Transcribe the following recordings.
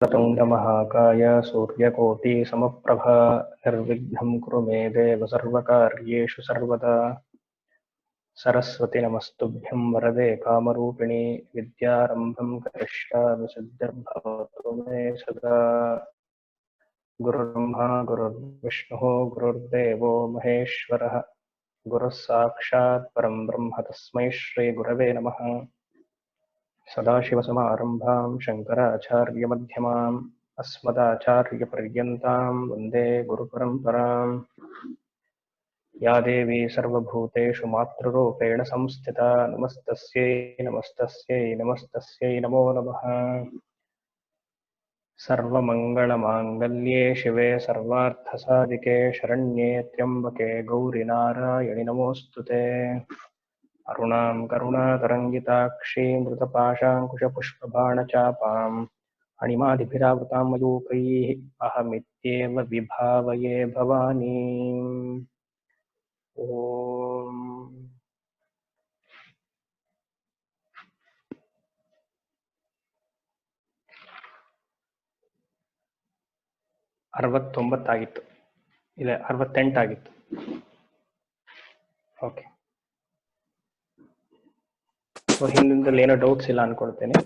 वक्रतुण्डमहाकाय सूर्यकोटिसमप्रभा निर्विघ्नं कुरु मे देव सर्वकार्येषु सर्वदा। सरस्वती नमस्तुभ्यं वरदे कामरूपिणि विद्यारम्भं करिष्यामि सिद्धिर्भवतु मे सदा। गुरुर्ब्रह्मा गुरुर्विष्णुः गुरुर्देवो महेश्वरः गुरुः साक्षात् परं ब्रह्म तस्मै श्रीगुरवे नमः। सदाशिवसमारम्भां शङ्कराचार्यमध्यमाम् अस्मदाचार्यपर्यन्तां वन्दे गुरुपरम्पराम्। या देवी सर्वभूतेषु मातृरूपेण संस्थिता नमस्तस्यै नमस्तस्यै नमस्तस्यै नमो नमः। सर्वमङ्गलमाङ्गल्ये शिवे सर्वार्थसाधिके शरण्ये त्र्यम्बके गौरि नारायणि नमोऽस्तु ते। अरुणां करुणातरङ्गिताक्षीं मृतपाशाङ्कुशपुष्पबाणचापाम् अणिमादिभिरावृतां मयूखैः अहमित्येव विभावये भवानीम्। ॐ 69 ಆಗಿತ್ತು, ಇಲ್ಲ 68 ಆಗಿತ್ತು. ಓಕೆ, ಹಿಂದಿನಲ್ಲಿ ಏನೋ ಡೌಟ್ಸ್ ಇಲ್ಲ ಅನ್ಕೊಳ್ತೇನೆ.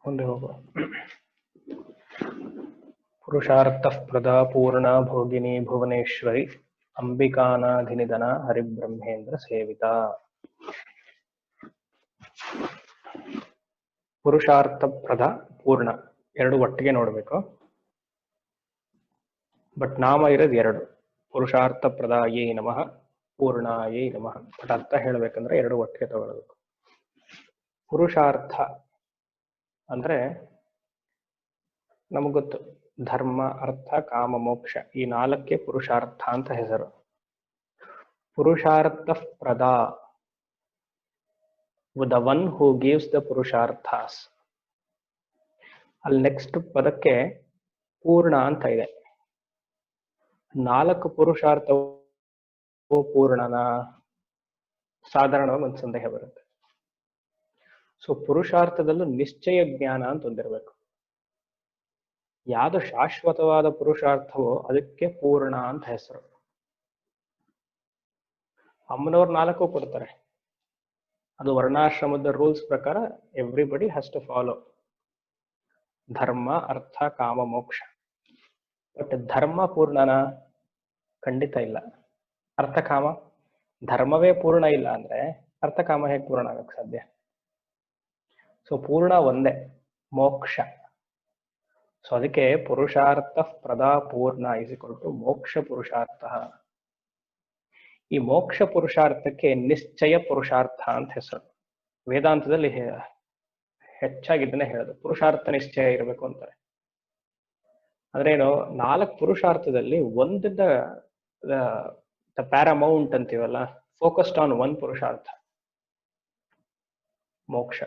ಮುಂದೆ ಹೋಗುವ. ಪುರುಷಾರ್ಥಃ ಪ್ರದಾ ಪೂರ್ಣ ಭೋಗಿನಿ ಭುವನೇಶ್ವರಿ ಅಂಬಿಕಾನಾಧಿನಿಧನ ಹರಿಬ್ರಹ್ಮೇಂದ್ರ ಸೇವಿತ. ಪುರುಷಾರ್ಥ ಪ್ರದ ಪೂರ್ಣ ಎರಡು ಒಟ್ಟಿಗೆ ನೋಡಬೇಕು. ಬಟ್ ನಾಮ ಇರೋದು ಎರಡು, ಪುರುಷಾರ್ಥ ಪ್ರದಾಯೇ ನಮಃ ಪೂರ್ಣಾಯೇ ನಮಃ. ಬಟ್ ಅರ್ಥ ಹೇಳಬೇಕಂದ್ರೆ ಎರಡು ಒಟ್ಟಿಗೆ ತಗೊಳ್ಬೇಕು. ಪುರುಷಾರ್ಥ ಅಂದ್ರೆ ನಮಗ್ ಗೊತ್ತು, ಧರ್ಮ ಅರ್ಥ ಕಾಮ ಮೋಕ್ಷ ಈ ನಾಲ್ಕೇ ಪುರುಷಾರ್ಥ ಅಂತ ಹೆಸರು. ಪುರುಷಾರ್ಥ ಪ್ರದಾ, the one who gives the ಪುರುಷಾರ್ಥಾಸ್. ಅಲ್ಲಿ ನೆಕ್ಸ್ಟ್ ಪದಕ್ಕೆ ಪೂರ್ಣ ಅಂತ ಇದೆ. 4 ಪುರುಷಾರ್ಥವು ಪೂರ್ಣನ? ಸಾಧಾರಣವಾಗಿ ಒಂದು ಸಂದೇಹ ಬರುತ್ತೆ. ಸೊ ಪುರುಷಾರ್ಥದಲ್ಲೂ ನಿಶ್ಚಯ ಜ್ಞಾನ ಅಂತ ಹೊಂದಿರಬೇಕು. ಯಾವುದು ಶಾಶ್ವತವಾದ ಪುರುಷಾರ್ಥವೋ ಅದಕ್ಕೆ ಪೂರ್ಣ ಅಂತ ಹೆಸರು. ಅಮ್ಮನವ್ರು 4 ಕೊಡ್ತಾರೆ, ಅದು ವರ್ಣಾಶ್ರಮದ ರೂಲ್ಸ್ ಪ್ರಕಾರ ಎವ್ರಿಬಡಿ ಹ್ಯಾಸ್ ಟು ಫಾಲೋ. ಧರ್ಮ ಅರ್ಥ ಕಾಮ ಮೋಕ್ಷ. ಬಟ್ ಧರ್ಮ ಪೂರ್ಣನ? ಖಂಡಿತ ಇಲ್ಲ. ಅರ್ಥ ಕಾಮ, ಧರ್ಮವೇ ಪೂರ್ಣ ಇಲ್ಲ ಅಂದ್ರೆ ಅರ್ಥ ಕಾಮ ಹೇಗೆ ಪೂರ್ಣ ಆಗಕ್ಕೆ ಸಾಧ್ಯ? ಸೊ ಪೂರ್ಣ ಒಂದೇ, ಮೋಕ್ಷ. ಸೊ ಅದಕ್ಕೆ ಪುರುಷಾರ್ಥ ಪ್ರದಾ ಪೂರ್ಣ = ಮೋಕ್ಷ ಪುರುಷಾರ್ಥ. ಈ ಮೋಕ್ಷ ಪುರುಷಾರ್ಥಕ್ಕೆ ನಿಶ್ಚಯ ಪುರುಷಾರ್ಥ ಅಂತ ಹೆಸರು. ವೇದಾಂತದಲ್ಲಿ ಹೆಚ್ಚಾಗಿದ್ದನ್ನೇ ಹೇಳೋದು, ಪುರುಷಾರ್ಥ ನಿಶ್ಚಯ ಇರಬೇಕು ಅಂತಾರೆ. ಅಂದ್ರೇನು, 4 ಪುರುಷಾರ್ಥದಲ್ಲಿ ಒಂದದ ಪ್ಯಾರಮೌಂಟ್ ಅಂತೀವಲ್ಲ, ಫೋಕಸ್ಡ್ ಆನ್ ಒನ್ ಪುರುಷಾರ್ಥ, ಮೋಕ್ಷ.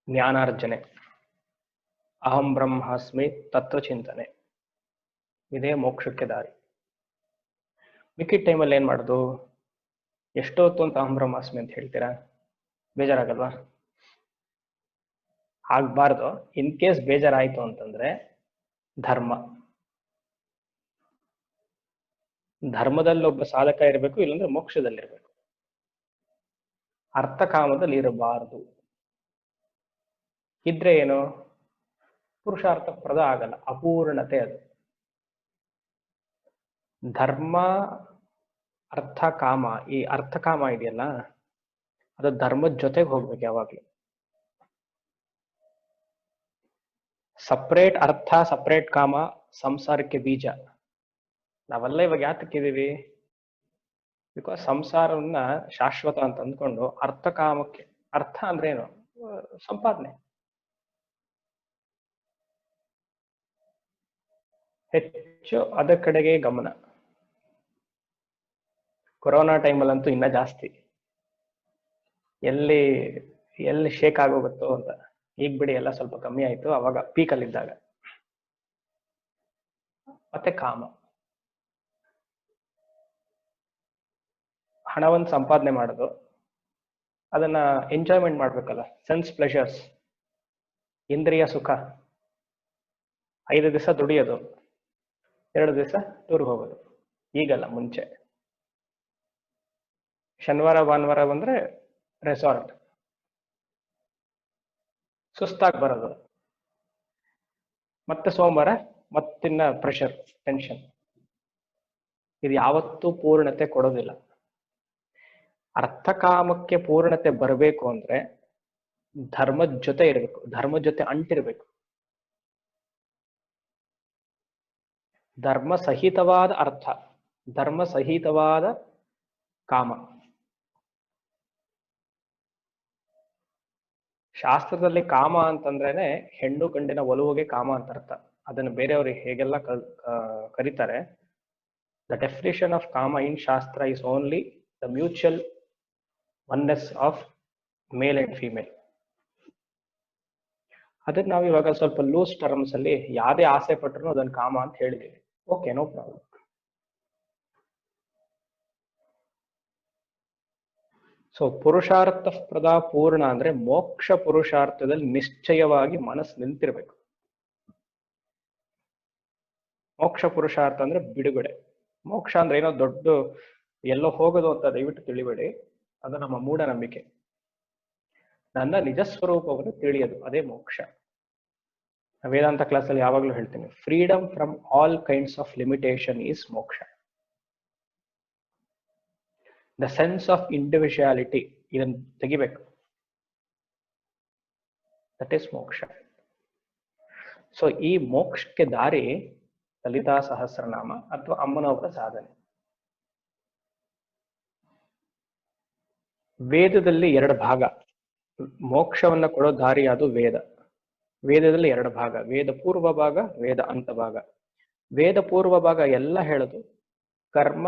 ಜ್ಞಾನಾರ್ಜನೆ, ಅಹಂ ಬ್ರಹ್ಮಾಸ್ಮಿ ತತ್ವ ಚಿಂತನೆ, ಇದೇ ಮೋಕ್ಷಕ್ಕೆ ದಾರಿ. ಮಿಕ್ಕಿದ ಟೈಮಲ್ಲಿ ಏನ್ ಮಾಡೋದು? ಎಷ್ಟೊತ್ತು ಅಂತ ಅಹಂ ಬ್ರಹ್ಮಾಸ್ಮಿ ಅಂತ ಹೇಳ್ತೀರಾ? ಬೇಜಾರಾಗಲ್ವಾ? ಆಗ್ಬಾರ್ದು. ಇನ್ ಕೇಸ್ ಬೇಜಾರಾಯ್ತು ಅಂತಂದ್ರೆ ಧರ್ಮದಲ್ಲಿ ಒಬ್ಬ ಸಾಧಕ ಇರಬೇಕು, ಇಲ್ಲಾಂದ್ರೆ ಮೋಕ್ಷದಲ್ಲಿರ್ಬೇಕು. ಅರ್ಥ ಕಾಮದಲ್ಲಿ ಇರಬಾರದು. ಇದ್ರೆ ಏನು? ಪುರುಷಾರ್ಥ ಪ್ರದ ಆಗಲ್ಲ, ಅಪೂರ್ಣತೆ ಅದು. ಧರ್ಮ ಅರ್ಥ ಕಾಮ, ಈ ಅರ್ಥ ಕಾಮ ಇದೆಯಲ್ಲ, ಅದು ಧರ್ಮದ ಜೊತೆಗೆ ಹೋಗ್ಬೇಕು ಯಾವಾಗ್ಲೂ. ಸಪ್ರೇಟ್ ಅರ್ಥ ಸಪ್ರೇಟ್ ಕಾಮ ಸಂಸಾರಕ್ಕೆ ಬೀಜ. ನಾವೆಲ್ಲ ಇವಾಗ ಯಾತಕ್ಕಿದೀವಿ? ಬಿಕಾಸ್ ಸಂಸಾರವನ್ನ ಶಾಶ್ವತ ಅಂತ ಅಂದ್ಕೊಂಡು ಅರ್ಥ ಕಾಮಕ್ಕೆ, ಅರ್ಥ ಅಂದ್ರೆ ಏನು? ಸಂಪಾದನೆ. ಹೆಚ್ಚು ಅದರ ಕಡೆಗೆ ಗಮನ. ಕೊರೋನಾ ಟೈಮಲ್ಲಂತೂ ಇನ್ನ ಜಾಸ್ತಿ. ಎಲ್ಲಿ ಶೇಕ್ ಆಗೋಗುತ್ತೋ ಅಂತ. ಈಗ ಬಿಡಿ, ಎಲ್ಲ ಸ್ವಲ್ಪ ಕಮ್ಮಿ ಆಯ್ತು, ಅವಾಗ ಪೀಕಲ್ಲಿದ್ದಾಗ. ಮತ್ತೆ ಕಾಮ, ಹಣವನ್ನು ಸಂಪಾದನೆ ಮಾಡೋದು, ಅದನ್ನ ಎಂಜಾಯ್ಮೆಂಟ್ ಮಾಡ್ಬೇಕಲ್ಲ, ಸೆನ್ಸ್ ಪ್ಲೆಷರ್ಸ್. ಇಂದ್ರಿಯ ಸುಖ, 5 ದಿವಸ ದುಡಿಯೋದು, 2 ದಿವಸ ಟೂರ್ಗೆ ಹೋಗೋದು. ಈಗಲ್ಲ, ಮುಂಚೆ ಶನಿವಾರ ಭಾನುವಾರ ಬಂದ್ರೆ ರೆಸಾರ್ಟ್, ಸುಸ್ತಾಗಿ ಬರೋದು, ಮತ್ತೆ ಸೋಮವಾರ ಮತ್ತಿನ್ನ ಪ್ರೆಷರ್, ಟೆನ್ಷನ್. ಇದು ಯಾವತ್ತೂ ಪೂರ್ಣತೆ ಕೊಡೋದಿಲ್ಲ. ಅರ್ಥಕಾಮಕ್ಕೆ ಪೂರ್ಣತೆ ಬರಬೇಕು ಅಂದ್ರೆ ಧರ್ಮದ ಜೊತೆ ಇರಬೇಕು, ಧರ್ಮದ ಜೊತೆ ಅಂಟಿರ್ಬೇಕು. ಧರ್ಮ ಸಹಿತವಾದ ಅರ್ಥ, ಧರ್ಮ ಸಹಿತವಾದ ಕಾಮ. ಶಾಸ್ತ್ರದಲ್ಲಿ ಕಾಮ ಅಂತಂದ್ರೇನೆ ಹೆಣ್ಣು ಗಂಡಿನ ಒಲುವಿಗೆ ಕಾಮ ಅಂತ ಅರ್ಥ. ಅದನ್ನು ಬೇರೆಯವ್ರಿಗೆ ಹೇಗೆಲ್ಲ ಕರೀತಾರೆ. ದ ಡೆಫಿನೇಷನ್ ಆಫ್ ಕಾಮ ಇನ್ ಶಾಸ್ತ್ರ is only the mutual oneness of male and female. ಅದಕ್ಕೆ ನಾವು ಇವಾಗ ಸ್ವಲ್ಪ ಲೂಸ್ ಟರ್ಮ್ಸ್ ಅಲ್ಲಿ ಯಾವ್ದೇ ಆಸೆ ಪಟ್ಟರು ಅದನ್ನ ಕಾಮ ಅಂತ ಹೇಳಿದೀವಿ. Okay, no problem. ಸೊ ಪುರುಷಾರ್ಥಪ್ರದ ಪೂರ್ಣ ಅಂದ್ರೆ ಮೋಕ್ಷ ಪುರುಷಾರ್ಥದಲ್ಲಿ ನಿಶ್ಚಯವಾಗಿ ಮನಸ್ಸು ನಿಂತಿರ್ಬೇಕು. ಮೋಕ್ಷ ಪುರುಷಾರ್ಥ ಅಂದ್ರೆ ಬಿಡುಗಡೆ. ಮೋಕ್ಷ ಅಂದ್ರೆ ಏನೋ ದೊಡ್ಡ ಎಲ್ಲೋ ಹೋಗೋದು ಅಂತ ದಯವಿಟ್ಟು ತಿಳಿಬೇಡಿ. ಅದು ನಮ್ಮ ಮೂಢನಂಬಿಕೆ. ನನ್ನ ನಿಜ ಸ್ವರೂಪವನ್ನು ತಿಳಿಯೋದು, ಅದೇ ಮೋಕ್ಷ. ವೇದಾಂತ ಕ್ಲಾಸಲ್ಲಿ ಯಾವಾಗಲೂ ಹೇಳ್ತೀನಿ, freedom from all kinds of limitation is ಮೋಕ್ಷ. ದ ಸೆನ್ಸ್ ಆಫ್ ಇಂಡಿವಿಜುವಾಲಿಟಿ, ಇದನ್ನು ತೆಗಿಬೇಕು. ದಟ್ ಈಸ್ ಮೋಕ್ಷ. ಸೊ ಈ ಮೋಕ್ಷಕ್ಕೆ ದಾರಿ ಲಲಿತಾ ಸಹಸ್ರನಾಮ ಅಥವಾ ಅಮ್ಮನವರ ಸಾಧನೆ. ವೇದದಲ್ಲಿ 2 ಭಾಗ. ಮೋಕ್ಷವನ್ನ ಕೊಡೋ ದಾರಿ ಅದು ವೇದ. ವೇದದಲ್ಲಿ 2 ಭಾಗ, ವೇದ ಪೂರ್ವ ಭಾಗ, ವೇದ ಅಂತ ಭಾಗ. ವೇದ ಪೂರ್ವ ಭಾಗ ಎಲ್ಲ ಹೇಳೋದು ಕರ್ಮ,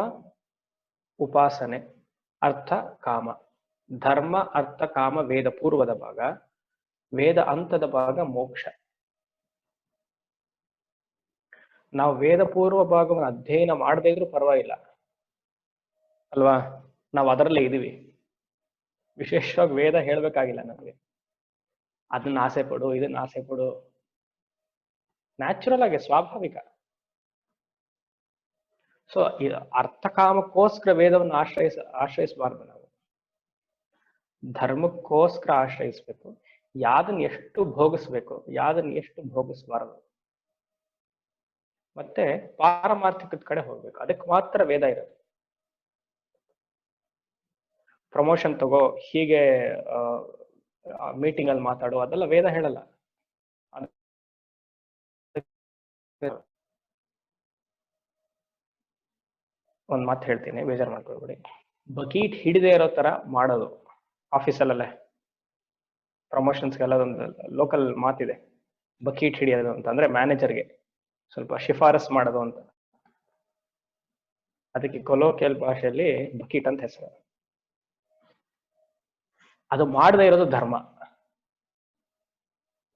ಉಪಾಸನೆ, ಅರ್ಥ, ಕಾಮ. ಧರ್ಮ, ಅರ್ಥ, ಕಾಮ ವೇದ ಪೂರ್ವದ ಭಾಗ. ವೇದ ಅಂತದ ಭಾಗ ಮೋಕ್ಷ. ನಾವು ವೇದ ಪೂರ್ವ ಭಾಗವನ್ನು ಅಧ್ಯಯನ ಮಾಡದೇ ಇದ್ರೂ ಪರವಾಗಿಲ್ಲ ಅಲ್ವಾ, ನಾವು ಅದರಲ್ಲೇ ಇದೀವಿ. ವಿಶೇಷವಾಗಿ ವೇದ ಹೇಳ್ಬೇಕಾಗಿಲ್ಲ ನಮಗೆ. ಅದನ್ನ ಆಸೆ ಪಡು, ಇದನ್ನ ಆಸೆ ಪಡು, ನ್ಯಾಚುರಲ್ ಆಗಿ ಸ್ವಾಭಾವಿಕ. ಸೊ ಅರ್ಥಕಾಮಕ್ಕೋಸ್ಕರ ವೇದವನ್ನು ಆಶ್ರಯಿಸಬಾರ್ದು. ನಾವು ಧರ್ಮಕ್ಕೋಸ್ಕರ ಆಶ್ರಯಿಸ್ಬೇಕು. ಯಾದನ್ನ ಎಷ್ಟು ಭೋಗಿಸ್ಬೇಕು, ಯಾದನ್ನ ಎಷ್ಟು ಭೋಗಿಸ್ಬಾರದು, ಮತ್ತೆ ಪಾರಮಾರ್ಥಿಕದ ಕಡೆ ಹೋಗ್ಬೇಕು. ಅದಕ್ಕೆ ಮಾತ್ರ ವೇದ ಇರೋದು. ಪ್ರಮೋಷನ್ ತಗೋ, ಹೀಗೆ ಮೀಟಿಂಗ್ ಅಲ್ಲಿ ಮಾತಾಡು, ಅದೆಲ್ಲ ವೇದ ಹೇಳಲ್ಲ. ಒಂದ್ ಮಾತು ಹೇಳ್ತೀನಿ, ಬೇಜಾರು ಮಾಡ್ಕೊಳ್ಬೇಡಿ. ಬಕೀಟ್ ಹಿಡಿದೇ ಇರೋ ತರ ಮಾಡೋದು ಆಫೀಸಲ್ಲೇ. ಪ್ರಮೋಷನ್ಸ್ಗೆಲ್ಲ ಒಂದು ಲೋಕಲ್ ಮಾತಿದೆ, ಬಕೀಟ್ ಹಿಡಿಯೋದು ಅಂತ. ಅಂದ್ರೆ ಮ್ಯಾನೇಜರ್ಗೆ ಸ್ವಲ್ಪ ಶಿಫಾರಸ್ ಮಾಡೋದು ಅಂತ. ಅದಕ್ಕೆ ಕೊಲೋಕಿಯಲ್ ಭಾಷೆಯಲ್ಲಿ ಬಕೀಟ್ ಅಂತ ಹೆಸರು. ಅದು ಮಾಡದೇ ಇರೋದು ಧರ್ಮ.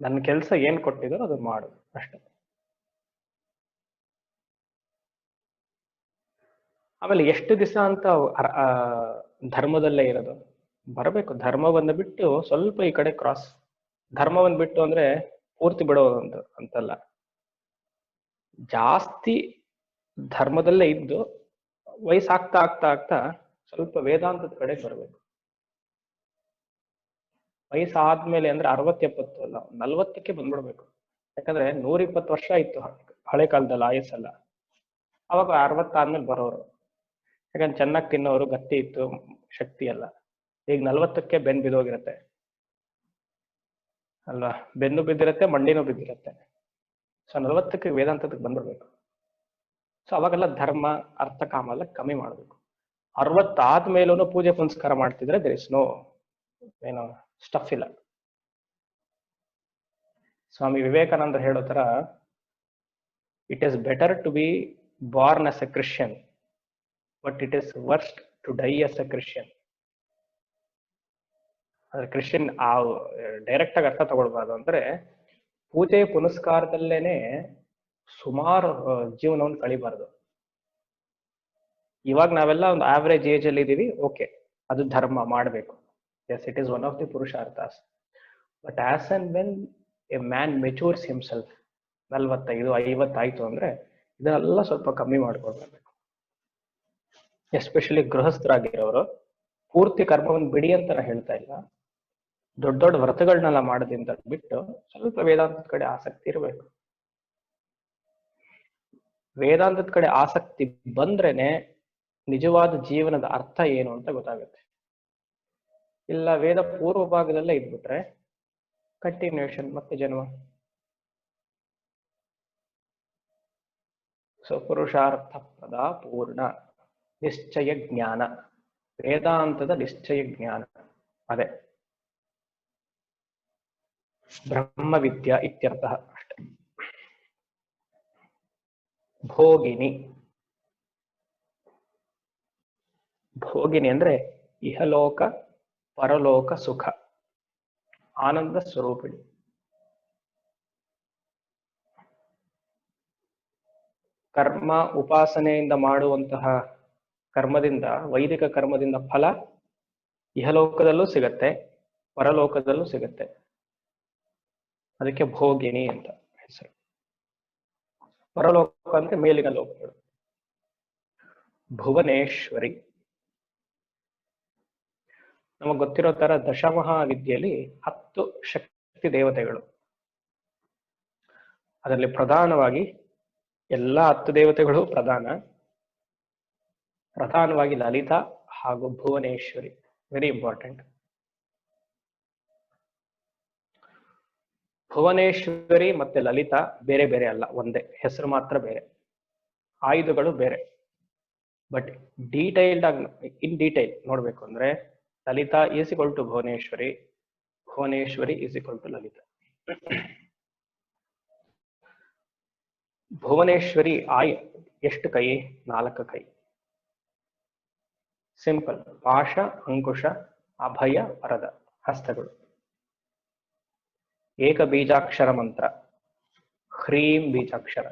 ನನ್ನ ಕೆಲಸ ಏನ್ ಕೊಟ್ಟಿದ್ರು ಅದು ಮಾಡು ಅಷ್ಟೇ. ಆಮೇಲೆ ಎಷ್ಟು ದಿವಸ ಅಂತ ಧರ್ಮದಲ್ಲೇ ಇರೋದು? ಬರಬೇಕು. ಧರ್ಮವನ್ನು ಬಿಟ್ಟು ಸ್ವಲ್ಪ ಈ ಕಡೆ ಕ್ರಾಸ್. ಧರ್ಮವನ್ನು ಬಿಟ್ಟು ಅಂದ್ರೆ ಪೂರ್ತಿ ಬಿಡೋದು ಅಂತಲ್ಲ. ಜಾಸ್ತಿ ಧರ್ಮದಲ್ಲೇ ಇದ್ದು ವಯಸ್ಸಾಗ್ತಾ ಆಗ್ತಾ ಆಗ್ತಾ ಸ್ವಲ್ಪ ವೇದಾಂತದ ಕಡೆ ಬರಬೇಕು. ವಯಸ್ಸಾದ್ಮೇಲೆ ಅಂದ್ರೆ 60-70 ಅಲ್ಲ, 40ಕ್ಕೆ ಬಂದ್ಬಿಡ್ಬೇಕು. ಯಾಕಂದ್ರೆ 120 ವರ್ಷ ಇತ್ತು ಹಳೆ ಕಾಲದಲ್ಲಿ ಆಯಸ್ಸಲ್ಲ. ಅವಾಗ 60 ಆದ್ಮೇಲೆ ಬರೋರು. ಯಾಕಂದ್ರೆ ಚೆನ್ನಾಗಿ ತಿನ್ನೋರು, ಗಟ್ಟಿ ಇತ್ತು, ಶಕ್ತಿ ಅಲ್ಲ. ಈಗ 40ಕ್ಕೆ ಬೆನ್ನು ಬಿದ್ದೋಗಿರತ್ತೆ ಅಲ್ವಾ, ಬೆನ್ನು ಬಿದ್ದಿರತ್ತೆ, ಮಂಡಿನೂ ಬಿದ್ದಿರತ್ತೆ. ಸೊ 40ಕ್ಕೆ ವೇದಾಂತಕ್ಕೆ ಬಂದ್ಬಿಡ್ಬೇಕು. ಸೊ ಅವಾಗೆಲ್ಲ ಧರ್ಮ, ಅರ್ಥ, ಕಾಮ ಎಲ್ಲ ಕಮ್ಮಿ ಮಾಡ್ಬೇಕು. 60 ಆದ್ಮೇಲೂ ಪೂಜೆ ಪುನಸ್ಕಾರ ಮಾಡ್ತಿದ್ರೆ ದೇರ್ ಇಸ್ ನೋ ಏನೋ ಸ್ಟಫ್ ಇಲ್ಲ. ಸ್ವಾಮಿ ವಿವೇಕಾನಂದ ಹೇಳೋ ತರ, it is better to be born as a Christian, but it is worst to die as a Christian. ಅಂದ್ರೆ ಕ್ರಿಶ್ಚಿಯನ್ ಡೈರೆಕ್ಟ್ ಆಗಿ ಅರ್ಥ ತಗೊಳ್ಬಾರ್ದು. ಅಂದ್ರೆ ಪೂಜೆ ಪುನಸ್ಕಾರದಲ್ಲೇನೆ ಸುಮಾರು ಜೀವನವನ್ನು ಕಳಿಬಾರ್ದು. ಇವಾಗ ನಾವೆಲ್ಲ ಒಂದು ಆವರೇಜ್ ಏಜ್ ಅಲ್ಲಿ ಇದೀವಿ, ಓಕೆ, ಅದು ಧರ್ಮ ಮಾಡಬೇಕು. Yes, it is one of the ಪುರುಷಾರ್ಥಾಸ್. But as and when a man matures himself 45-50 ಆಯ್ತು ಅಂದ್ರೆ ಇದನ್ನೆಲ್ಲ ಸ್ವಲ್ಪ ಕಮ್ಮಿ ಮಾಡ್ಕೊಳ್ಬೇಕು. ಎಸ್ಪೆಷಲಿ ಗೃಹಸ್ಥರಾಗಿರೋರು ಪೂರ್ತಿ ಕರ್ಮವನ್ನು ಬಿಡಿ ಅಂತ ನಾನು ಹೇಳ್ತಾ ಇಲ್ಲ, ದೊಡ್ಡ ದೊಡ್ಡ ವ್ರತಗಳನ್ನೆಲ್ಲ ಮಾಡೋದ್ರಿಂದ ಬಿಟ್ಟು ಸ್ವಲ್ಪ ವೇದಾಂತದ ಕಡೆ ಆಸಕ್ತಿ ಇರಬೇಕು. ವೇದಾಂತದ ಕಡೆ ಆಸಕ್ತಿ ಬಂದ್ರೇನೆ ನಿಜವಾದ ಜೀವನದ ಅರ್ಥ ಏನು ಅಂತ ಗೊತ್ತಾಗುತ್ತೆ. ಇಲ್ಲ ವೇದ ಪೂರ್ವ ಭಾಗದಲ್ಲೇ ಇದ್ಬಿಟ್ರೆ ಕಂಟಿನ್ಯೂಷನ್ ಮತ್ತೆ ಜನ್ಮ. ಸ್ವಪುರುಷಾರ್ಥ ಪದ ಪೂರ್ಣ ನಿಶ್ಚಯ ಜ್ಞಾನ, ವೇದಾಂತದ ನಿಶ್ಚಯ ಜ್ಞಾನ ಅದೇ ಬ್ರಹ್ಮವಿದ್ಯಾ ಇತ್ಯರ್ಥ ಅಷ್ಟೆ. ಭೋಗಿನಿ, ಭೋಗಿನಿ ಅಂದ್ರೆ ಇಹಲೋಕ ಪರಲೋಕ ಸುಖ, ಆನಂದ ಸ್ವರೂಪಿಣಿ. ಕರ್ಮ ಉಪಾಸನೆಯಿಂದ ಮಾಡುವಂತಹ ಕರ್ಮದಿಂದ, ವೈದಿಕ ಕರ್ಮದಿಂದ ಫಲ ಇಹಲೋಕದಲ್ಲೂ ಸಿಗತ್ತೆ, ಪರಲೋಕದಲ್ಲೂ ಸಿಗತ್ತೆ. ಅದಕ್ಕೆ ಭೋಗಿನಿ ಅಂತ ಹೆಸರು. ಪರಲೋಕ ಅಂದ್ರೆ ಮೇಲಿನ ಲೋಕಗಳು. ಭುವನೇಶ್ವರಿ, ನಮಗೆ ಗೊತ್ತಿರೋ ತರ ದಶಮಹಾವಿದ್ಯೆಯಲ್ಲಿ 10 ಶಕ್ತಿ ದೇವತೆಗಳು. ಅದರಲ್ಲಿ ಪ್ರಧಾನವಾಗಿ ಎಲ್ಲಾ 10 ದೇವತೆಗಳು ಪ್ರಧಾನವಾಗಿ ಲಲಿತಾ ಹಾಗೂ ಭುವನೇಶ್ವರಿ ವೆರಿ ಇಂಪಾರ್ಟೆಂಟ್. ಭುವನೇಶ್ವರಿ ಮತ್ತೆ ಲಲಿತಾ ಬೇರೆ ಬೇರೆ ಅಲ್ಲ, ಒಂದೇ ಹೆಸರು ಮಾತ್ರ ಬೇರೆ, ಆಯುಧಗಳು ಬೇರೆ. ಬಟ್ ಡೀಟೈಲ್ಡ್ ಆಗಿ ಇನ್ ಡೀಟೈಲ್ ನೋಡ್ಬೇಕು ಅಂದ್ರೆ Lalita is equal to Bhuvaneshwari, Bhuvaneshwari is equal to Lalita. Bhuvaneshwari ಎಷ್ಟು ಕೈ? 4 ಕೈ. ಸಿಂಪಲ್. ಪಾಶ, ಅಂಕುಶ, ಅಭಯ, ವರದ ಹಸ್ತಗಳು. ಏಕ ಬೀಜಾಕ್ಷರ ಮಂತ್ರ, ಹ್ರೀಂ ಬೀಜಾಕ್ಷರ.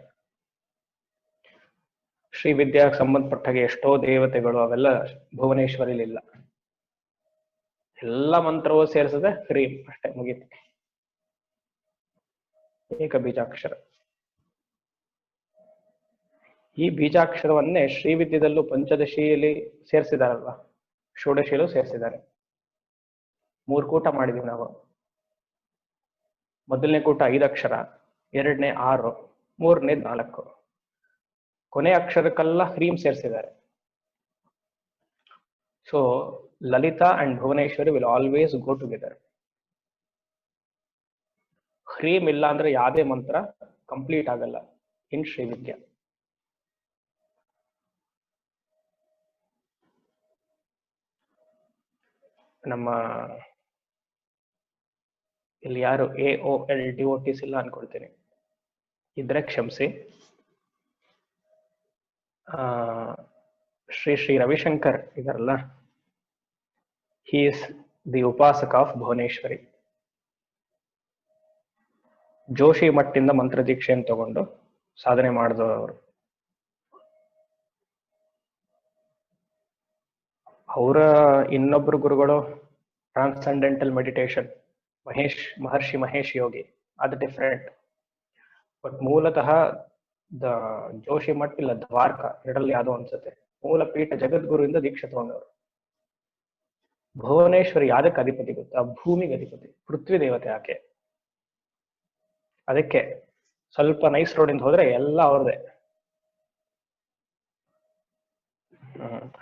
ಶ್ರೀ ವಿದ್ಯಾಗೆ ಸಂಬಂಧಪಟ್ಟಾಗೆ ಎಷ್ಟೋ ದೇವತೆಗಳು ಅವೆಲ್ಲ ಭುವನೇಶ್ವರಿಲಿಲ್ಲ. ಎಲ್ಲ ಮಂತ್ರವೂ ಸೇರಿಸದೆ ಹ್ರೀಂ ಅಷ್ಟೇ, ಮುಗೀತು. ಏಕ ಬೀಜಾಕ್ಷರ. ಈ ಬೀಜಾಕ್ಷರವನ್ನೇ ಶ್ರೀವಿದ್ಯದಲ್ಲೂ ಪಂಚದಶಿಯಲ್ಲಿ ಸೇರಿಸಿದಾರಲ್ವಾ, ಷೋಡಶಿಯಲ್ಲೂ ಸೇರಿಸಿದ್ದಾರೆ. 3 ಕೂಟ ಮಾಡಿದೀವಿ ನಾವು. ಮೊದಲನೇ ಕೂಟ 5 ಅಕ್ಷರ, ಎರಡನೇ 6, ಮೂರನೇ 4. ಕೊನೆ ಅಕ್ಷರಕ್ಕೆಲ್ಲ ಹ್ರೀಂ ಸೇರಿಸಿದ್ದಾರೆ. So Lalitha and Bhuvaneshwari will always go together. ಹ್ರೀಂ ಇಲ್ಲ ಅಂದ್ರೆ ಯಾವುದೇ ಮಂತ್ರ ಕಂಪ್ಲೀಟ್ ಆಗಲ್ಲ ಇನ್ ಶ್ರೀವಿದ್ಯಾ. ನಮ್ಮ ಇಲ್ಲಿ ಯಾರು AOL devotees ಇಲ್ಲ ಅನ್ಕೊಳ್ತೀನಿ, ಇದ್ರೆ ಕ್ಷಮಿಸಿ. ಶ್ರೀ ರವಿಶಂಕರ್ ಇದಾರಲ್ಲ, he is the ಉಪಾಸಕ ಆಫ್ ಭುವನೇಶ್ವರಿ. ಜೋಶಿ ಮಟ್ಟಿಂದ ಮಂತ್ರ ದೀಕ್ಷೆಯನ್ನು ತಗೊಂಡು ಸಾಧನೆ ಮಾಡಿದವರು. ಅವರ ಇನ್ನೊಬ್ಬರು ಗುರುಗಳು ಟ್ರಾನ್ಸೆಂಡೆಂಟಲ್ ಮೆಡಿಟೇಷನ್, ಮಹರ್ಷಿ ಮಹೇಶ್ ಯೋಗಿ, ಅದು ಡಿಫರೆಂಟ್. ಬಟ್ ಮೂಲತಃ ಜೋಶಿ ಮಠ್ ಇಲ್ಲ ದ್ವಾರಕ, ಎರಡರಲ್ಲಿ ಯಾವುದೋ ಅನ್ಸುತ್ತೆ, ಮೂಲ ಪೀಠ ಜಗದ್ಗುರುವಿಂದ ದೀಕ್ಷೆ ತಗೊಂಡವರು. ಭುವನೇಶ್ವರಿ ಯಾದಕ್ಕೆ ಅಧಿಪತಿ ಗೊತ್ತಾ? ಭೂಮಿಗೆ ಅಧಿಪತಿ, ಪೃಥ್ವಿ ದೇವತೆ ಆಕೆ. ಅದಕ್ಕೆ ಸ್ವಲ್ಪ ನೈಸ್ ರೋಡಿಂದ ಹೋದ್ರೆ ಎಲ್ಲ ಅವ್ರದೇ.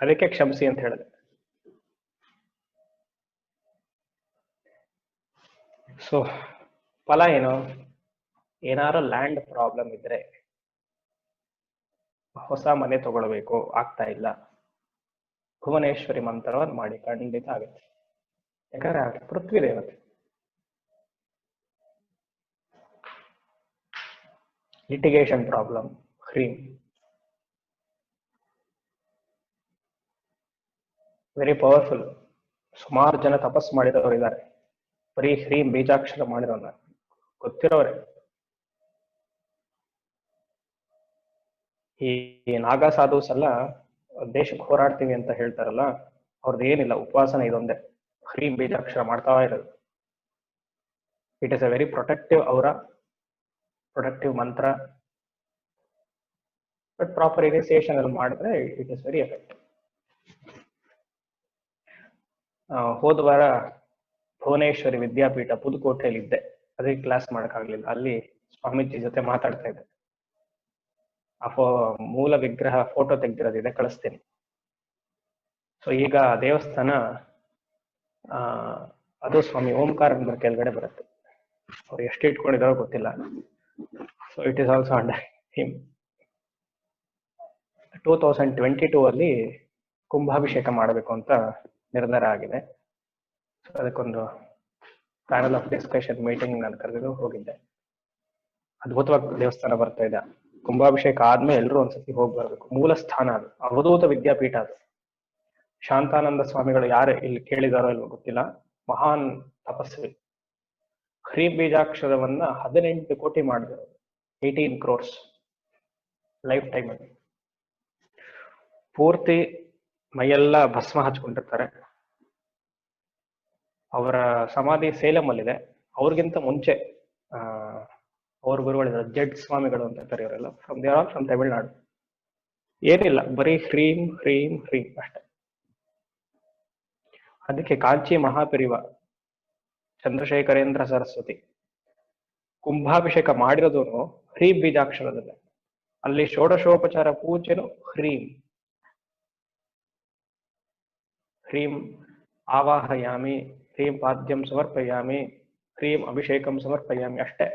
ಅದಕ್ಕೆ ಕ್ಷಮಿಸಿ ಅಂತ ಹೇಳಿದೆ. ಸೊ ಫಲ ಏನು? ಏನಾರು ಲ್ಯಾಂಡ್ ಪ್ರಾಬ್ಲಮ್ ಇದ್ರೆ, ಹೊಸ ಮನೆ ತಗೊಳ್ಬೇಕು ಆಗ್ತಾ ಇಲ್ಲ, ಭುವನೇಶ್ವರಿ ಮಂತ್ರವನ್ನು ಮಾಡಿ, ಖಂಡಿತ ಆಗುತ್ತೆ. ಯಾಕಂದ್ರೆ ಪೃಥ್ವಿ ದೇವತೆ. ಲಿಟಿಗೇಷನ್ ಪ್ರಾಬ್ಲಮ್, ಹ್ರೀಂ. Very powerful. ಸುಮಾರು ಜನ ತಪಸ್ ಮಾಡಿದವರು ಇದ್ದಾರೆ, ಬರೀ ಹ್ರೀಂ ಬೀಜಾಕ್ಷರ ಮಾಡಿರೋಲ್ಲ, ಗೊತ್ತಿರೋರೆ. ಈ ನಾಗಾ ಸಾಧುಸ್ ಎಲ್ಲ ದೇಶಕ್ಕೆ ಹೋರಾಡ್ತೀವಿ ಅಂತ ಹೇಳ್ತಾರಲ್ಲ, ಅವ್ರದ್ದು ಏನಿಲ್ಲ, ಉಪವಾಸನ ಇದೊಂದೇ, ಹ್ರೀಂ ಬೀಜಾಕ್ಷರ ಮಾಡ್ತಾ ಇರೋದು. It is a very protective aura, protective ಮಂತ್ರ. ಬಟ್ ಪ್ರಾಪರ್ ಇನಿಸಿಯೇಷನ್ ಅಲ್ಲಿ ಮಾಡಿದ್ರೆ ಇಟ್ ಇಸ್ ವೆರಿ ಎಫೆಕ್ಟಿವ್. ಹೋದ ವಾರ ಭುವನೇಶ್ವರಿ ವಿದ್ಯಾಪೀಠ ಪುದುಕೋಟೆಯಲ್ಲಿ ಇದ್ದೆ, ಅದಕ್ಕೆ ಕ್ಲಾಸ್ ಮಾಡೋಕ್ಕಾಗಲಿಲ್ಲ. ಅಲ್ಲಿ ಸ್ವಾಮೀಜಿ ಜೊತೆ ಮಾತಾಡ್ತಾ ಇದ್ದೆ. ಮೂಲ ವಿಗ್ರಹ ಫೋಟೋ ತೆಗ್ದಿರೋದಿದೆ, ಕಳಿಸ್ತೀನಿ. ಸೊ ಈಗ ದೇವಸ್ಥಾನ ಅದು ಸ್ವಾಮಿ ಓಂಕಾರನ ಕೆಳಗಡೆ ಬರುತ್ತೆ. ಅವ್ರು ಎಷ್ಟು ಇಟ್ಕೊಂಡಿದಾರೋ ಗೊತ್ತಿಲ್ಲ. So it is also under him. 2022 ಅಲ್ಲಿ ಕುಂಭಾಭಿಷೇಕ ಮಾಡಬೇಕು ಅಂತ ನಿರ್ಧಾರ ಆಗಿದೆ. ಸೊ ಅದಕ್ಕೊಂದು ಪ್ಯಾನಲ್ ಆಫ್ ಡಿಸ್ಕಷನ್ ಮೀಟಿಂಗ್ ನಾನು ಕರೆದು ಹೋಗಿದ್ದೆ. ಅದ್ಭುತವಾಗಿ ದೇವಸ್ಥಾನ ಬರ್ತಾ ಇದೆ. ಕುಂಭಾಭಿಷೇಕ ಆದ್ಮೇಲೆ ಎಲ್ಲರೂ ಒಂದ್ಸತಿ ಹೋಗಿ ಬರ್ಬೇಕು. ಮೂಲ ಸ್ಥಾನ ಅದು, ಅವಧೂತ ವಿದ್ಯಾಪೀಠ ಅದು. ಶಾಂತಾನಂದ ಸ್ವಾಮಿಗಳು ಯಾರು ಇಲ್ಲಿ ಕೇಳಿದಾರೋ ಇಲ್ವೋ ಗೊತ್ತಿಲ್ಲ, ಮಹಾನ್ ತಪಸ್ವಿ. ಹ್ರೀಂ ಬೀಜಾಕ್ಷರವನ್ನ 18 ಕೋಟಿ ಮಾಡಿದ್ರು, 18 crores ಲೈಫ್ ಟೈಮ್ ಅಲ್ಲಿ. ಪೂರ್ತಿ ಮೈಯೆಲ್ಲ ಭಸ್ಮ ಹಚ್ಕೊಂಡಿರ್ತಾರೆ. ಅವರ ಸಮಾಧಿ ಸೇಲಂ ಅಲ್ಲಿದೆ. ಅವ್ರಿಗಿಂತ ಮುಂಚೆ ಅವ್ರ ಗುರುಗಳಿದ್ದಾರೆ, ಜಡ್ ಸ್ವಾಮಿಗಳು ಅಂತ ಕರೆಯೋರೆಲ್ಲ, ಫ್ರಮ್ ತಮಿಳ್ನಾಡು. ಏನಿಲ್ಲ, ಬರೀ ಹ್ರೀಂ ಹ್ರೀಂ ಹ್ರೀಂ ಅಷ್ಟೇ. ಅದಕ್ಕೆ ಕಾಂಚಿ ಮಹಾಪರಿವ ಚಂದ್ರಶೇಖರೇಂದ್ರ ಸರಸ್ವತಿ ಕುಂಭಾಭಿಷೇಕ ಮಾಡಿರೋದು ಹ್ರೀಂ ಬೀಜಾಕ್ಷರದಲ್ಲೇ. ಅಲ್ಲಿ ಷೋಡಶೋಪಚಾರ ಪೂಜೆನು ಹ್ರೀಂ. ಹ್ರೀಂ ಆವಾಹಯಾಮಿ, ಹ್ರೀಂ ಪಾದ್ಯಂ ಸಮರ್ಪಯಾಮಿ, ಹ್ರೀಂ ಅಭಿಷೇಕಂ ಸಮರ್ಪಯಾಮಿ ಅಷ್ಟೇ.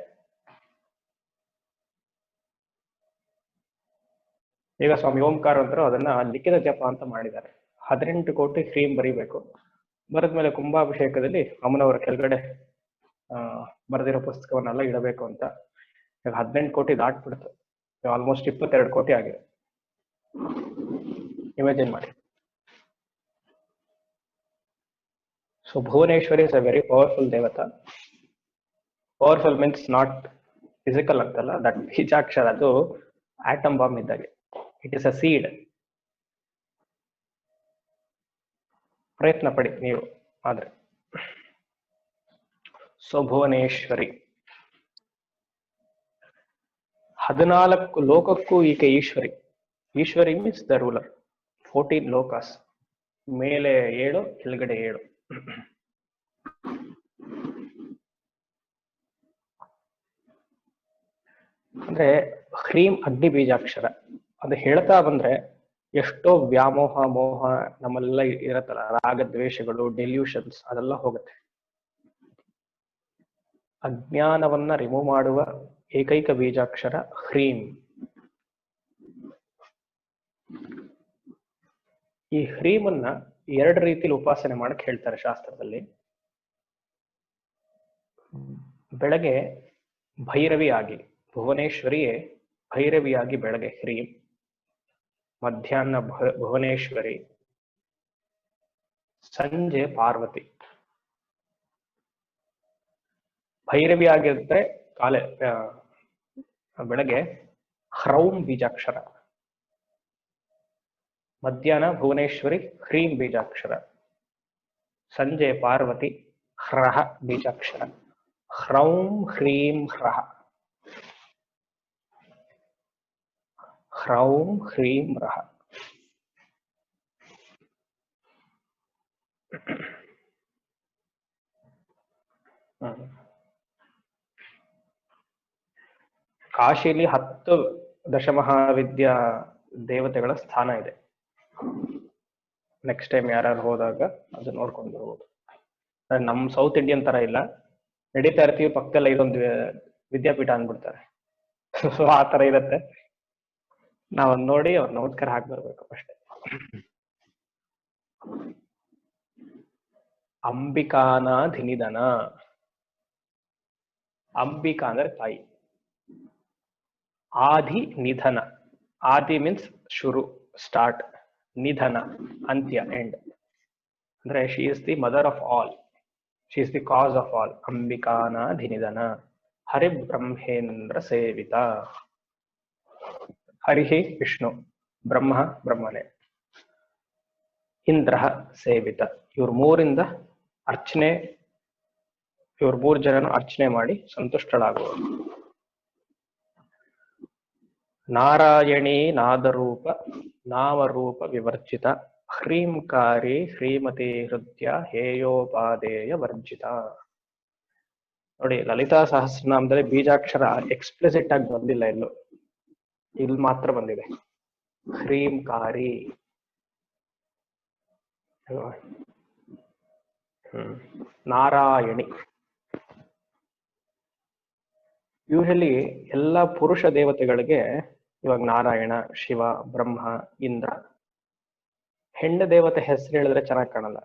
ಈಗ ಸ್ವಾಮಿ ಓಂಕಾರ ಅಂತರೂ ಅದನ್ನ ಲಿಖಿತ ಜಪ ಅಂತ ಮಾಡಿದ್ದಾರೆ. 18 ಕೋಟಿ ಹ್ರೀಂ ಬರೀಬೇಕು. ಬರೆದ್ಮೇಲೆ ಕುಂಭಾಭಿಷೇಕದಲ್ಲಿ ಅಮ್ಮನವರ ಕೆಳಗಡೆ ಬರೆದಿರೋ ಪುಸ್ತಕವನ್ನೆಲ್ಲ ಇಡಬೇಕು ಅಂತ. ಈಗ 18 ಕೋಟಿ ದಾಟ್ಬಿಡ್ತು. ಆಲ್ಮೋಸ್ಟ್ 22 ಕೋಟಿ ಆಗಿದೆ. ಇಮ್ಯಾಜಿನ್ ಮಾಡಿ. So Bhuvaneshwari is a very powerful ದೇವತಾ. ಪವರ್ಫುಲ್ ಮೀನ್ಸ್ ನಾಟ್ ಫಿಸಿಕಲ್ ಅಂತಲ್ಲ, ದಟ್ ಬೀಜಾಕ್ಷರ ಅದು ಆಟಮ್ ಬಾಂಬ್ ಇದ್ದಾಗೆ. It is a seed. ಪ್ರಯತ್ನ ಪಡಿ ನೀವು ಆದ್ರೆ. ಸೊ ಭುವನೇಶ್ವರಿ 14 ಲೋಕಕ್ಕೂ ಈಕೆ ಈಶ್ವರಿ. ಈಶ್ವರಿ ಮೀನ್ಸ್ ದ ರೂಲರ್. 14 ಲೋಕಾಸ್, ಮೇಲೆ 7 ಕೆಳಗಡೆ 7. ಅಂದ್ರೆ ಹ್ರೀಂ ಅಗ್ನಿ ಬೀಜಾಕ್ಷರ. ಅದು ಹೇಳ್ತಾ ಬಂದ್ರೆ ಎಷ್ಟೋ ವ್ಯಾಮೋಹ ಮೋಹ ನಮ್ಮೆಲ್ಲ ಇರತ್ತಲ್ಲ, ರಾಗ ದ್ವೇಷಗಳು, ಡೆಲ್ಯೂಷನ್ಸ್, ಅದೆಲ್ಲ ಹೋಗುತ್ತೆ. ಅಜ್ಞಾನವನ್ನ ರಿಮೂವ್ ಮಾಡುವ ಏಕೈಕ ಬೀಜಾಕ್ಷರ ಹ್ರೀಂ. ಈ ಹ್ರೀಮನ್ನ 2 ರೀತಿಯಲ್ಲಿ ಉಪಾಸನೆ ಮಾಡಕ್ ಹೇಳ್ತಾರೆ ಶಾಸ್ತ್ರದಲ್ಲಿ. ಬೆಳಗ್ಗೆ ಭೈರವಿಯಾಗಿ, ಭುವನೇಶ್ವರಿಯೇ ಭೈರವಿಯಾಗಿ ಬೆಳಗ್ಗೆ ಹ್ರೀಂ. ಮಧ್ಯಾಹ್ನ ಭುವನೇಶ್ವರಿ, ಸಂಜೆ ಪಾರ್ವತಿ. ಭೈರವಿ ಆಗಿದ್ರೆ ಬೆಳಗ್ಗೆ ಹ್ರೌಂ ಬೀಜಾಕ್ಷರ, ಮಧ್ಯಾಹ್ನ ಭುವನೇಶ್ವರಿ ಹ್ರೀಂ ಬೀಜಾಕ್ಷರ, ಸಂಜೆ ಪಾರ್ವತಿ ಹ್ರಹ ಬೀಜಾಕ್ಷರ. ಹ್ರೌಂ ಹ್ರೀಂ ಹ್ರಹ, ಹ್ರೌಂ ಹ್ರೀಂ ಹ್ರಹ. ಕಾಶಿಲಿ 10 ದಶಮಹಾವಿದ್ಯಾ ದೇವತೆಗಳ ಸ್ಥಾನ ಇದೆ. ನೆಕ್ಸ್ಟ್ ಟೈಮ್ ಯಾರು ಹೋದಾಗ ಅದು ನೋಡ್ಕೊಂಡು ಬರ್ಬೋದು. ನಮ್ ಸೌತ್ ಇಂಡಿಯನ್ ತರ ಇಲ್ಲ, ನಡೀತಾ ಇರ್ತೀವಿ ಪಕ್ಕದಲ್ಲ ಇದೊಂದು ವಿದ್ಯಾಪೀಠ ಅಂದ್ಬಿಡ್ತಾರೆ. ಸೊ ಆ ತರ ಇರತ್ತೆ. ನಾವ್ ನೋಡಿ ಅವ್ರ ನಮಸ್ಕಾರ ಹಾಕ್ಬರ್ಬೇಕು ಅಷ್ಟೇ. ಅಂಬಿಕಾನಾಧಿನಿಧನ. ಅಂಬಿಕಾ ಅಂದ್ರೆ ತಾಯಿ. ಆದಿ ನಿಧನ. ಆದಿ ಮೀನ್ಸ್ ಶುರು, ಸ್ಟಾರ್ಟ್. ನಿಧನ ಅಂತ್ಯ, ಎಂಡ್. ಅಂದ್ರೆ she is the mother of all, she is the cause of all. ಅಂಬಿಕಾನಾಧಿನಿಧನ. ಹರಿಬ್ರಹ್ಮೇಂದ್ರ ಸೇವಿತ. ಹರಿಹಿ ವಿಷ್ಣು, ಬ್ರಹ್ಮ ಬ್ರಹ್ಮನೇ, ಇಂದ್ರ ಸೇವಿತ. ಇವ್ರ ಮೂರಿಂದ ಅರ್ಚನೆ ಇವ್ರು 3 ಜನನು ಅರ್ಚನೆ ಮಾಡಿ ಸಂತುಷ್ಟಳಾಗುವರು. ನಾರಾಯಣೀ ನಾದರೂಪ ನಾಮರೂಪ ವಿವರ್ಜಿತ ಹ್ರೀಂಕಾರಿ ಶ್ರೀಮತಿ ಹೃದಯ ಹೇಯೋಪಾದೇಯ ವರ್ಜಿತ. ನೋಡಿ, ಲಲಿತಾ ಸಹಸ್ರನಾಮದಲ್ಲಿ ಬೀಜಾಕ್ಷರ ಎಕ್ಸ್ಪ್ಲಿಸಿಟ್ ಆಗಿ ಬಂದಿಲ್ಲ, ಎಲ್ಲೂ ಇಲ್ಲಿ ಮಾತ್ರ ಬಂದಿದೆ. ಹ್ರೀಂಕಾರಿ. ನಾರಾಯಣಿ. ಯೂಶಲಿ ಎಲ್ಲ ಪುರುಷ ದೇವತೆಗಳಿಗೆ ಇವಾಗ ನಾರಾಯಣ, ಶಿವ, ಬ್ರಹ್ಮ, ಇಂದ್ರ. ಹೆಣ್ಣು ದೇವತೆ ಹೆಸರು ಹೇಳಿದ್ರೆ ಚೆನ್ನಾಗಿ ಕಾಣಲ್ಲ.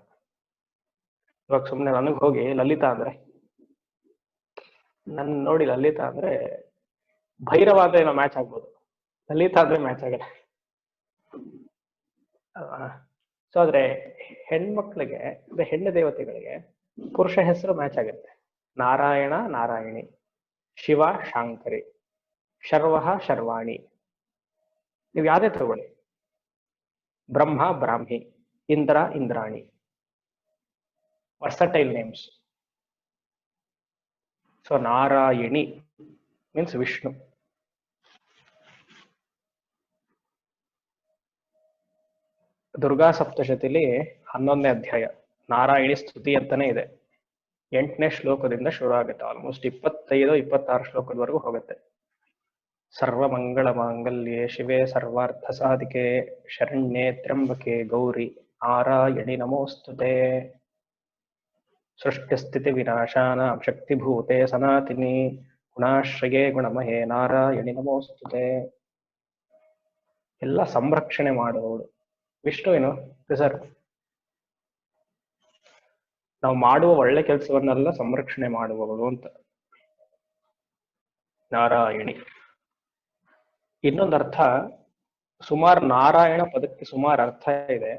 ಇವಾಗ ಸುಮ್ಮನೆ ನನಗೆ ಹೋಗಿ ಲಲಿತಾ ಅಂದ್ರೆ, ನನ್ ನೋಡಿ ಲಲಿತಾ ಅಂದ್ರೆ ಭೈರವ ಅಂತ ಏನೋ ಮ್ಯಾಚ್ ಆಗ್ಬೋದು, ಲಲಿತಾ ಅಂದ್ರೆ ಮ್ಯಾಚ್ ಆಗಲ್ಲ. ಸೊ ಆದ್ರೆ ಹೆಣ್ಮಕ್ಳಿಗೆ, ಹೆಣ್ಣು ದೇವತೆಗಳಿಗೆ ಪುರುಷ ಹೆಸರು ಮ್ಯಾಚ್ ಆಗುತ್ತೆ. ನಾರಾಯಣ ನಾರಾಯಣಿ, ಶಿವ ಶಾಂಕರಿ, ಶರ್ವ ಶರ್ವಾಣಿ. ನೀವು ಯಾವ್ದೇ ತಗೊಳ್ಳಿ, Brahma Brahmi, Indra Indrani. Versatile names. So Narayani means Vishnu. Durga ಸಪ್ತಶತಿಲಿ 11ನೇ ಅಧ್ಯಾಯ ನಾರಾಯಣಿ ಸ್ತುತಿ ಅಂತಾನೆ ಇದೆ. 8ನೇ ಶ್ಲೋಕದಿಂದ ಶುರು ಆಗುತ್ತೆ. ಆಲ್ಮೋಸ್ಟ್ 25-26 ಶ್ಲೋಕದವರೆಗೂ ಹೋಗುತ್ತೆ. ಸರ್ವಮಂಗಳ ಮಾಂಗಲ್ಯೆ ಶಿವೆ ಸರ್ವಾರ್ಥ ಸಾಧಿಕೆ ಶರಣ್ಯೆ ತ್ರ್ಯಂಬಕೆ ಗೌರಿ ನಾರಾಯಣಿ ನಮೋಸ್ತುತೆ. ಸೃಷ್ಟಿಸ್ಥಿತಿ ವಿನಾಶಾನಾಂ ಶಕ್ತಿಭೂತೆ ಸನಾತಿನಿ ಗುಣಾಶ್ರಯೇ ಗುಣಮಹೇ ನಾರಾಯಣಿ ನಮೋಸ್ತುತೆ. ಎಲ್ಲ ಸಂರಕ್ಷಣೆ ಮಾಡುವವಳು ವಿಷ್ಣುವಿನ ಪ್ರಿಸರ್ವ್. ನಾವು ಮಾಡುವ ಒಳ್ಳೆ ಕೆಲಸವನ್ನೆಲ್ಲ ಸಂರಕ್ಷಣೆ ಮಾಡುವವಳು ಅಂತ ನಾರಾಯಣಿ. ಇನ್ನೊಂದು ಅರ್ಥ, ಸುಮಾರು ನಾರಾಯಣ ಪದಕ್ಕೆ ಸುಮಾರು ಅರ್ಥ ಇದೆ.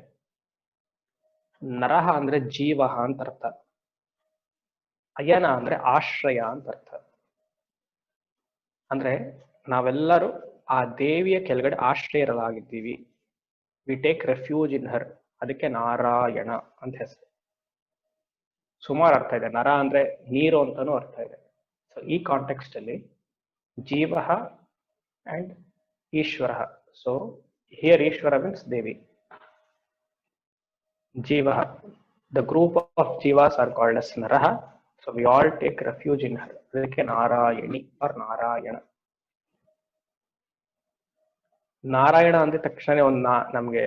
ನರಹ ಅಂದ್ರೆ ಜೀವ ಅಂತ ಅರ್ಥ, ಅಯನ ಅಂದ್ರೆ ಆಶ್ರಯ ಅಂತ ಅರ್ಥ. ಅಂದ್ರೆ ನಾವೆಲ್ಲರೂ ಆ ದೇವಿಯ ಕೆಳಗಡೆ ಆಶ್ರಯರಾಗಿದ್ದೀವಿ. We take refuge in her. ಅದಕ್ಕೆ ನಾರಾಯಣ ಅಂತ ಹೆಸರು. ಸುಮಾರು ಅರ್ಥ ಇದೆ. ನರ ಅಂದ್ರೆ ನೀರು ಅಂತಾನೂ ಅರ್ಥ ಇದೆ. ಸೊ ಈ ಕಾಂಟೆಕ್ಸ್ಟ್ ಅಲ್ಲಿ ಜೀವ ಅಂಡ್ ಈಶ್ವರ. ಸೊ ಹಿಯರ್ ಈಶ್ವರ ಮೀನ್ಸ್ ದೇವಿ. ಜೀವ, ದ ಗ್ರೂಪ್ ಆಫ್ ಜೀವಾಸ್ ಆರ್ ಕಾಲ್ಡ್ as ನರಹ. So we all take refuge in her. ಅದಕ್ಕೆ ನಾರಾಯಣಿ ಆರ್ ನಾರಾಯಣ. ನಾರಾಯಣ ಅಂದ ತಕ್ಷಣ ಒಂದು ನಮ್ಗೆ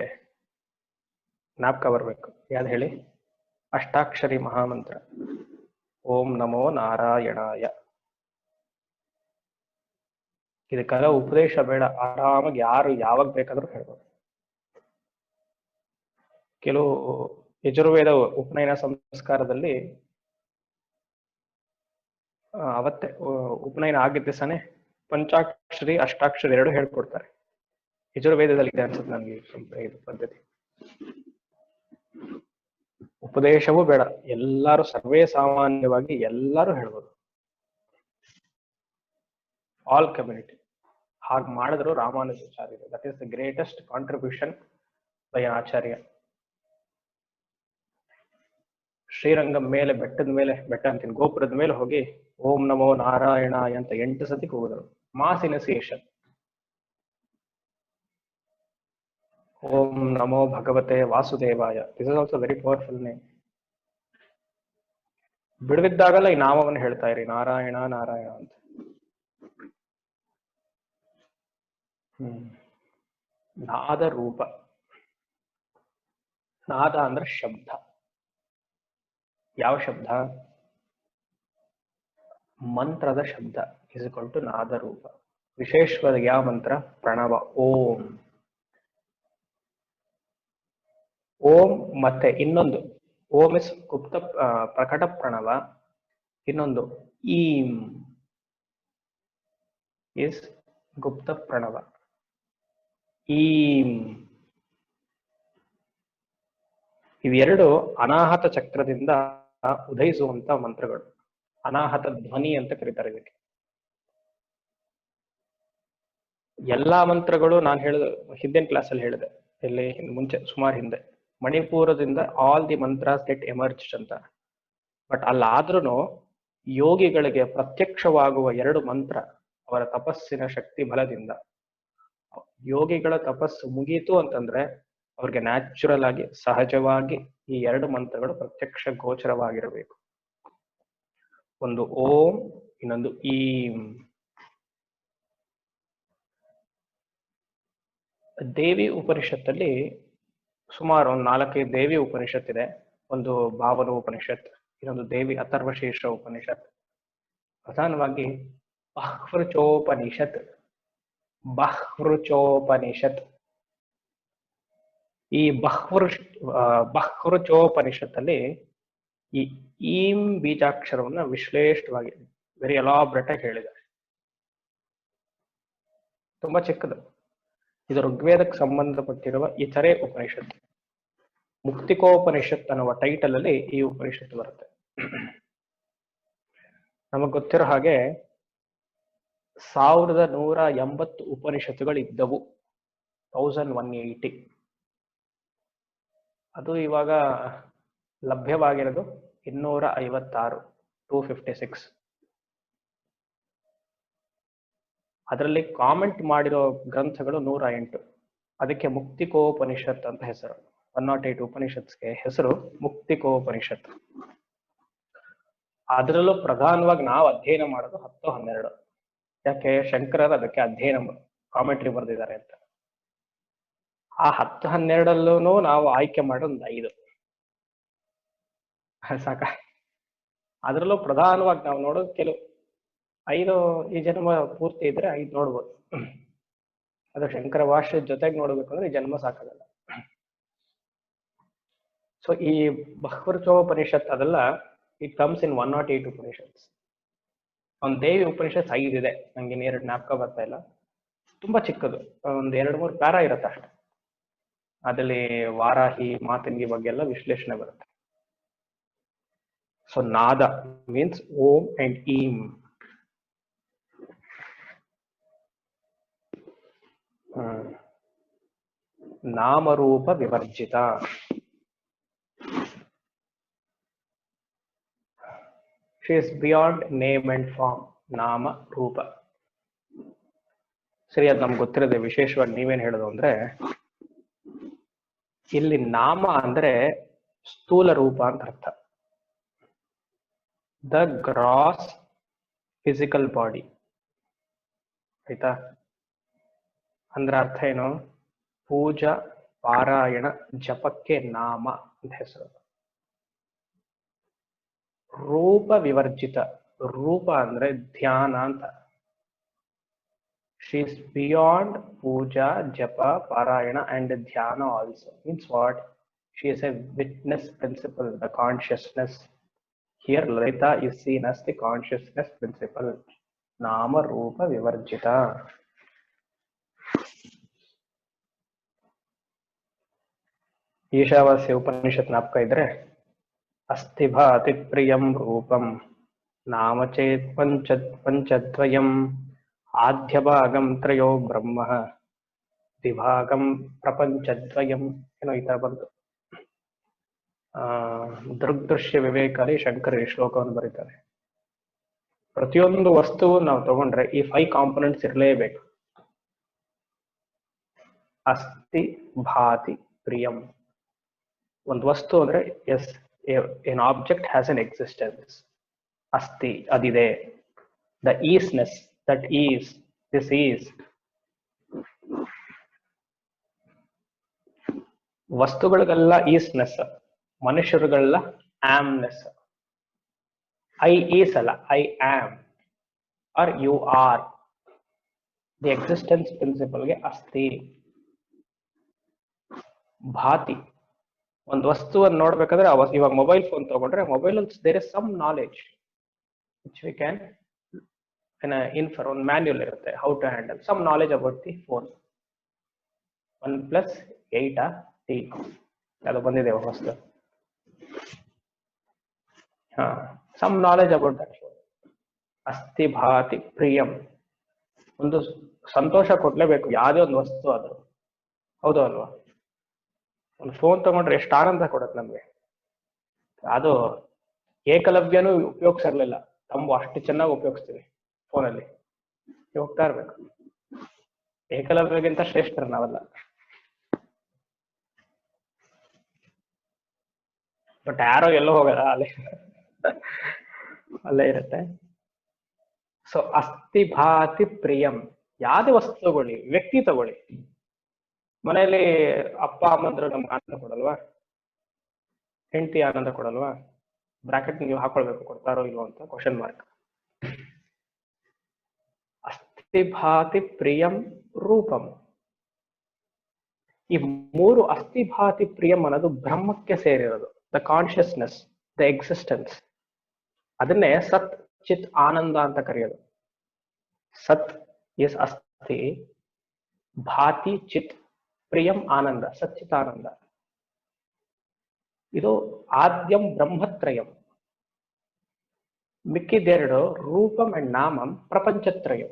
ಜ್ಞಾಪಕ ಬರ್ಬೇಕು. ಯಾವ್ದು ಹೇಳಿ? ಅಷ್ಟಾಕ್ಷರಿ ಮಹಾಮಂತ್ರ ಓಂ ನಮೋ ನಾರಾಯಣಾಯ. ಇದಕ್ಕೆಲ್ಲ ಉಪದೇಶ ಬೇಡ, ಆರಾಮಾಗಿ ಯಾರು ಯಾವಾಗ ಬೇಕಾದ್ರೂ ಹೇಳ್ಬೋದು. ಕೆಲವು ಯಜುರ್ವೇದ ಉಪನಯನ ಸಂಸ್ಕಾರದಲ್ಲಿ ಅವತ್ತೇ ಉಪನಯನ ಆಗಿದ್ದ ದಿವಸನೇ ಪಂಚಾಕ್ಷರಿ ಅಷ್ಟಾಕ್ಷರಿ ಎರಡು ಹೇಳ್ಕೊಡ್ತಾರೆ. ಯಜುರ್ವೇದದಲ್ಲಿ ಇದೆ ಅನ್ಸುತ್ತೆ ನನಗೆ ಇದು ಪದ್ಧತಿ. ಉಪದೇಶವೂ ಬೇಡ, ಎಲ್ಲರೂ ಸರ್ವೇ ಸಾಮಾನ್ಯವಾಗಿ ಎಲ್ಲರೂ ಹೇಳ್ಬೋದು. ಆಲ್ ಕಮ್ಯುನಿಟಿ ಹಾಗೆ ಮಾಡಿದ್ರು ರಾಮಾನುಜಾಚಾರ್ಯರು. That is the greatest contribution by ಆಚಾರ್ಯ. ಶ್ರೀರಂಗಂ ಮೇಲೆ, ಬೆಟ್ಟದ ಮೇಲೆ, ಬೆಟ್ಟ ಅಂತೀನಿ, ಗೋಪುರದ ಮೇಲೆ ಹೋಗಿ ಓಂ ನಮೋ ನಾರಾಯಣ ಅಂತ 8 ಸತಿ ಕೂಗಿದ್ರು. Mass initiation. ಓಂ ನಮೋ ಭಗವತೆ ವಾಸುದೇವಾಯ. This is also very powerful name. ಬಿಡುವಿದ್ದಾಗಲ್ಲ ಈ ನಾಮವನ್ನು ಹೇಳ್ತಾ ಇರಿ, ನಾರಾಯಣ ನಾರಾಯಣ ಅಂತ. ನಾದ ರೂಪ. ನಾದ ಅಂದ್ರೆ ಶಬ್ದ. ಯಾವ ಶಬ್ದ? ಮಂತ್ರದ ಶಬ್ದ ಇಸ್ ಈಕ್ವಲ್ ಟು ನಾದ ರೂಪ. ವಿಶೇಷವಾದ ಯಾವ ಮಂತ್ರ? ಪ್ರಣವ ಓಂ. ಓಂ ಮತ್ತೆ ಇನ್ನೊಂದು ಓಂ ಇಸ್ ಗುಪ್ತ ಪ್ರಕಟ ಪ್ರಣವ. ಇನ್ನೊಂದು ಈಂ ಇಸ್ ಗುಪ್ತ ಪ್ರಣವ. ಈಂ ಇವೆರಡು ಅನಾಹತ ಚಕ್ರದಿಂದ ಉದಯಿಸುವಂತ ಮಂತ್ರಗಳು. ಅನಾಹತ ಧ್ವನಿ ಅಂತ ಕರೀತಾರೆ ಇದಕ್ಕೆ. ಎಲ್ಲಾ ಮಂತ್ರಗಳು ನಾನು ಹೇಳಿದ ಹಿಂದಿನ ಕ್ಲಾಸಲ್ಲಿ ಹೇಳಿದೆ, ಇಲ್ಲಿ ಮುಂಚೆ ಸುಮಾರು ಹಿಂದೆ, ಮಣಿಪುರದಿಂದ ಆಲ್ ದಿ ಮಂತ್ರಾಸ್ ಗೆಟ್ ಎಮರ್ಜ್ಡ್ ಅಂತ. ಬಟ್ ಅಲ್ಲಾದ್ರೂ ಯೋಗಿಗಳಿಗೆ ಪ್ರತ್ಯಕ್ಷವಾಗುವ 2 ಮಂತ್ರ ಅವರ ತಪಸ್ಸಿನ ಶಕ್ತಿ ಬಲದಿಂದ. ಯೋಗಿಗಳ ತಪಸ್ಸು ಮುಗೀತು ಅಂತಂದ್ರೆ ಅವ್ರಿಗೆ ನ್ಯಾಚುರಲ್ ಆಗಿ ಸಹಜವಾಗಿ ಈ 2 ಮಂತ್ರಗಳು ಪ್ರತ್ಯಕ್ಷ ಗೋಚರವಾಗಿರಬೇಕು. ಒಂದು ಓಂ, ಇನ್ನೊಂದು ಈಂ. ದೇವಿ ಉಪನಿಷತ್ತಲ್ಲಿ ಸುಮಾರು 4-5 ದೇವಿ ಉಪನಿಷತ್ ಇದೆ. ಒಂದು ಭಾವನ ಉಪನಿಷತ್, ಇನ್ನೊಂದು ದೇವಿ ಅಥರ್ವಶೀರ್ಷ ಉಪನಿಷತ್. ಪ್ರಧಾನವಾಗಿ ಬಹ್ವೃಚೋಪನಿಷತ್ ಈ ಬಹ್ವೃಚೋಪನಿಷತ್ತಲ್ಲಿ ಈ ಈಂ ಬೀಜಾಕ್ಷರವನ್ನ ವಿಶ್ಲೇಷವಾಗಿ ವೆರಿ ಎಲಾಬ್ರೇಟ್ ಆಗಿ ಹೇಳಿದ್ದಾರೆ. ತುಂಬಾ ಚಿಕ್ಕದು. ಇದು ಋಗ್ವೇದಕ್ಕೆ ಸಂಬಂಧಪಟ್ಟಿರುವ ಇತರೆ ಉಪನಿಷತ್ತು. ಮುಕ್ತಿಕೋಪನಿಷತ್ ಅನ್ನುವ ಟೈಟಲ್ ಅಲ್ಲಿ ಈ ಉಪನಿಷತ್ತು ಬರುತ್ತೆ. ನಮಗ್ ಗೊತ್ತಿರೋ ಹಾಗೆ 1180 ಉಪನಿಷತ್ತುಗಳು ಇದ್ದವು. 1180. ಅದು ಇವಾಗ ಲಭ್ಯವಾಗಿರೋದು 256, 256. ಅದರಲ್ಲಿ ಕಾಮೆಂಟ್ ಮಾಡಿರೋ ಗ್ರಂಥಗಳು 108. ಅದಕ್ಕೆ ಮುಕ್ತಿಕೋಪನಿಷತ್ ಅಂತ ಹೆಸರು. 108 ಉಪನಿಷತ್ಸ್ಗೆ ಹೆಸರು ಮುಕ್ತಿಕೋಪನಿಷತ್. ಅದರಲ್ಲೂ ಪ್ರಧಾನವಾಗಿ ನಾವು ಅಧ್ಯಯನ ಮಾಡೋದು 10-12. ಯಾಕೆ? ಶಂಕರರು ಅದಕ್ಕೆ ಅಧ್ಯಯನ ಕಾಮೆಂಟ್ರಿ ಬರೆದಿದ್ದಾರೆ ಅಂತ. ಆ 10-12 ನಾವು ಆಯ್ಕೆ ಮಾಡೋದು 5 ಸಾಕ. ಅದರಲ್ಲೂ ಪ್ರಧಾನವಾಗಿ ನಾವು ನೋಡೋದು ಕೆಲವು 5 ಈ ಜನ್ಮ ಪೂರ್ತಿ ಇದ್ರೆ 5 ನೋಡ್ಬೋದು. ಅದು ಶಂಕರ ಭಾಷ್ಯದ ಜೊತೆಗೆ ನೋಡ್ಬೇಕಂದ್ರೆ ಈ ಜನ್ಮ ಸಾಕಾಗಲ್ಲ. ಸೊ ಈ ಬಹ್ವೃಚೋಪನಿಷತ್ ಅದೆಲ್ಲ ಇಟ್ ಕಮ್ಸ್ ಇನ್ 108 ಉಪನಿಷತ್ಸ್. ಒಂದು ದೇವಿ ಉಪನಿಷತ್ 5 ಇದೆ. ನಂಗೆ 2 ಜ್ಞಾಪಕ ಬರ್ತಾ ಇಲ್ಲ. ತುಂಬಾ ಚಿಕ್ಕದು, ಒಂದು 2-3 ಪ್ಯಾರ ಇರುತ್ತೆ ಅಷ್ಟೆ. ಅದರಲ್ಲಿ ವಾರಾಹಿ ಮಾತಂಗಿ ಬಗ್ಗೆ ಎಲ್ಲ ವಿಶ್ಲೇಷಣೆ ಬರುತ್ತೆ. ಸೊ ನಾದ ಮೀನ್ಸ್ ಓಂ ಅಂಡ್ ಈಂ. ನಾಮರೂಪ ವಿವರ್ಜಿತ. She is beyond name and form. ನಾಮ ರೂಪ. ಸರಿ, ಅದು ನಮ್ಗೆ ಗೊತ್ತಿರೋದೆ. ವಿಶೇಷವಾಗಿ ನೀವೇನ್ ಹೇಳೋದು ಅಂದ್ರೆ, ಇಲ್ಲಿ ನಾಮ ಅಂದ್ರೆ ಸ್ಥೂಲ ರೂಪ ಅಂತ ಅರ್ಥ. The gross physical body. ಆಯ್ತಾ? ಅಂದ್ರೆ ಅರ್ಥ ಏನು? ಪೂಜಾ, ಪಾರಾಯಣ, ಜಪಕ್ಕೆ ನಾಮ ಅಂತ ಹೆಸರು. ರೂಪ ವಿವರ್ಜಿತ. ರೂಪ ಅಂದ್ರೆ ಧ್ಯಾನ ಅಂತ. She is beyond puja, japa, parayana and dhyana also. Means what? She is a witness principle, the consciousness. Here Lalita is seen as the consciousness principle. Nama Rupa Vivarjita. Ishavasya Upanishad ಜ್ಞಾಪಕ ಇದ್ರೆ, ಅಸ್ತಿ ಭಾತಿ ಪ್ರಿಯಂ ರೂಪಂ ನಾಮಚೇತ್ ಪಂಚದ್ವಯಂ ಆದ್ಯ ಭಾಗಂ ತ್ರಯೋ ಬ್ರಹ್ಮ ದ್ವಿಭಾಗಂ ಪ್ರಪಂಚದ್ವಯಂ ಏನೋ ಈ ತರ ಬಂತು. ದೃಗ್ದೃಶ್ಯ ವಿವೇಕಲ್ಲಿ ಶಂಕರ ಈ ಶ್ಲೋಕವನ್ನು ಬರೀತಾರೆ. ಪ್ರತಿಯೊಂದು ವಸ್ತುವು ನಾವು ತಗೊಂಡ್ರೆ ಈ 5 ಕಾಂಪೊನೆಂಟ್ಸ್ ಇರಲೇಬೇಕು. ಅಸ್ತಿ ಭಾತಿ ಪ್ರಿಯಂ. ಒಂದು ವಸ್ತು ಅಂದ್ರೆ yes, an object has an existence. ಅಸ್ತಿ ಅದಿದೆ. The isness, that is, this is. ವಸ್ತುಗಳಿಗೆಲ್ಲ ಈಸ್ನೆಸ್, ಮನುಷ್ಯರುಗಳೆಲ್ಲ ಆಮ್ನೆಸ್. ಐ ಈಸ್ ಅಲ್ಲ, I am are you are. The existence ಪ್ರಿನ್ಸಿಪಲ್ಗೆ ಅಸ್ತಿ. ಭಾತಿ, ಒಂದು ವಸ್ತುವನ್ನು ನೋಡ್ಬೇಕಾದ್ರೆ ಇವಾಗ ಮೊಬೈಲ್ ಫೋನ್ ತಗೊಂಡ್ರೆ mobile there is some knowledge which we can infer. ಒಂದು ಮ್ಯಾನ್ಯುಯಲ್ ಇರುತ್ತೆ, how to handle, some knowledge about the phone. 1+8T ಅದು ಬಂದಿದೆ ವಸ್ತು. Some knowledge about that phone. ಅಸ್ತಿ ಭಾತಿ ಪ್ರಿಯಂ. ಒಂದು ಸಂತೋಷ ಕೊಡ್ಲೇಬೇಕು ಯಾವುದೇ ಒಂದು ವಸ್ತು ಆದ್ರೂ. ಹೌದು ಅಲ್ವಾ? ಒಂದು ಫೋನ್ ತಗೊಂಡ್ರೆ ಎಷ್ಟು ಆನಂದ ಕೊಡುತ್ತೆ ನಮ್ಗೆ. ಅದು ಏಕಲವ್ಯನೂ ಉಪಯೋಗಿಸಿರ್ಲಿಲ್ಲ, ತಂಬು ಅಷ್ಟು ಚೆನ್ನಾಗಿ ಉಪಯೋಗಿಸ್ತೀವಿ ಫೋನಲ್ಲಿ, ಹೋಗ್ತಾ ಇರ್ಬೇಕು. ಏಕಲವ್ಯಗಿಂತ ಶ್ರೇಷ್ಠರು ನಾವೆಲ್ಲ. ಬಟ್ ಯಾರೋ ಎಲ್ಲೋ ಹೋಗಲ್ಲ, ಅಲ್ಲೇ ಅಲ್ಲೇ ಇರುತ್ತೆ. ಸೊ ಅಸ್ಥಿ ಭಾತಿ ಪ್ರಿಯಂ, ಯಾವ್ದೇ ವಸ್ತು ತಗೊಳ್ಳಿ, ವ್ಯಕ್ತಿ ತಗೊಳ್ಳಿ. ಮನೆಯಲ್ಲಿ ಅಪ್ಪ ಅಮ್ಮಂದ್ರು ನಮ್ಗೆ ಆನಂದ ಕೊಡಲ್ವಾ? ಹೆಂಡತಿ ಆನಂದ ಕೊಡಲ್ವಾ? ಬ್ರಾಕೆಟ್ ನೀವು ಹಾಕೊಳ್ಬೇಕು, ಕೊಡ್ತಾರೋ ಇಲ್ವೋ ಅಂತ ಕ್ವಶನ್ ಮಾರ್ಕ್. ಅಸ್ಥಿ ಭಾತಿ ಪ್ರಿಯಂ ರೂಪಂ. ಈ ಮೂರು ಅಸ್ಥಿ ಭಾತಿ ಪ್ರಿಯಂ ಅನ್ನೋದು ಬ್ರಹ್ಮಕ್ಕೆ ಸೇರಿರೋದು, ದ ಕಾನ್ಶಿಯಸ್ನೆಸ್, ದ ಎಕ್ಸಿಸ್ಟೆನ್ಸ್. ಅದನ್ನೇ ಸತ್ ಚಿತ್ ಆನಂದ ಅಂತ ಕರೆಯೋದು. ಸತ್ ಇಸ್ ಅಸ್ಥಿ, ಭಾತಿ ಚಿತ್, ಪ್ರಿಯಂ ಆನಂದ, ಸಚ್ಚಿತಾನಂದ. ಇದು ಆದ್ಯಂ ಬ್ರಹ್ಮತ್ರಯಂ. ಮಿಕ್ಕಿದೆರಡು ರೂಪಂ ಅಂಡ್ ನಾಮಂ ಪ್ರಪಂಚತ್ರಯಂ.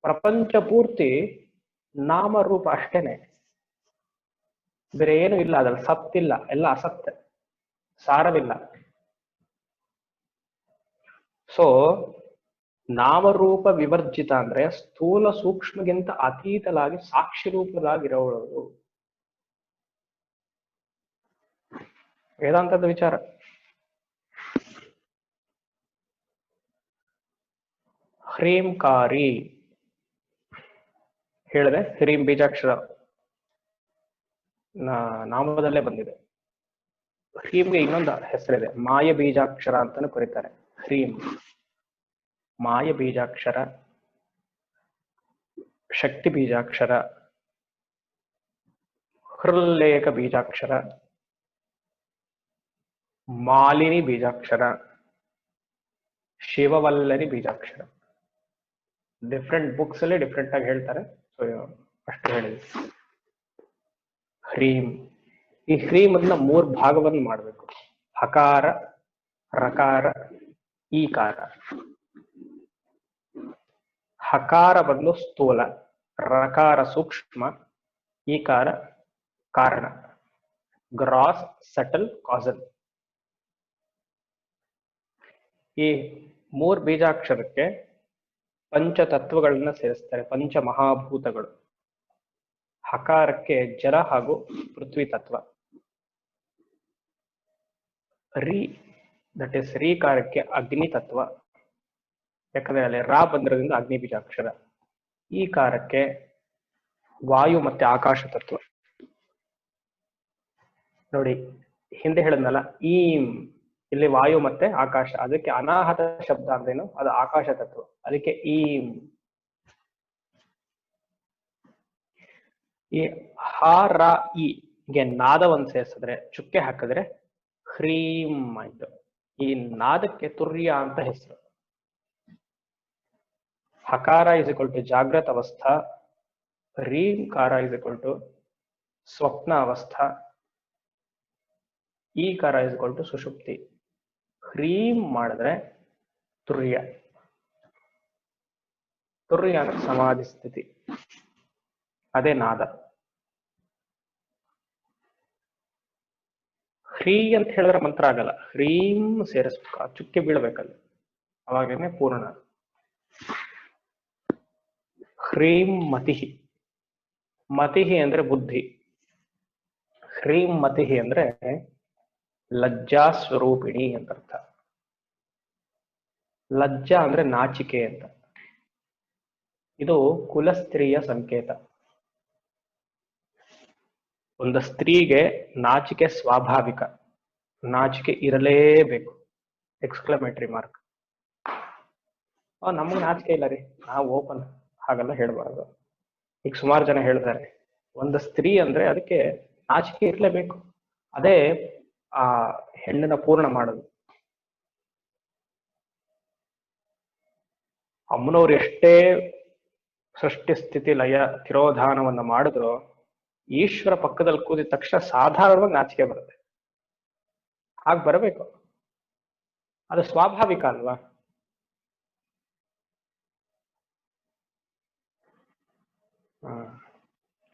ಪ್ರಪಂಚ ಪೂರ್ತಿ ನಾಮರೂಪ ಅಷ್ಟೇನೆ, ಬೇರೆ ಏನು ಇಲ್ಲ ಅದ್ರಲ್ಲಿ. ಸತ್ತಿಲ್ಲ, ಎಲ್ಲ ಅಸತ್ಯ, ಸಾರವಿಲ್ಲ. ಸೊ ನಾಮರೂಪ ವಿವರ್ಜಿತ ಅಂದ್ರೆ ಸ್ಥೂಲ ಸೂಕ್ಷ್ಮಗಿಂತ ಅತೀತಲಾಗಿ ಸಾಕ್ಷಿ ರೂಪದಾಗಿರೋಳು ವೇದಾಂತದ ವಿಚಾರ. ಹ್ರೀಂಕಾರಿ ಹೇಳಿದೆ, ಹ್ರೀಂ ಬೀಜಾಕ್ಷರ ನಾಮದಲ್ಲೇ ಬಂದಿದೆ. ಹ್ರೀಂಗೆ ಇನ್ನೊಂದು ಹೆಸರಿದೆ, ಮಾಯ ಬೀಜಾಕ್ಷರ ಅಂತಾನು ಕರೀತಾರೆ. ಹ್ರೀಂ ಮಾಯ ಬೀಜಾಕ್ಷರ, ಶಕ್ತಿ ಬೀಜಾಕ್ಷರ, ಹೃಲ್ಲೇಖ ಬೀಜಾಕ್ಷರ, ಮಾಲಿನಿ ಬೀಜಾಕ್ಷರ, ಶಿವವಲ್ಲರಿ ಬೀಜಾಕ್ಷರ. ಡಿಫ್ರೆಂಟ್ ಬುಕ್ಸ್ ಅಲ್ಲಿ ಡಿಫ್ರೆಂಟ್ ಆಗಿ ಹೇಳ್ತಾರೆ. ಸೊ ಅಷ್ಟು ಹೇಳಿದೆ. ಹ್ರೀಂ, ಈ ಹ್ರೀಂ ಅನ್ನ 3 ಭಾಗವನ್ನು ಮಾಡಬೇಕು: ಹಕಾರ, ರಕಾರ, ಈಕಾರ. ಹಕಾರ ಬದಲು ಸ್ಥೂಲ, ರಕಾರ ಸೂಕ್ಷ್ಮ, ಈಕಾರ ಕಾರಣ, ಗ್ರಾಸ್, ಸಟಲ್, ಕಾಸಲ್. ಈ 3 ಬೀಜಾಕ್ಷರಕ್ಕೆ ಪಂಚತತ್ವಗಳನ್ನ ಸೇರಿಸ್ತಾರೆ, ಪಂಚ ಮಹಾಭೂತಗಳು. ಹಕಾರಕ್ಕೆ ಜಲ ಹಾಗೂ ಪೃಥ್ವಿ ತತ್ವ. ರಿ ದಟ್ ಇಸ್ ರೀಕಾರಕ್ಕೆ ಅಗ್ನಿ ತತ್ವ, ಯಾಕಂದ್ರೆ ಅಲ್ಲಿ ರಾ ಬಂದಿರೋದ್ರಿಂದ ಅಗ್ನಿ ಬೀಜಾಕ್ಷರ. ಈ ಕಾರಕ್ಕೆ ವಾಯು ಮತ್ತೆ ಆಕಾಶ ತತ್ವ. ನೋಡಿ ಹಿಂದೆ ಹೇಳಿದ್ನಲ್ಲ, ಈಂ, ಇಲ್ಲಿ ವಾಯು ಮತ್ತೆ ಆಕಾಶ, ಅದಕ್ಕೆ ಅನಾಹತ ಶಬ್ದ ಅಂದ್ರೇನು? ಅದು ಆಕಾಶ ತತ್ವ, ಅದಕ್ಕೆ ಈಂ. ಈ ಹ ರ ಇ ಗೆ ನಾದವನ್ನು ಸೇರಿಸಿದ್ರೆ, ಚುಕ್ಕೆ ಹಾಕಿದ್ರೆ ಹ್ರೀಂ ಆಯ್ತು. ಈ ನಾದಕ್ಕೆ ತುರ್ಯ ಅಂತ ಹೆಸರು. ಹಕಾರ ಇಸ್ ಇಕ್ವಲ್ ಟು ಜಾಗೃತ ಅವಸ್ಥಾ, ರೀಂಕಾರ ಇಸ್ ಇಕ್ವಲ್ ಟು ಸ್ವಪ್ನ ಅವಸ್ಥಾ, ಈಕಾರ ಇಸ್ ಇಕ್ವಲ್ ಟು ಸುಷುಪ್ತಿ. ಹ್ರೀಂ ಮಾಡಿದ್ರೆ ತುರ್ಯ. ತುರ್ಯ ಅಂದ್ರೆ ಸಮಾಧಿ ಸ್ಥಿತಿ, ಅದೇ ನಾದ. ಹ್ರೀ ಅಂತ ಹೇಳಿದ್ರೆ ಮಂತ್ರ ಆಗಲ್ಲ, ಹ್ರೀಂ ಸೇರಿಸ್ಬೇಕು, ಚುಕ್ಕೆ ಬೀಳ್ಬೇಕಲ್ಲಿ, ಅವಾಗೇನೆ ಪೂರ್ಣ. ಹ್ರೀಂ ಮತಿಹಿ, ಮತಿಹಿ ಅಂದ್ರೆ ಬುದ್ಧಿ. ಹ್ರೀಂ ಮತಿಹಿ ಅಂದ್ರೆ ಲಜ್ಜಾ ಸ್ವರೂಪಿಣಿ ಅಂತ ಅರ್ಥ. ಲಜ್ಜಾ ಅಂದ್ರೆ ನಾಚಿಕೆ ಅಂತ. ಇದು ಕುಲಸ್ತ್ರೀಯ ಸಂಕೇತ. ಒಂದು ಸ್ತ್ರೀಗೆ ನಾಚಿಕೆ ಸ್ವಾಭಾವಿಕ, ನಾಚಿಕೆ ಇರಲೇಬೇಕು. Exclamatory mark. ನಮಗೆ ನಾಚಿಕೆ ಇಲ್ಲ ರೀ, ನಾವು ಓಪನ್, ಹಾಗೆಲ್ಲ ಹೇಳ್ಬಾರ್ದು. ಈಗ ಸುಮಾರು ಜನ ಹೇಳ್ತಾರೆ, ಒಂದು ಸ್ತ್ರೀ ಅಂದ್ರೆ ಅದಕ್ಕೆ ನಾಚಿಕೆ ಇರಲೇಬೇಕು, ಅದೇ ಆ ಹೆಣ್ಣನ್ನ ಪೂರ್ಣ ಮಾಡೋದು. ಅಮ್ಮನವ್ರು ಎಷ್ಟೇ ಸೃಷ್ಟಿ ಸ್ಥಿತಿ ಲಯ ತಿರೋಧಾನವನ್ನ ಮಾಡಿದ್ರು, ಈಶ್ವರ ಪಕ್ಕದಲ್ಲಿ ಕೂದಿದ ತಕ್ಷಣ ಸಾಧಾರಣವಾಗಿ ನಾಚಿಕೆ ಬರುತ್ತೆ. ಹಾಗೆ ಬರಬೇಕು, ಅದು ಸ್ವಾಭಾವಿಕ ಅಲ್ವಾ?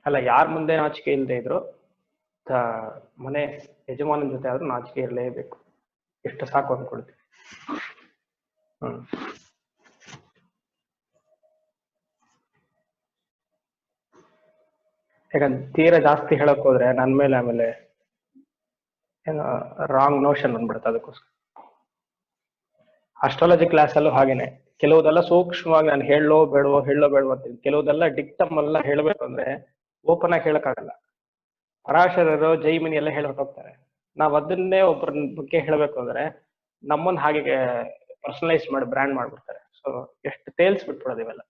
ಅಲ್ಲ, ಯಾರ ಮುಂದೆ ನಾಚಿಕೆ ಇಲ್ಲದೆ ಇದ್ರು ಮನೆ ಯಜಮಾನನ ಜೊತೆ ಆದ್ರೂ ನಾಚಿಕೆ ಇರಲೇಬೇಕು. ಎಷ್ಟು ಸಾಕು ಅಂದ್ಕೊಳ್ತೀವಿ. ಹ್ಮ್ ಯಾಕಂದ್ರೆ ತೀರಾ ಜಾಸ್ತಿ ಹೇಳಕ್ ಹೋದ್ರೆ ನನ್ ಮೇಲೆ ಆಮೇಲೆ ಏನೋ ರಾಂಗ್ ನೋಷನ್ ಬಂದ್ಬಿಡುತ್ತೆ. ಅದಕ್ಕೋಸ್ಕರ ಅಸ್ಟ್ರಾಲಜಿ ಕ್ಲಾಸ್ ಅಲ್ಲೂ ಹಾಗೇನೆ ಕೆಲವುದೆಲ್ಲ ಸೂಕ್ಷ್ಮವಾಗಿ ನಾನು ಹೇಳೋ ಬೇಡವೋ ಅಂತೀನಿ. ಕೆಲವುದೆಲ್ಲ ಡಿಕ್ಟಮ್ ಎಲ್ಲ ಹೇಳ್ಬೇಕು ಅಂದ್ರೆ ಓಪನ್ ಆಗಿ ಹೇಳಕ್ಕಾಗಲ್ಲ. ಪರಾಶರರು ಜೈಮಿನಿ ಎಲ್ಲ ಹೇಳ್ಬೇಕು ಹೋಗ್ತಾರೆ. ನಾವ್ ಅದನ್ನೇ ಒಬ್ಬರ ಬಗ್ಗೆ ಹೇಳ್ಬೇಕು ಅಂದ್ರೆ ನಮ್ಮನ್ನ ಹಾಗೆ ಪರ್ಸನಲೈಸ್ ಮಾಡಿ ಬ್ರ್ಯಾಂಡ್ ಮಾಡ್ಬಿಡ್ತಾರೆ. ಸೊ ಎಷ್ಟು ತೇಲ್ಸ್ಬಿಟ್ಬಿಡೋದು ಇವೆಲ್ಲ.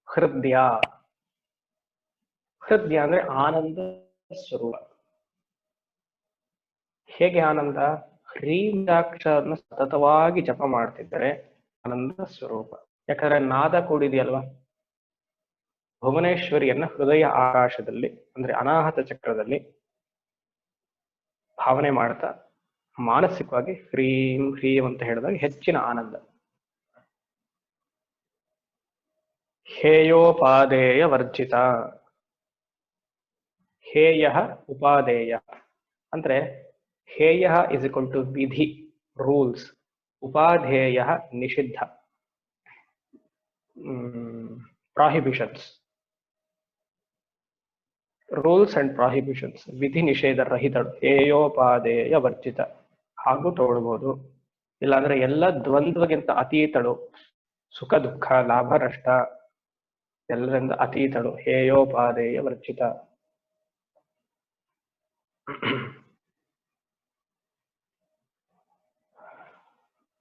ಹೃದಯ ಹೃದಯ ಅಂದ್ರೆ ಆನಂದ ಸ್ವರೂಪ. ಹೇಗೆ ಆನಂದ? ಹ್ರೀಂಜಾಕ್ಷರನ್ನು ಸತತವಾಗಿ ಜಪ ಮಾಡ್ತಿದ್ದರೆ ಆನಂದ ಸ್ವರೂಪ. ಯಾಕಂದ್ರೆ ನಾದ ಕೂಡಿದೆಯಲ್ವಾ. ಭುವನೇಶ್ವರಿಯನ್ನ ಹೃದಯ ಆಕಾಶದಲ್ಲಿ ಅಂದ್ರೆ ಅನಾಹತ ಚಕ್ರದಲ್ಲಿ ಭಾವನೆ ಮಾಡ್ತಾ ಮಾನಸಿಕವಾಗಿ ಹ್ರೀಂ ಹ್ರೀಂ ಅಂತ ಹೇಳಿದಾಗ ಹೆಚ್ಚಿನ ಆನಂದ. ಹೇಯೋಪಾದೇಯ ವರ್ಜಿತ. ಹೇಯ ಉಪಾದೇಯ ಅಂದ್ರೆ ಹೇಯ ಇಸ್ ಇಕ್ವಲ್ ಟು ವಿಧಿ, ರೂಲ್ಸ್. ಉಪಾಧೇಯ ನಿಷಿದ್ಧ, ಪ್ರಾಹಿಬಿಷನ್ಸ್. ರೂಲ್ಸ್ ಅಂಡ್ ಪ್ರಾಹಿಬಿಷನ್ಸ್, ವಿಧಿ ನಿಷೇಧ ರಹಿತಳು. ಹೇಯೋಪಾದೇಯ ವರ್ಜಿತ ಹಾಗೂ ತಗೊಳ್ಬಹುದು. ಇಲ್ಲಾಂದ್ರೆ ಎಲ್ಲ ದ್ವಂದ್ವಗಿಂತ ಅತೀತಳು, ಸುಖ ದುಃಖ ಲಾಭ ನಷ್ಟ ಎಲ್ಲರಿಂದ ಅತೀತಳು. ಹೇಯೋಪಾದೇಯ ವರ್ಜಿತ.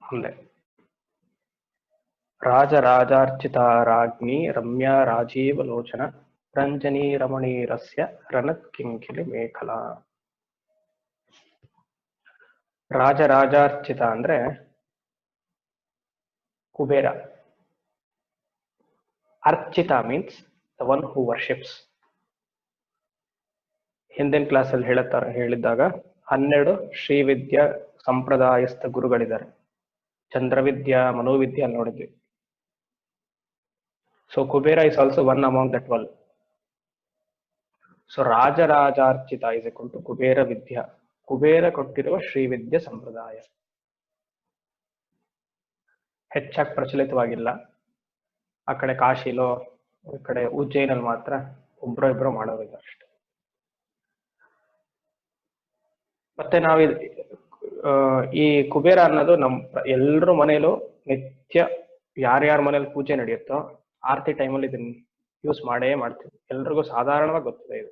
ಮುಂದೆ ರಾಜರಾಜಾರ್ಚಿತ ರಾಜ್ಞಿ ರಮ್ಯಾ ರಾಜೀವ ಲೋಚನ ರಂಜನಿ ರಮಣೀರಸ್ಯ ರಣತ್ ಕಿಂಕಿಲಿ ಮೇಖಲಾ. ರಾಜರಾಜಾರ್ಚಿತ ಅಂದ್ರೆ ಕುಬೇರ. ಅರ್ಚಿತ means the one who worships. ಹಿಂದಿನ ಕ್ಲಾಸ್ ಅಲ್ಲಿ ಹೇಳಿದ್ದಾಗ 12 ಶ್ರೀವಿದ್ಯಾ ಸಂಪ್ರದಾಯಸ್ಥ ಗುರುಗಳಿದ್ದಾರೆ. ಚಂದ್ರವಿದ್ಯಾ ಮನೋವಿದ್ಯಾ ನೋಡಿದ್ವಿ. So Kubera is also one among that 12. So ರಾಜರಾಜಾರ್ಚಿತ ಇಸ್ ಇಕ್ವಲ್ ಟು ಕುಬೇರ ವಿದ್ಯಾ. ಕುಬೇರ ಕೊಟ್ಟಿರುವ ಶ್ರೀವಿದ್ಯಾ ಸಂಪ್ರದಾಯ ಹೆಚ್ಚಾಗಿ ಪ್ರಚಲಿತವಾಗಿಲ್ಲ. ಆ ಕಡೆ ಕಾಶಿಲೋ ಈ ಕಡೆ ಉಜ್ಜಯಿನಲ್ಲಿ ಮಾತ್ರ ಒಬ್ರು ಮಾಡೋರಿದ್ದಾರೆ ಅಷ್ಟೆ. ಮತ್ತೆ ನಾವು ಈ ಕುಬೇರ ಅನ್ನೋದು ನಮ್ಮ ಎಲ್ಲರ ಮನೇಲೂ ನಿತ್ಯ ಯಾರ್ಯಾರ ಮನೇಲಿ ಪೂಜೆ ನಡೆಯುತ್ತೋ ಆರತಿ ಟೈಮಲ್ಲಿ ಇದನ್ನ ಯೂಸ್ ಮಾಡೇ ಮಾಡ್ತೀವಿ. ಎಲ್ರಿಗೂ ಸಾಧಾರಣವಾಗಿ ಗೊತ್ತಿದೆ ಇದು.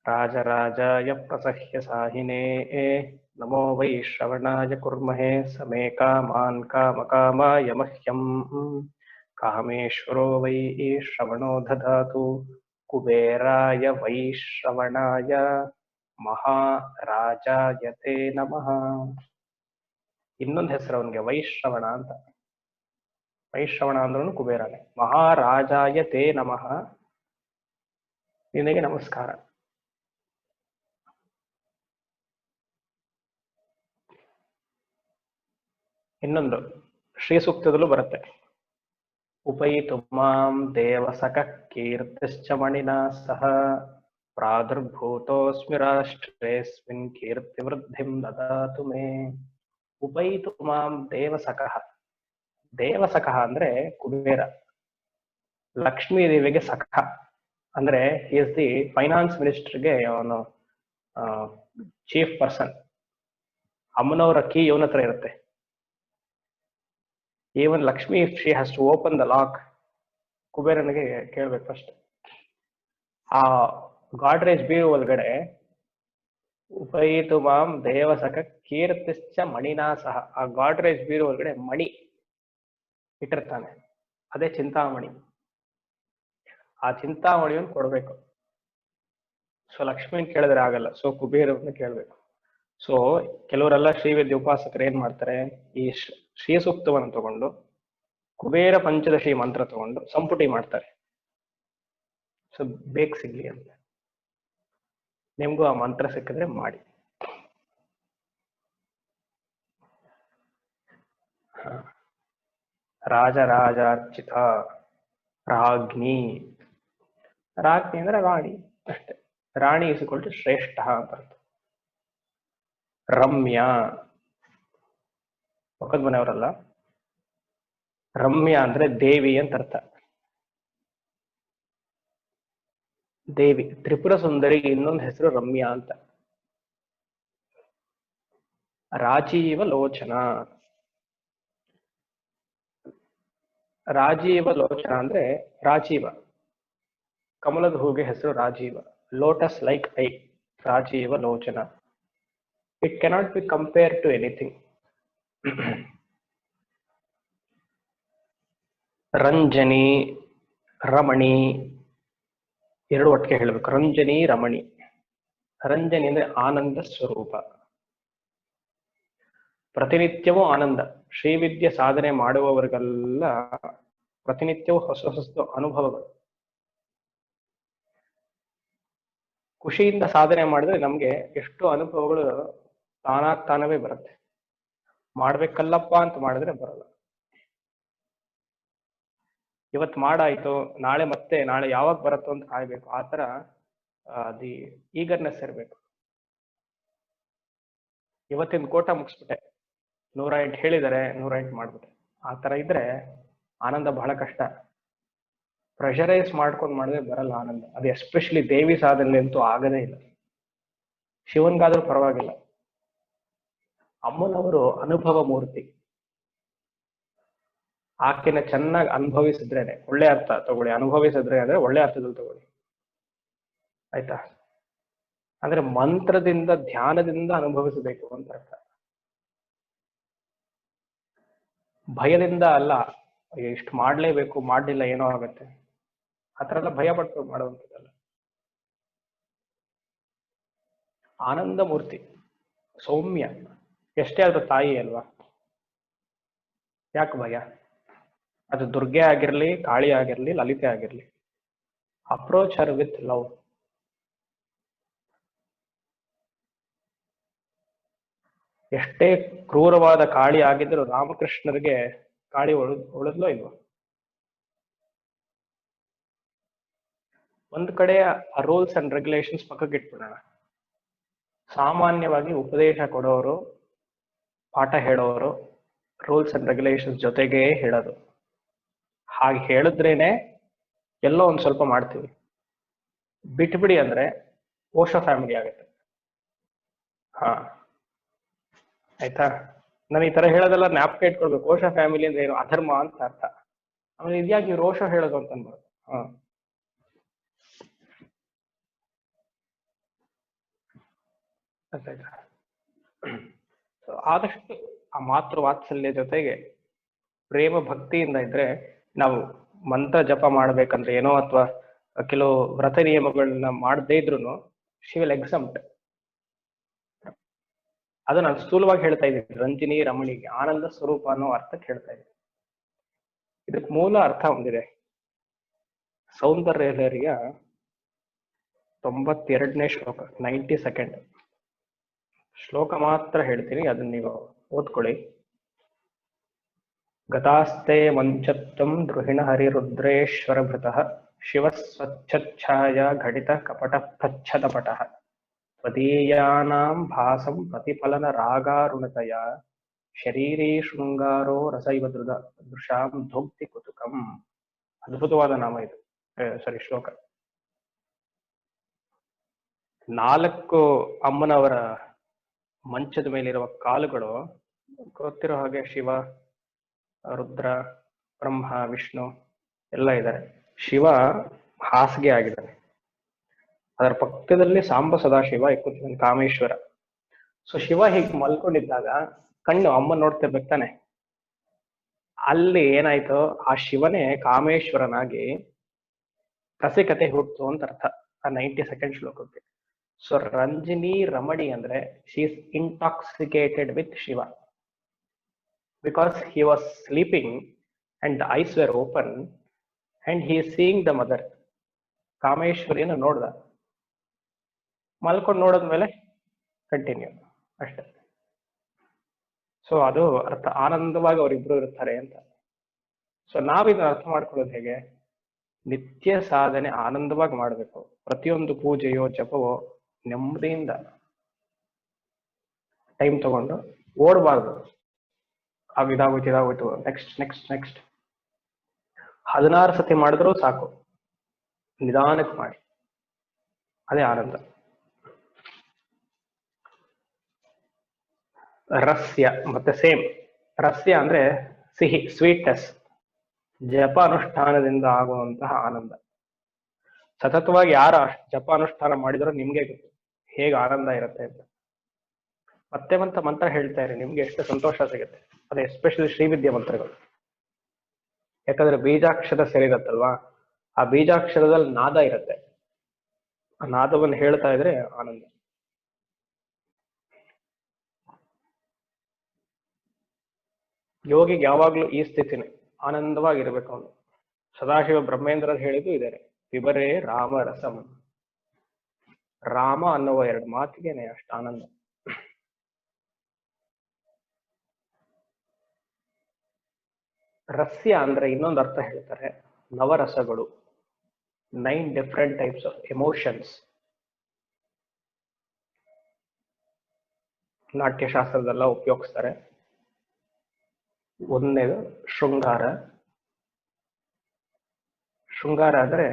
ರಾಜರಾಜಾಯ ಪ್ರಸಹ್ಯ ಸಾಹಿನೇ ನಮೋ ವೈ ಶ್ರವಣಾಯ ಕುರ್ಮಹೇ ಸಮೇ ಕಾಮಾನ್ ಕಾಮಕಾಮಾಯ ಮಹ್ಯಂ ಕಾಮೇಶ್ವರೋ ವೈ ಶ್ರವಣೋ ದಧಾತು ಕುಬೇರಾಯ ವೈ ಶ್ರವಣಾಯ ಮಹಾರಾಜಾಯತೆ ನಮಃ. ಇನ್ನೊಂದು ಹೆಸರು ಅವನಿಗೆ ವೈಶ್ರವಣ ಅಂತ. ವೈಶ್ರವಣ ಅಂದ್ರೂ ಕುಬೇರನೇ. ಮಹಾರಾಜಾಯ ತೇ ನಮಃ, ನಿನಗೆ ನಮಸ್ಕಾರ. ಇನ್ನೊಂದು ಶ್ರೀ ಸೂಕ್ತದಲ್ಲೂ ಬರುತ್ತೆ. ಉಪಯಿತು ಮಾಂ ದೇವಸಕ ಕೀರ್ತಿಶ್ಚ ಮಣಿನಾ ಸಹ ಪ್ರಾದುರ್ಭೂತೋಸ್ಮಿ ರಾಷ್ಟ್ರೇಸ್ಮಿನ್ ಕೀರ್ತಿ ವೃದ್ಧಿಂ ದದಾತು ಮೇ. ಉಪಯಿತು ಮಾಂ ದೇವಸಕಃ. ದೇವಸಕಃ ಅಂದ್ರೆ ಕುಬೇರ. ಲಕ್ಷ್ಮೀ ದೇವಿಗೆ ಸಖ ಅಂದ್ರೆ ಈಸ್ ದಿ ಫೈನಾನ್ಸ್ ಮಿನಿಸ್ಟರ್ಗೆ ಅವನು ಚೀಫ್ ಪರ್ಸನ್. ಅಮ್ಮನವರ ಕೀ ಇವನ ಹತ್ರ ಇರುತ್ತೆ. Even Lakshmi if she has to open the lock, ಕುಬೇರನಿಗೆ ಕೇಳ್ಬೇಕು ಫಸ್ಟ್. ಆ ಗಾಡ್ರೇಜ್ ಬೀರು ಒಳಗಡೆ ಉಪಯಿತು ಮಾಂ ದೇವಸಕ ಕೀರ್ತಿಶ್ಚ ಮಣಿನಾ ಸಹ, ಆ ಗಾಡ್ರೇಜ್ ಬೀರು ಒಳಗಡೆ ಮಣಿ ಇಟ್ಟಿರ್ತಾನೆ, ಅದೇ ಚಿಂತಾಮಣಿ. ಆ ಚಿಂತಾಮಣಿಯನ್ನು ಕೊಡ್ಬೇಕು. ಸೊ ಲಕ್ಷ್ಮೀನ್ ಕೇಳಿದ್ರೆ ಆಗಲ್ಲ, ಸೊ ಕುಬೇರನ್ನ ಕೇಳ್ಬೇಕು. ಸೊ ಕೆಲವರೆಲ್ಲ ಶ್ರೀವಿದ್ಯೆ ಉಪಾಸಕರು ಏನ್ ಮಾಡ್ತಾರೆ, ಈ ಶ್ರೀ ಸೂಕ್ತವನ್ನು ತಗೊಂಡು ಕುಬೇರ ಪಂಚದಶಿ ಮಂತ್ರ ತಗೊಂಡು ಸಂಪುಟಿ ಮಾಡ್ತಾರೆ. ಸೊ ಬೇಗ ಸಿಗ್ಲಿ ಅಂತ. ನಿಮ್ಗೂ ಆ ಮಂತ್ರ ಸಿಕ್ಕಿದ್ರೆ ಮಾಡಿ. ರಾಜರಾಜಾರ್ಚಿತ ರಾಜ್ಞಿ. ರಾಜ್ಞಿ ಅಂದ್ರೆ ರಾಣಿ ಅಷ್ಟೇ. ರಾಣಿ ಇಸ್ ಈಕ್ವಲ್ ಟು ಶ್ರೇಷ್ಠ ಅಂತ ಅರ್ಥ. ರಮ್ಯಾ ಪಕ್ಕದ ಮನೆಯವರಲ್ಲ. ರಮ್ಯಾ ಅಂದ್ರೆ ದೇವಿ ಅಂತ ಅರ್ಥ. ದೇವಿ ತ್ರಿಪುರ ಸುಂದರಿಗೆ ಇನ್ನೊಂದು ಹೆಸರು ರಮ್ಯಾ ಅಂತ. ರಾಜೀವ ಲೋಚನ. ರಾಜೀವ ಲೋಚನ ಅಂದ್ರೆ ರಾಜೀವ, ಕಮಲದ ಹೂಗೆ ಹೆಸರು ರಾಜೀವ. ಲೋಟಸ್ ಲೈಕ್ ಐ, ರಾಜೀವ ಲೋಚನ. It cannot be compare to anything. ರಂಜನಿ, ರಮಣಿ ಎರಡು ಒಟ್ಟಿಗೆ ಹೇಳಬೇಕು. ರಂಜನಿ ರಮಣಿ. ರಂಜನಿ ಅಂದ್ರೆ ಆನಂದ ಸ್ವರೂಪ, ಪ್ರತಿನಿತ್ಯವೂ ಆನಂದ. ಶ್ರೀವಿದ್ಯೆ ಸಾಧನೆ ಮಾಡುವವರಿಗೆಲ್ಲ ಪ್ರತಿನಿತ್ಯವೂ ಹೊಸ ಹೊಸ ಅನುಭವಗಳು. ಖುಷಿಯಿಂದ ಸಾಧನೆ ಮಾಡಿದ್ರೆ ನಮ್ಗೆ ಎಷ್ಟು ಅನುಭವಗಳು ತಾನಾಗ್ತಾನವೇ ಬರುತ್ತೆ. ಮಾಡ್ಬೇಕಲ್ಲಪ್ಪ ಅಂತ ಮಾಡಿದ್ರೆ ಬರಲ್ಲ. ಇವತ್ತು ಮಾಡಾಯ್ತು, ನಾಳೆ ಮತ್ತೆ ನಾಳೆ ಯಾವಾಗ ಬರುತ್ತೋ ಅಂತ ಕಾಯ್ಬೇಕು. ಆ ತರ ದಿ ಈಗರ್ನೆಸ್ ಇರಬೇಕು. ಇವತ್ತಿನ ಕೋಟ ಮುಗಿಸ್ಬಿಟ್ಟೆ, 108 ಹೇಳಿದರೆ 108 ಮಾಡ್ಬಿಟ್ಟೆ. ಆ ತರ ಇದ್ರೆ ಆನಂದ ಬಹಳ ಕಷ್ಟ. ಪ್ರೆಷರೈಸ್ ಮಾಡ್ಕೊಂಡು ಮಾಡಿದ್ರೆ ಬರಲ್ಲ ಆನಂದ. ಅದು ಎಸ್ಪೆಷಲಿ ದೇವಿ ಸಾಧನೆ ಅಂತೂ ಆಗದೇ ಇಲ್ಲ. ಶಿವನ್ಗಾದ್ರೂ ಪರವಾಗಿಲ್ಲ. ಅಮ್ಮನವರು ಅನುಭವ ಮೂರ್ತಿ. ಆಕೆನ ಚೆನ್ನಾಗಿ ಅನುಭವಿಸಿದ್ರೇನೆ, ಒಳ್ಳೆ ಅರ್ಥ ತಗೊಳ್ಳಿ. ಅನುಭವಿಸಿದ್ರೆ ಅಂದ್ರೆ ಒಳ್ಳೆ ಅರ್ಥದಲ್ಲಿ ತಗೊಳ್ಳಿ, ಆಯ್ತಾ? ಅಂದ್ರೆ ಮಂತ್ರದಿಂದ ಧ್ಯಾನದಿಂದ ಅನುಭವಿಸಬೇಕು ಅಂತ ಅರ್ಥ. ಭಯದಿಂದ ಅಲ್ಲ, ಇಷ್ಟು ಮಾಡ್ಲೇಬೇಕು, ಮಾಡ್ಲಿಲ್ಲ ಏನೋ ಆಗತ್ತೆ ಆ ಥರ ಎಲ್ಲ ಭಯ ಪಟ್ಟು ಮಾಡುವಂಥದ್ದಲ್ಲ. ಆನಂದ ಮೂರ್ತಿ, ಸೌಮ್ಯ. ಎಷ್ಟೇ ಆದ್ರೂ ತಾಯಿ ಅಲ್ವಾ, ಯಾಕೆ ಭಯ? ಅದು ದುರ್ಗೆ ಆಗಿರ್ಲಿ, ಕಾಳಿ ಆಗಿರ್ಲಿ, ಲಲಿತೆ ಆಗಿರ್ಲಿ. Approach Har with love. ಎಷ್ಟೇ ಕ್ರೂರವಾದ ಕಾಳಿ ಆಗಿದ್ರು ರಾಮಕೃಷ್ಣರಿಗೆ ಕಾಳಿ ಉಳಿದ್ಲೋ ಇಲ್ವೋ? ಒಂದ್ ಕಡೆ ಆ ರೂಲ್ಸ್ ಅಂಡ್ ರೆಗ್ಯುಲೇಷನ್ಸ್ ಪಕ್ಕಕ್ಕೆ ಇಟ್ಬಿಡೋಣ. ಸಾಮಾನ್ಯವಾಗಿ ಉಪದೇಶ ಕೊಡೋರು, ಪಾಠ ಹೇಳೋರು ರೂಲ್ಸ್ ಅಂಡ್ ರೆಗ್ಯುಲೇಷನ್ಸ್ ಜೊತೆಗೇ ಹೇಳೋದು. ಹಾಗೆ ಹೇಳಿದ್ರೇನೆ ಎಲ್ಲೋ ಒಂದ್ ಸ್ವಲ್ಪ ಮಾಡ್ತೀವಿ. ಬಿಟ್ಬಿಡಿ ಅಂದ್ರೆ ಓಶೋ ಫ್ಯಾಮಿಲಿ ಆಗುತ್ತೆ. ಹಾ, ಆಯ್ತಾ? ನಾನು ಈ ತರ ಹೇಳೋದೆಲ್ಲ ಜ್ಞಾಪಕ ಇಟ್ಕೊಳ್ಬೇಕು. ಓಶೋ ಫ್ಯಾಮಿಲಿ ಅಂದ್ರೆ ಏನು? ಅಧರ್ಮ ಅಂತ ಅರ್ಥ. ಆಮೇಲೆ ಇದ್ಯಾಕೆ ಇವ್ರು ಓಶೋ ಹೇಳೋದು ಅಂತ ಅನ್ಬೋದು. ಹಾ, ಆಯ್ತಾ? ಆದಷ್ಟು ಆ ಮಾತೃ ವಾತ್ಸಲ್ಯ ಜೊತೆಗೆ ಪ್ರೇಮ ಭಕ್ತಿಯಿಂದ ಇದ್ರೆ, ನಾವು ಮಂತ್ರ ಜಪ ಮಾಡ್ಬೇಕಂದ್ರೆ ಏನೋ ಅಥವಾ ಕೆಲವು ವ್ರತ ನಿಯಮಗಳನ್ನ ಮಾಡದೇ ಇದ್ರು ಶಿ ವಿಲ್ ಎಕ್ಸಮ್ಟ್. ಅದು ನಾನು ಸ್ಥೂಲವಾಗಿ ಹೇಳ್ತಾ ಇದ್ದೀನಿ. ರಂಜಿನಿ ರಮಣಿಗೆ ಆನಂದ ಸ್ವರೂಪ ಅನ್ನೋ ಅರ್ಥಕ್ಕೆ ಹೇಳ್ತಾ ಇದ್ದೀನಿ. ಇದಕ್ಕೆ ಮೂಲ ಅರ್ಥ ಹೊಂದಿದೆ. ಸೌಂದರ್ಯಲಹರಿಯ 92ನೇ ಶ್ಲೋಕ, 92nd ಶ್ಲೋಕ ಮಾತ್ರ ಹೇಳ್ತೀನಿ, ಅದನ್ನ ನೀವು ಓದ್ಕೊಳ್ಳಿ. ಗತಾಸ್ತೆ ಮಂಚತ್ವಂ ದ್ರುಹಿಣ ಹರಿರುದ್ರೇಶ್ವರ ಭೃತಃ ಶಿವ ಸ್ವಚ್ಛಚ್ಛಾಯ ಘಟಿತ ಕಪಟ ಪ್ರಚ್ಛದಪಟಃ ತ್ವದೀಯಾನಾಂ ಭಾಸಂ ಪ್ರತಿಫಲನ ರಾಗಾರುಣತಯ ಶರೀರೇ ಶೃಂಗಾರೋ ರಸೈವ ದೃಶಾಂ ಧೋಕ್ತಿ ಕುತುಕಂ. ಅದ್ಭುತವಾದ ನಾಮ ಇದು, ಸಾರಿ ಶ್ಲೋಕ. 4 ಅಮ್ಮನವರ ಮಂಚದ ಮೇಲಿರುವ ಕಾಲುಗಳು ಗೊತ್ತಿರೋ ಹಾಗೆ ಶಿವ, ರುದ್ರ, ಬ್ರಹ್ಮ, ವಿಷ್ಣು ಎಲ್ಲ ಇದ್ದಾರೆ. ಶಿವ ಹಾಸಿಗೆ ಆಗಿದ್ದಾನೆ, ಅದರ ಪಕ್ಕದಲ್ಲಿ ಸಾಂಬ ಸದಾಶಿವ ಕೂತಿದ್ದಾನೆ, ಕಾಮೇಶ್ವರ. ಸೊ ಶಿವ ಹೀಗೆ ಮಲ್ಕೊಂಡಿದ್ದಾಗ ಕಣ್ಣು ಅಮ್ಮ ನೋಡ್ತಿರ್ಬೇಕು ತಾನೆ. ಅಲ್ಲಿ ಏನಾಯ್ತು, ಆ ಶಿವನೇ ಕಾಮೇಶ್ವರನಾಗಿ ರಸಿಕತೆ ಹುಟ್ಟು ಅಂತ ಅರ್ಥ ಆ 92nd ಶ್ಲೋಕಕ್ಕೆ. ಸೊ ರಂಜಿನಿ ರಮಣಿ ಅಂದ್ರೆ she is intoxicated with Shiva because he was sleeping and the eyes were open and he is seeing the mother. ಕಾಮೇಶ್ವರಿಯನ್ನು ನೋಡ್ದ, ಮಲ್ಕೊಂಡು ನೋಡಿದ್ಮೇಲೆ ಕಂಟಿನ್ಯೂ ಅಷ್ಟೇ. ಸೊ ಅದು ಅರ್ಥ, ಆನಂದವಾಗಿ ಅವರಿಬ್ರು ಇರ್ತಾರೆ ಅಂತ. ಸೊ ನಾವಿದನ್ನ ಅರ್ಥ ಮಾಡ್ಕೊಳ್ಳೋದು ಹೇಗೆ? ನಿತ್ಯ ಸಾಧನೆ ಆನಂದವಾಗಿ ಮಾಡಬೇಕು. ಪ್ರತಿಯೊಂದು ಪೂಜೆಯೋ ಜಪವೋ ನೆಮ್ಮದಿಯಿಂದ. ಟೈಮ್ ತಗೊಂಡು ಓಡಬಾರ್ದು. ಇದಾಗೋಯ್ತು ಇದಾಗೋಯ್ತು, ನೆಕ್ಸ್ಟ್ ನೆಕ್ಸ್ಟ್ ನೆಕ್ಸ್ಟ್. 16 ಸತಿ ಮಾಡಿದ್ರೂ ಸಾಕು, ನಿಧಾನಕ್ಕೆ ಮಾಡಿ, ಅದೇ ಆನಂದ. ರಸ್ಯ ಮತ್ತೆ ಸೇಮ್. ರಸ್ಯ ಅಂದ್ರೆ ಸಿಹಿ, ಸ್ವೀಟ್ನೆಸ್. ಜಪ ಅನುಷ್ಠಾನದಿಂದ ಆಗುವಂತಹ ಆನಂದ. ಸತತವಾಗಿ ಯಾರು ಜಪ ಅನುಷ್ಠಾನ ಮಾಡಿದ್ರೋ ನಿಮ್ಗೆ ಗೊತ್ತು ಹೇಗೆ ಆನಂದ ಇರುತ್ತೆ ಅಂತ. ಮತ್ತೆ ಮತ್ತೆ ಮಂತ್ರ ಹೇಳ್ತಾ ಇರಿ, ನಿಮ್ಗೆ ಎಷ್ಟು ಸಂತೋಷ ಸಿಗುತ್ತೆ. ಅದೇ ಎಸ್ಪೆಷಲಿ ಶ್ರೀವಿದ್ಯಾ ಮಂತ್ರಗಳು. ಯಾಕಂದ್ರೆ ಬೀಜಾಕ್ಷರ ಸೇರಿರತ್ತಲ್ವಾ, ಆ ಬೀಜಾಕ್ಷರದಲ್ಲಿ ನಾದ ಇರುತ್ತೆ. ಆ ನಾದವನ್ನು ಹೇಳ್ತಾ ಇದ್ರೆ ಆನಂದ. ಯೋಗಿಗೆ ಯಾವಾಗ್ಲೂ ಈ ಸ್ಥಿತಿನೇ, ಆನಂದವಾಗಿರ್ಬೇಕು ಅವನು. ಸದಾಶಿವ ಬ್ರಹ್ಮೇಂದ್ರ ಹೇಳಿದ್ದು ಇದೇನೆ, ವಿಬರೇ ರಾಮ ರಸಂ. ರಾಮ ಅನ್ನುವ 2 ಮಾತಿಗೆನೆ ಅಷ್ಟು ಆನಂದ. ರಸ್ಯ ಅಂದ್ರೆ ಇನ್ನೊಂದು ಅರ್ಥ ಹೇಳ್ತಾರೆ, ನವರಸಗಳು, 9 ಡಿಫರೆಂಟ್ ಟೈಪ್ಸ್ ಆಫ್ ಎಮೋಷನ್ಸ್. ನಾಟ್ಯಶಾಸ್ತ್ರದೆಲ್ಲ ಉಪಯೋಗಿಸ್ತಾರೆ. ಒಂದನೇದು ಶೃಂಗಾರ. ಶೃಂಗಾರ ಅಂದ್ರೆ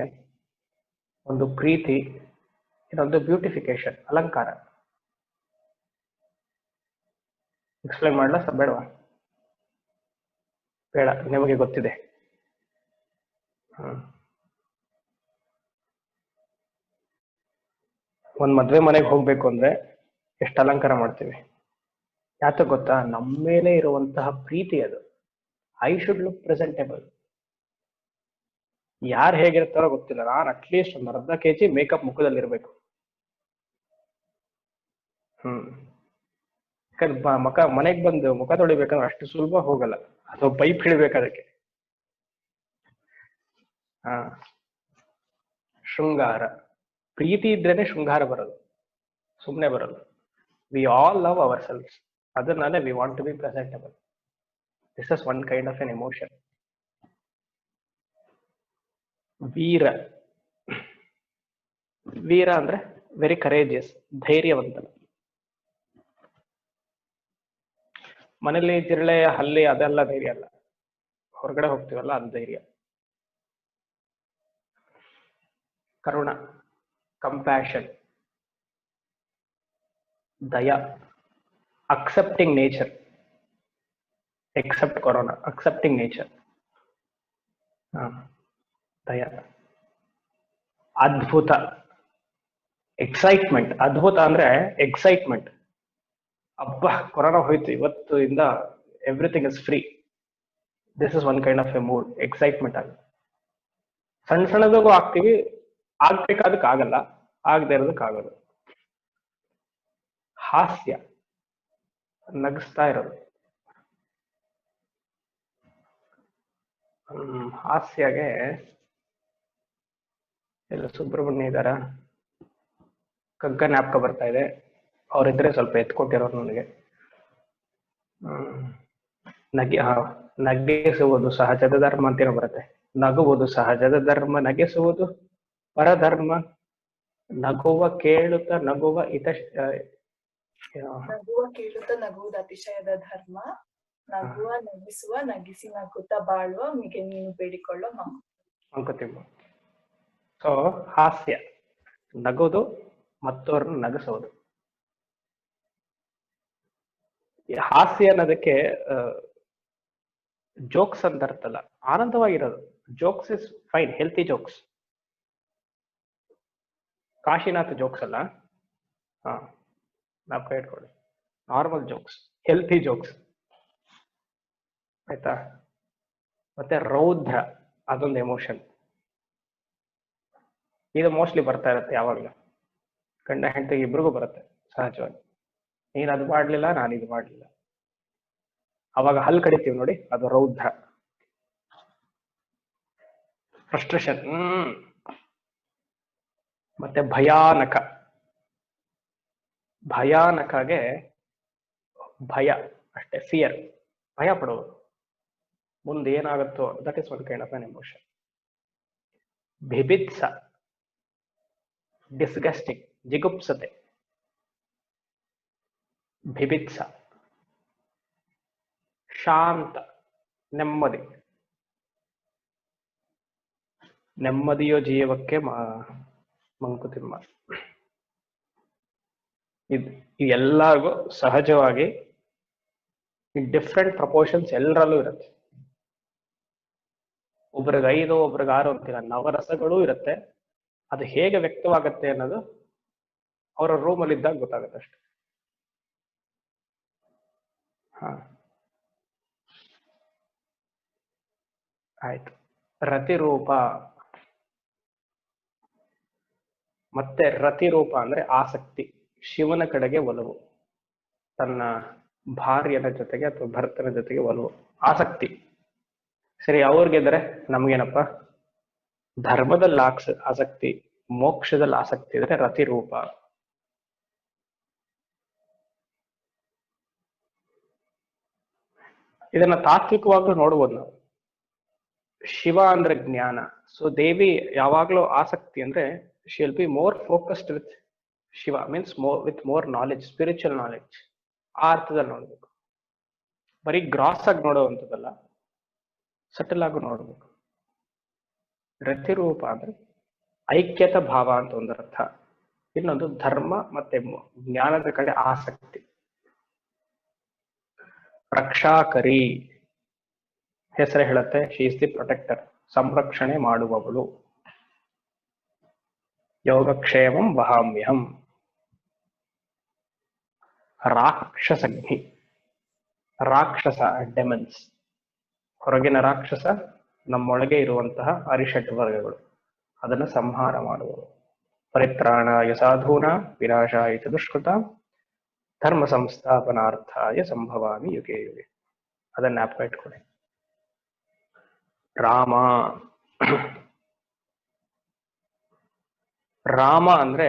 ಒಂದು ಪ್ರೀತಿ, ಇನ್ನೊಂದು ಬ್ಯೂಟಿಫಿಕೇಶನ್, ಅಲಂಕಾರ. ಎಕ್ಸ್ಪ್ಲೈನ್ ಮಾಡಲ ಬೇಡವಾ? ಬೇಡ, ನಿಮಗೆ ಗೊತ್ತಿದೆ. ಒಂದ್ ಮದ್ವೆ ಮನೆಗೆ ಹೋಗ್ಬೇಕು ಅಂದ್ರೆ ಎಷ್ಟು ಅಲಂಕಾರ ಮಾಡ್ತೀವಿ. ಯಾತ ಗೊತ್ತಾ? ನಮ್ಮ ಮೇಲೆ ಇರುವಂತಹ ಪ್ರೀತಿ ಅದು. I should look presentable. ಯಾರು ಹೇಗಿರ್ತಾರೋ ಗೊತ್ತಿಲ್ಲ, ನಾನು ಅಟ್ಲೀಸ್ಟ್ ಒಂದು ಅರ್ಧ ಕೆಜಿ ಮೇಕಪ್ ಮುಖದಲ್ಲಿ ಇರ್ಬೇಕು. ಮನೆಗೆ ಬಂದು ಮುಖ ತೊಳಿಬೇಕಂದ್ರೆ ಅಷ್ಟು ಸುಲಭ ಹೋಗಲ್ಲ, ಅಥವಾ ಪೈಪ್ ಹಿಡಿಬೇಕು ಅದಕ್ಕೆ. ಶೃಂಗಾರ, ಪ್ರೀತಿ ಇದ್ರೇನೆ ಶೃಂಗಾರ ಬರೋದು, ಸುಮ್ಮನೆ ಬರೋದು. We all love our self, ಅದನ್ನಾಲೆ we want to be presentable. This is one kind of an emotion. ವೀರ, ವೀರ ಅಂದ್ರೆ ವೆರಿ ಕರೇಜಿಯಸ್, ಧೈರ್ಯವಂತ. ಮನೇಲಿ ಜಿರಳೆ ಹಲ್ಲಿ ಅದೆಲ್ಲ ಧೈರ್ಯ ಅಲ್ಲ, ಹೊರಗಡೆ ಹೋಗ್ತೀವಲ್ಲ ಅದು ಧೈರ್ಯ. ಕರುಣ, ಕಂಪ್ಯಾಷನ್, ದಯ, accepting nature. Accept corona, accepting nature. ದಯ. ಅದ್ಭುತ, ಎಕ್ಸೈಟ್ಮೆಂಟ್. ಅದ್ಭುತ ಅಂದ್ರೆ ಎಕ್ಸೈಟ್ಮೆಂಟ್. ಅಬ್ಬಾ ಕೊರೋನಾ ಹೋಯ್ತು, ಇವತ್ತು ಇಂದ everything is free. This is one kind of A mood, excitement ಆಗ. ಸಣ್ಣ ಸಣ್ಣದಾಗೂ ಆಗ್ತೀವಿ, ಆಗ್ಬೇಕಾದಕ್ಕೆ ಆಗಲ್ಲ, ಆಗದೆ ಇರೋದಕ್ಕೆ ಆಗೋದು. ಹಾಸ್ಯ, ನಗಿಸ್ತಾ ಇರೋದು. ಹಾಸ್ಯಗೆ ಎಲ್ಲ ಸುಬ್ರಹ್ಮಣ್ಯ ಇದ್ದಾರ, ಕಗ್ಗ ಜ್ಞಾಪಕ ಬರ್ತಾ ಇದೆ. ಅವರಿದ್ರೆ ಸ್ವಲ್ಪ ಎತ್ಕೊಟ್ಟಿರೋರು ನನಗೆ. ನಗಿಸುವುದು ಸಹಜದ ಧರ್ಮ ಅಂತೇನೋ ಬರುತ್ತೆ. ನಗುವುದು ಸಹಜದ ಧರ್ಮ, ನಗಿಸುವುದು ಪರಧರ್ಮ. ನಗುವ ಕೇಳುತ್ತ ನಗುವ ನಗುವ ಕೇಳುತ್ತ ನಗುವುದು ಅತಿಶಯದ ಧರ್ಮ. ನಗುವ ನಗಿಸುವ ನಗಿಸಿ ನಗುತ್ತ ಬಾಳುವ ಮಿಗೆ ನೀನು ಬೇಡಿಕೊಳ್ಳೋ ಮಂಕುತಿಮ್ಮ. ಸೊ ಹಾಸ್ಯ, ನಗುವುದು, ಮತ್ತವ್ರನ್ನ ನಗಿಸೋದು. ಹಾಸ್ಯ ಅನ್ನೋದಕ್ಕೆ ಜೋಕ್ಸ್ ಅಂತ ಅರ್ಥಲ್ಲ, ಆನಂದವಾಗಿರೋದು. Jokes is fine, healthy jokes. Kashinath jokes ಅಲ್ಲ, ನಾವು ಕೈ ಇಟ್ಕೊಳ್ಳಿ. ನಾರ್ಮಲ್ ಜೋಕ್ಸ್, ಹೆಲ್ತಿ ಜೋಕ್ಸ್, ಆಯ್ತಾ? ಮತ್ತೆ ರೌದ್ರ, ಅದೊಂದು ಎಮೋಷನ್. ಇದು ಮೋಸ್ಟ್ಲಿ ಬರ್ತಾ ಇರುತ್ತೆ ಯಾವಾಗಲೂ, ಗಂಡ ಹೆಂಡತಿಗೆ ಇಬ್ರಿಗೂ ಬರುತ್ತೆ ಸಹಜವಾಗಿ. ನೀನ್ ಅದು ಮಾಡ್ಲಿಲ್ಲ, ನಾನು ಇದು ಮಾಡ್ಲಿಲ್ಲ, ಅವಾಗ ಹಲ್ ಕಡಿತೀವಿ ನೋಡಿ, ಅದು ರೌದ್ರ. ಫ್ರಸ್ಟ್ರೇಷನ್. ಮತ್ತೆ ಭಯಾನಕ. ಭಯಾನಕಗೆ ಭಯ ಅಷ್ಟೇ, ಫಿಯರ್, ಭಯ ಪಡೋದು, ಮುಂದೆ ಏನಾಗುತ್ತೋ. That is one kind of an emotion. ಬಿಭಿತ್ಸ, ಡಿಸ್ಗಸ್ಟಿಂಗ್, ಜಿಗುಪ್ಸತೆ. ಬಿಭಿತ್ಸ, ಶಾಂತ, ನೆಮ್ಮದಿ. ನೆಮ್ಮದಿಯೋ ಜೀವಕ್ಕೆ ಮಂಕುತಿಮ್ಮ. ಇದು ಎಲ್ಲರಿಗೂ ಸಹಜವಾಗಿ ಡಿಫ್ರೆಂಟ್ ಪ್ರಪೋರ್ಷನ್ಸ್ ಎಲ್ಲರಲ್ಲೂ ಇರುತ್ತೆ. ಒಬ್ರಿಗೆ 5, ಒಬ್ರಿಗೆ 6 ಅಂತಿಲ್ಲ, ನವರಸಗಳೂ ಇರುತ್ತೆ. ಅದು ಹೇಗೆ ವ್ಯಕ್ತವಾಗತ್ತೆ ಅನ್ನೋದು ಅವರ ರೂಮಲ್ಲಿ ಇದ್ದಾಗ ಗೊತ್ತಾಗುತ್ತೆ ಅಷ್ಟೆ. ಹಾ, ಆಯ್ತು. ರತಿರೂಪ. ಮತ್ತೆ ರತಿರೂಪ ಅಂದ್ರೆ ಆಸಕ್ತಿ, ಶಿವನ ಕಡೆಗೆ ಒಲವು, ತನ್ನ ಭಾರ್ಯನ ಜೊತೆಗೆ ಅಥವಾ ಭರ್ತನ ಜೊತೆಗೆ ಒಲವು, ಆಸಕ್ತಿ. ಸರಿ, ಅವ್ರಿಗೆದ್ರೆ ನಮ್ಗೇನಪ್ಪ, ಧರ್ಮದಲ್ಲಿ ಆಸಕ್ತಿ, ಮೋಕ್ಷದಲ್ಲಿ ಆಸಕ್ತಿ ಇದ್ರೆ ರತಿರೂಪ. ಇದನ್ನ ತಾತ್ವಿಕವಾಗ್ಲೂ ನೋಡ್ಬೋದು ನಾವು. ಶಿವ ಅಂದ್ರೆ ಜ್ಞಾನ. ಸೊ ದೇವಿ ಯಾವಾಗ್ಲೂ ಆಸಕ್ತಿ ಅಂದ್ರೆ she will be more focused with Shiva, means with more knowledge, spiritual knowledge. ಆ ಅರ್ಥದಲ್ಲಿ ನೋಡ್ಬೇಕು. ಬರೀ ಗ್ರಾಸ್ ಆಗಿ ನೋಡುವಂಥದ್ದಲ್ಲ, ಸಟಲ್ ಆಗಿ ನೋಡ್ಬೇಕು. ರತಿರೂಪ ಅಂದ್ರೆ ಐಕ್ಯತ ಭಾವ ಅಂತ ಒಂದು ಅರ್ಥ. ಇನ್ನೊಂದು ಧರ್ಮ ಮತ್ತೆ ಜ್ಞಾನದ ಕಡೆ ಆಸಕ್ತಿ. ರಕ್ಷಾಕರಿ, ಹೆಸರೇ ಹೇಳುತ್ತೆ, ಶಿ ಇಸ್ ದಿ ಪ್ರೊಟೆಕ್ಟರ್, ಸಂರಕ್ಷಣೆ ಮಾಡುವವಳು. ಯೋಗಕ್ಷೇಮಂ ವಹಾಮ್ಯಹಂ. ರಾಕ್ಷಸಗ್ನಿ, ರಾಕ್ಷಸ, ಡೆಮನ್ಸ್, ಹೊರಗಿನ ರಾಕ್ಷಸ, ನಮ್ಮೊಳಗೆ ಇರುವಂತಹ ಅರಿಷಡ್ ವರ್ಗಗಳು, ಅದನ್ನು ಸಂಹಾರ ಮಾಡುವವರು. ಪರಿತ್ರಾಣಾಯ ಸಾಧೂನಾಂ ವಿನಾಶಾಯ ಚ ದುಷ್ಕೃತಾಂ ಧರ್ಮ ಸಂಸ್ಥಾಪನಾರ್ಥಾಯ ಸಂಭವಾಮಿ ಯುಗೆ ಯುಗೆ. ಅದನ್ನ ಜ್ಞಾಪಕ ಇಟ್ಕೊಳ್ಳಿ. ರಾಮ. ರಾಮ ಅಂದ್ರೆ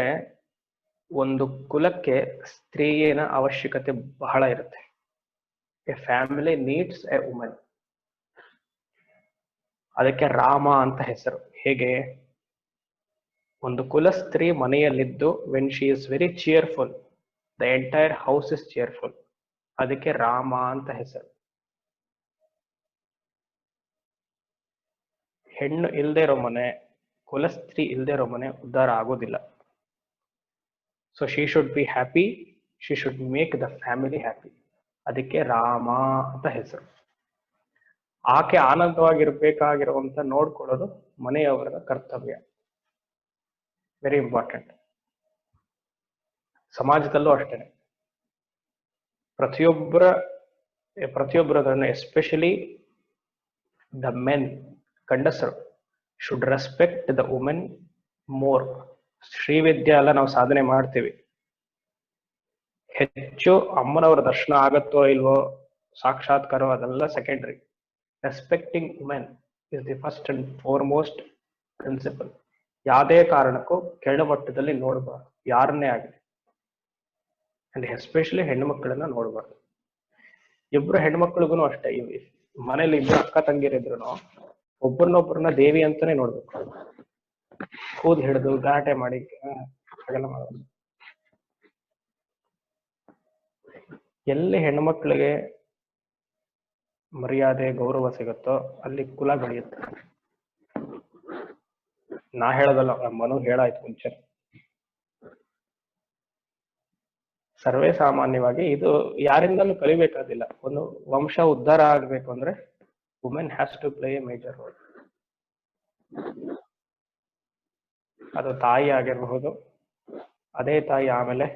ಒಂದು ಕುಲಕ್ಕೆ ಸ್ತ್ರೀಯನ ಅವಶ್ಯಕತೆ ಬಹಳ ಇರುತ್ತೆ. A family needs a woman. ಅದಕ್ಕೆ ರಾಮ ಅಂತ ಹೆಸರು. ಹೇಗೆ? ಒಂದು ಕುಲ ಸ್ತ್ರೀ ಮನೆಯಲ್ಲಿದ್ದು when she is very cheerful, the entire house is cheerful. ಅದಕ್ಕೆ ರಾಮ ಅಂತ ಹೆಸರು. ಹೆಣ್ಣು ಇಲ್ದೇ ಇರೋ ಮನೆ, ಕುಲಸ್ತ್ರೀ ಇಲ್ದೇ ಇರೋ ಮನೆ ಉದ್ಧಾರ ಆಗೋದಿಲ್ಲ. So she should be happy, she should make the family happy. ಅದಕ್ಕೆ ರಾಮ ಅಂತ ಹೆಸರು. ಆಕೆ ಆನಂದವಾಗಿರ್ಬೇಕಾಗಿರುವಂತ ನೋಡ್ಕೊಳ್ಳೋದು ಮನೆಯವರ ಕರ್ತವ್ಯ. Very important. ಸಮಾಜದಲ್ಲೂ ಅಷ್ಟೇನೆ. ಪ್ರತಿಯೊಬ್ಬರನ್ನು ಎಸ್ಪೆಷಲಿ ದ ಮೆನ್, ಗಂಡಸರು should respect the women more. Srividya ಎಲ್ಲ ನಾವು ಸಾಧನೆ ಮಾಡ್ತೀವಿ, ಹೆಚ್ಚು ಅಮ್ಮನವರ ದರ್ಶನ ಆಗತ್ತೋ ಇಲ್ವೋ, ಸಾಕ್ಷಾತ್ಕಾರ ಅದೆಲ್ಲ secondary. Respecting women is the first and foremost principle. ಯಾವುದೇ ಕಾರಣಕ್ಕೂ ಕೆಳಮಟ್ಟದಲ್ಲಿ ನೋಡಬಾರ್ದು, ಯಾರನ್ನೇ ಆಗಲಿ. ಅಂಡ್ ಎಸ್ಪೆಷಲಿ ಹೆಣ್ಣು ಮಕ್ಕಳನ್ನ ನೋಡಬಾರ್ದು. ಇಬ್ರು ಹೆಣ್ಮಕ್ಳಿಗೂ ಅಷ್ಟೇ. ಮನೇಲಿ ಇಬ್ರು ಅಕ್ಕ ತಂಗಿರಿದ್ರು ಒಬ್ಬರನ್ನೊಬ್ಬರನ್ನ ದೇವಿ ಅಂತಾನೆ ನೋಡ್ಬೇಕು. ಕೂದ್ ಹಿಡಿದು ಗಲಾಟೆ ಮಾಡಿ ಹಾಗೆಲ್ಲ ಮಾಡೋದು. ಎಲ್ಲಿ ಹೆಣ್ಮಕ್ಳಿಗೆ ಮರ್ಯಾದೆ ಗೌರವ ಸಿಗುತ್ತೋ ಅಲ್ಲಿ ಕುಲ ಬೆಳೆಯುತ್ತೆ. ನಾ ಹೇಳೋದಲ್ಲ, ಮನು ಹೇಳಾಯ್ತು ಮುಂಚೆ. ಸರ್ವೇ ಸಾಮಾನ್ಯವಾಗಿ ಇದು ಯಾರಿಂದಲೂ ಕಲಿಬೇಕಾದಿಲ್ಲ. ಒಂದು ವಂಶ ಉದ್ಧಾರ ಆಗ್ಬೇಕು ಅಂದ್ರೆ women has to play a major role. ಅದು ತಾಯಿ ಆಗಿರಬಹುದು, ಅದೇ ತಾಯಿ ಆಮೇಲೆ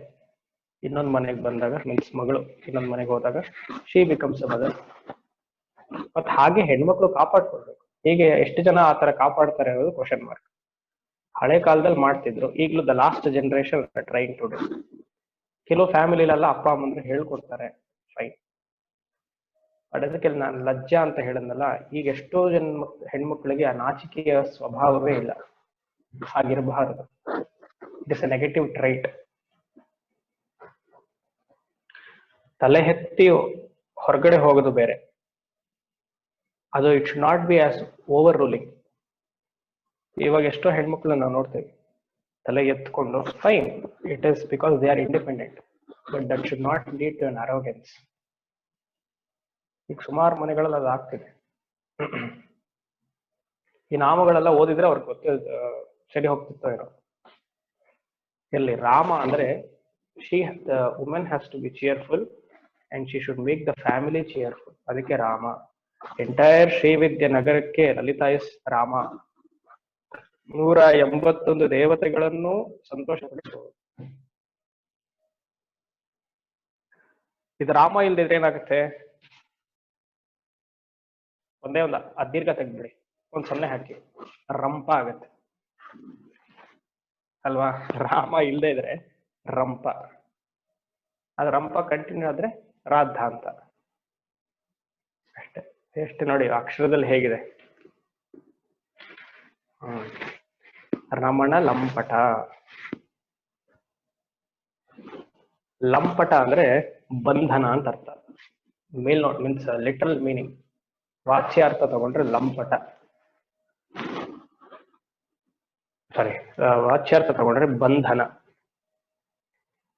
ಇನ್ನೊಂದು ಮನೆಗೆ ಬಂದಾಗ, ಮೀನ್ಸ್ ಮಗಳು ಇನ್ನೊಂದು ಮನೆಗೆ ಹೋದಾಗ ಶಿ ಬಿಕಮ್ಸ್ ಅ ಮದರ್. ಮತ್ ಹಾಗೆ ಹೆಣ್ಮಕ್ಳು ಕಾಪಾಡ್ಕೊಳ್ಬೇಕು. ಹೀಗೆ ಎಷ್ಟು ಜನ ಆತರ ಕಾಪಾಡ್ತಾರೆ ಅನ್ನೋದು ಕ್ವಶನ್ ಮಾರ್ಕ್. ಹಳೆ ಕಾಲದಲ್ಲಿ ಮಾಡ್ತಿದ್ರು, ಈಗಲೂ the last generation trying to do. ಕೆಲವು ಫ್ಯಾಮಿಲಿಲೆಲ್ಲ ಅಪ್ಪ ಅಮ್ಮಂದ್ರೆ ಹೇಳ್ಕೊಡ್ತಾರೆ, ಫೈನ್. ಬಟ್ ಅದಕ್ಕೆ ನಾನು ಲಜ್ಜಾ ಅಂತ ಹೇಳಿದ್ನಲ್ಲ, ಈಗ ಎಷ್ಟೋ ಹೆಣ್ಮಕ್ಳಿಗೆ ಆ ನಾಚಿಕೆಯ ಸ್ವಭಾವವೇ ಇಲ್ಲ. ಹಾಗಿರಬಾರದು. It is a negative trait. ತಲೆ ಎತ್ತಿ ಹೊರಗಡೆ ಹೋಗೋದು ಬೇರೆ, ಅದು it should not be as over ruling. ಇವಾಗ ಎಷ್ಟೋ ಹೆಣ್ಮಕ್ಳು ನಾವು ನೋಡ್ತೇವೆ ತಲೆ ಎತ್ಕೊಂಡು, fine, it is because they are independent. But that should not lead to an arrogance. ಈಗ ಸುಮಾರು ಮನೆಗಳಲ್ಲಿ ಅದು ಆಗ್ತಿದೆ. ಈ ನಾಮಗಳೆಲ್ಲ ಓದಿದ್ರೆ ಅವ್ರಿಗೆ ಸರಿ ಹೋಗ್ತಿತ್ತೋ ಏನೋ. ಎಲ್ಲಿ ರಾಮ ಅಂದ್ರೆ the woman has to be cheerful and she should make the family cheerful. ಅದಕ್ಕೆ ರಾಮ. ಎಂಟೈರ್ ಶ್ರೀವಿದ್ಯೆ ನಗರಕ್ಕೆ ಲಲಿತಾ ಇಸ್ ರಾಮ. 181 ದೇವತೆಗಳನ್ನು ಸಂತೋಷಪಡಿಸುವುದು. ಇದು ರಾಮ ಇಲ್ದಿದ್ರೆ ಏನಾಗುತ್ತೆ? ಒಂದೇ ಒಂದು ದೀರ್ಘ ತೆಗ್ದ್ಬಿಡಿ, ಒಂದ್ 0 ಹಾಕಿ, ರಂಪ ಆಗತ್ತೆ ಅಲ್ವಾ? ರಾಮ ಇಲ್ಲದೆ ಇದ್ರೆ ರಂಪ, ಅದು ರಂಪ ಕಂಟಿನ್ಯೂ ಆದ್ರೆ ರಾಧ ಅಂತ ಅಷ್ಟೇ. ಎಷ್ಟು ನೋಡಿ ಅಕ್ಷರದಲ್ಲಿ ಹೇಗಿದೆ. ರಮಣ ಲಂಪಟ. ಲಂಪಟ ಅಂದ್ರೆ ಬಂಧನ ಅಂತ ಅರ್ಥ. ಮೇಲ್ನೋಟ್ ಮೀನ್ಸ್ ಲಿಟರಲ್ ಮೀನಿಂಗ್. ವಾಚ್ಯಾರ್ಥ ತಗೊಂಡ್ರೆ ಲಂಪಟ, ಸಾರಿ ವಾಚ್ಯಾರ್ಥ ತಗೊಂಡ್ರೆ ಬಂಧನ.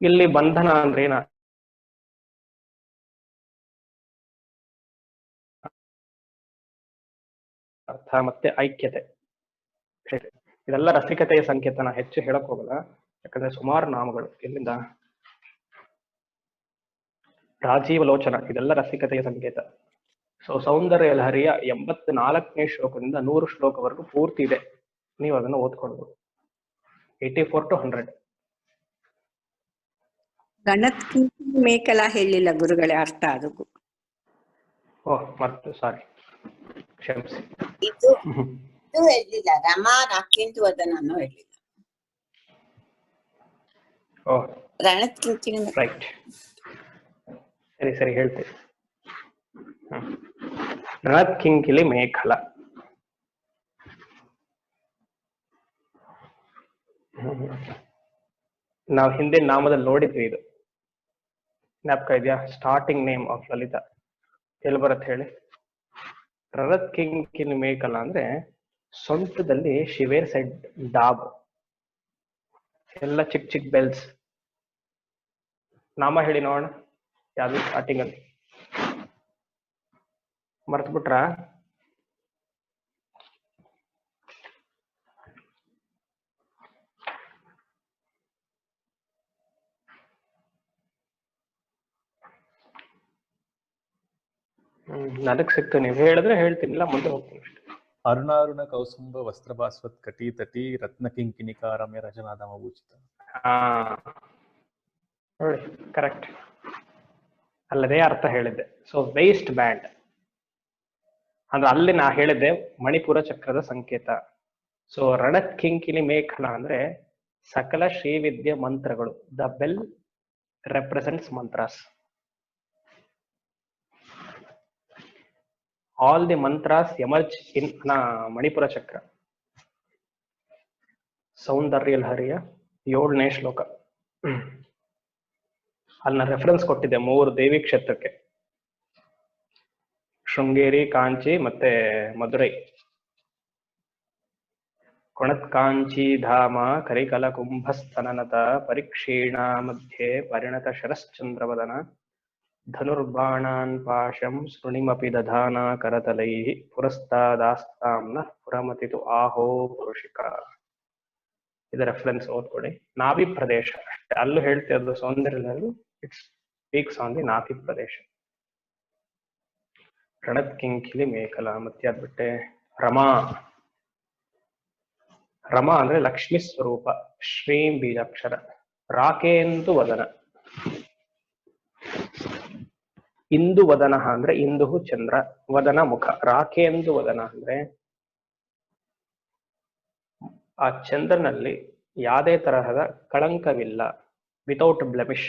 ಇಲ್ಲಿ ಬಂಧನ ಅಂದ್ರೆ ಏನ ಅರ್ಥ? ಮತ್ತೆ ಐಕ್ಯತೆ. ಇದೆಲ್ಲ ರಸಿಕತೆಯ ಸಂಕೇತನ, ಹೆಚ್ಚು ಹೇಳಕ್ ಹೋಗಲ್ಲ ಯಾಕಂದ್ರೆ ಸುಮಾರು ನಾಮಗಳು. ಇಲ್ಲಿಂದ ರಾಜೀವ ಲೋಚನ, ಇದೆಲ್ಲ ರಸಿಕತೆಯ ಸಂಕೇತ. ಸೊ ಸೌಂದರ್ಯ ಲಹರಿಯ 84ನೇ ಶ್ಲೋಕದಿಂದ 100 ಶ್ಲೋಕವರೆಗೂ ಪೂರ್ತಿ ಇದೆ. ನೀವು ಅದನ್ನು ಓದ್ಕೊಳ್ಬಹುದು. 84 to 100. ಗಣತ್ ಮೇಕಲ ಹೇಳಿಲ್ಲ ಗುರುಗಳೇ, ಅರ್ಥ ಅದಕ್ಕೂ. ಓಹ್ ಮತ್ತೆ ಸಾರಿ, ಕ್ಷಮಿಸಿ. ಇದು ಹೇಳಿಲ್ಲ, ರಮಾ ರಾಕೆಂದು ಅದನ್ನು ಹೇಳಿಲ್ಲ. ಓಹ್ ರಣತ್ ಕಿಂಚಿನ ರೈಟ್, ಸರಿ ಸರಿ ಹೇಳ್ತೇನೆ. ರಣತ್ ಕಿಂಕಿಲಿ ಮೇಖಲ. ನಾವು ಹಿಂದಿನ ನಾಮದಲ್ಲಿ ನೋಡಿದ್ವಿ ಇದು, ಜ್ಞಾಪಕ ಇದೆಯಾ? ಸ್ಟಾರ್ಟಿಂಗ್ ನೇಮ್ ಆಫ್ ಲಲಿತಾ ಎಲ್ಲಿ ಬರುತ್ತೆ ಹೇಳಿ? ರಣತ್ ಕಿಂಕಿಲಿ ಮೇಖಲ ಅಂದ್ರೆ ಸೊಂಟದಲ್ಲಿ ಶಿವೇರ್ ಸೈಡ್ ಡಾಬ್, ಎಲ್ಲ ಚಿಕ್ಕ ಚಿಕ್ಕ ಬೆಲ್ಸ್. ನಾಮ ಹೇಳಿ ನೋಡೋಣ, ಯಾವ್ದು ಸ್ಟಾರ್ಟಿಂಗ್ ಅಲ್ಲಿ? ಮರ್ತು ಬಿಟ್ರ? ನನಗ್ ಸಿಕ್ತು, ನೀವು ಹೇಳಿದ್ರೆ ಹೇಳ್ತೀನಿ, ಇಲ್ಲ ಮುಂದೆ ಹೋಗ್ತೀನಿ ಅಷ್ಟೇ. ಅರುಣಾರುಣ ಕೌಸುಂಬ ವಸ್ತ್ರಭಾಸ್ವತ್ ಕಟಿ ತಟಿ ರತ್ನ ಕಿಂಕಿಣಿಕಾ ರಮ್ಯ ರಜನಾದಮ ಭೂಷಿತ. ಹಾ ನೋಡಿ, ಕರೆಕ್ಟ್. ಅಲ್ಲದೇ ಅರ್ಥ ಹೇಳಿದ್ದೆ. ಸೊ ವೇಸ್ಟ್ ಬ್ಯಾಂಡ್ ಅಂದ್ರೆ ಅಲ್ಲಿ ನಾ ಹೇಳಿದ್ದೆ ಮಣಿಪುರ ಚಕ್ರದ ಸಂಕೇತ. ಸೊ ರಣತ್ ಕಿಂಕಿಲಿ ಮೇಖಲ ಅಂದ್ರೆ ಸಕಲ ಶ್ರೀವಿದ್ಯೆ ಮಂತ್ರಗಳು. The bell represents mantras. All the mantras emerge in Manipura chakra. ಸೌಂದರ್ಯ ಲಹರಿಯ 7ನೇ ಶ್ಲೋಕ. ಅಲ್ಲಿನ ರೆಫರೆನ್ಸ್ ಕೊಟ್ಟಿದ್ದೆ 3 ದೇವಿ ಕ್ಷೇತ್ರಕ್ಕೆ, ಶೃಂಗೇರಿ, ಕಾಂಚಿ ಮತ್ತೆ ಮಧುರೈ. ಕೊಣತ್ ಕಾಂಚಿ ಧಾಮ ಕರಿಕಲ ಕುಂಭಸ್ತನನತ ಪರಿಕ್ಷೀಣ ಮಧ್ಯೆ ಪರಿಣತ ಶರಶ್ಚಂದ್ರವದನ ಧನುರ್ಬಾಣಾನ್ ಪಾಶಂ ಶೃಣಿಮಪಿ ದಧಾನ ಕರತಲೈ ಪುರಸ್ತಾದಾಸ್ತಾಂನ ಪುರಮತಿತು ಆಹೋ ಪುರುಷಿಕ. ಇದು ರೆಫರೆನ್ಸ್ ಓದ್ಕೊಡಿ. ನಾಭಿ ಪ್ರದೇಶ ಅಷ್ಟೇ, ಅಲ್ಲೂ ಹೇಳ್ತಿರೋದು ಸೌಂದರ್ಯದಲ್ಲಿ ಇಟ್ಸ್ ಸ್ಪೀಕ್ಸ್ ಆನ್ ದಿ ನಾಭಿ ಪ್ರದೇಶ. ರಣತ್ ಕಿಂಕಿಲಿ ಮೇಖಲ. ಮತ್ತೆ ಅದ್ಬಿಟ್ಟೆ ರಮಾ. ರಮಾ ಅಂದ್ರೆ ಲಕ್ಷ್ಮೀ ಸ್ವರೂಪ, ಶ್ರೀಂ ಬೀಜಾಕ್ಷರ. ರಾಕೇಂದು ವದನ. ಇಂದು ವದನ ಅಂದ್ರೆ ಇಂದು ಚಂದ್ರ, ವದನ ಮುಖ. ರಾಕೇಂದು ವದನ ಅಂದ್ರೆ ಆ ಚಂದ್ರನಲ್ಲಿ ಯಾವುದೇ ತರಹದ ಕಳಂಕವಿಲ್ಲ, ವಿತೌಟ್ ಬ್ಲೆಮಿಶ್.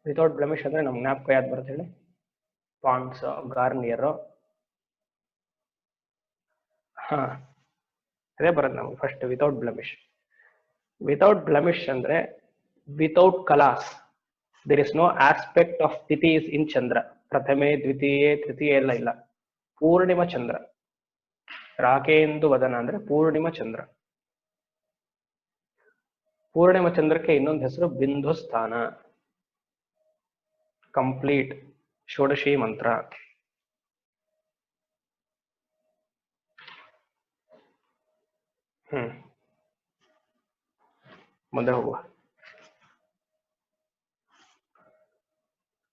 ವಿತೌಟ್ ಬ್ಲೆಮಿಶ್ ಅಂದ್ರೆ ನಮ್ ಜ್ಞಾಪಕ ಯಾವ್ದು ಬರುತ್ತೆ ಹೇಳಿ? ಪಾಂಡ್ಸ್, ಗಾರ್ನಿಯರ್, ಹಾ ಅದೇ ಬರುತ್ತೆ ನಮ್ಗೆ first. Without blemish. Without blemish ಅಂದ್ರೆ without kalas. There is no aspect of tithis in Chandra. ಪ್ರಥಮೆ, ದ್ವಿತೀಯೆ, ತೃತೀಯ ಎಲ್ಲ ಇಲ್ಲ. ಪೂರ್ಣಿಮ ಚಂದ್ರ. ರಾಕೇಂದು ವದನ ಅಂದ್ರೆ ಪೂರ್ಣಿಮ ಚಂದ್ರ. ಪೂರ್ಣಿಮ ಚಂದ್ರಕ್ಕೆ ಇನ್ನೊಂದು ಹೆಸರು ಬಿಂದು ಸ್ಥಾನ. ಕಂಪ್ಲೀಟ್ ಷೋಡಶಿ ಮಂತ್ರ. ಮುಂದೆ ಹೋಗುವ.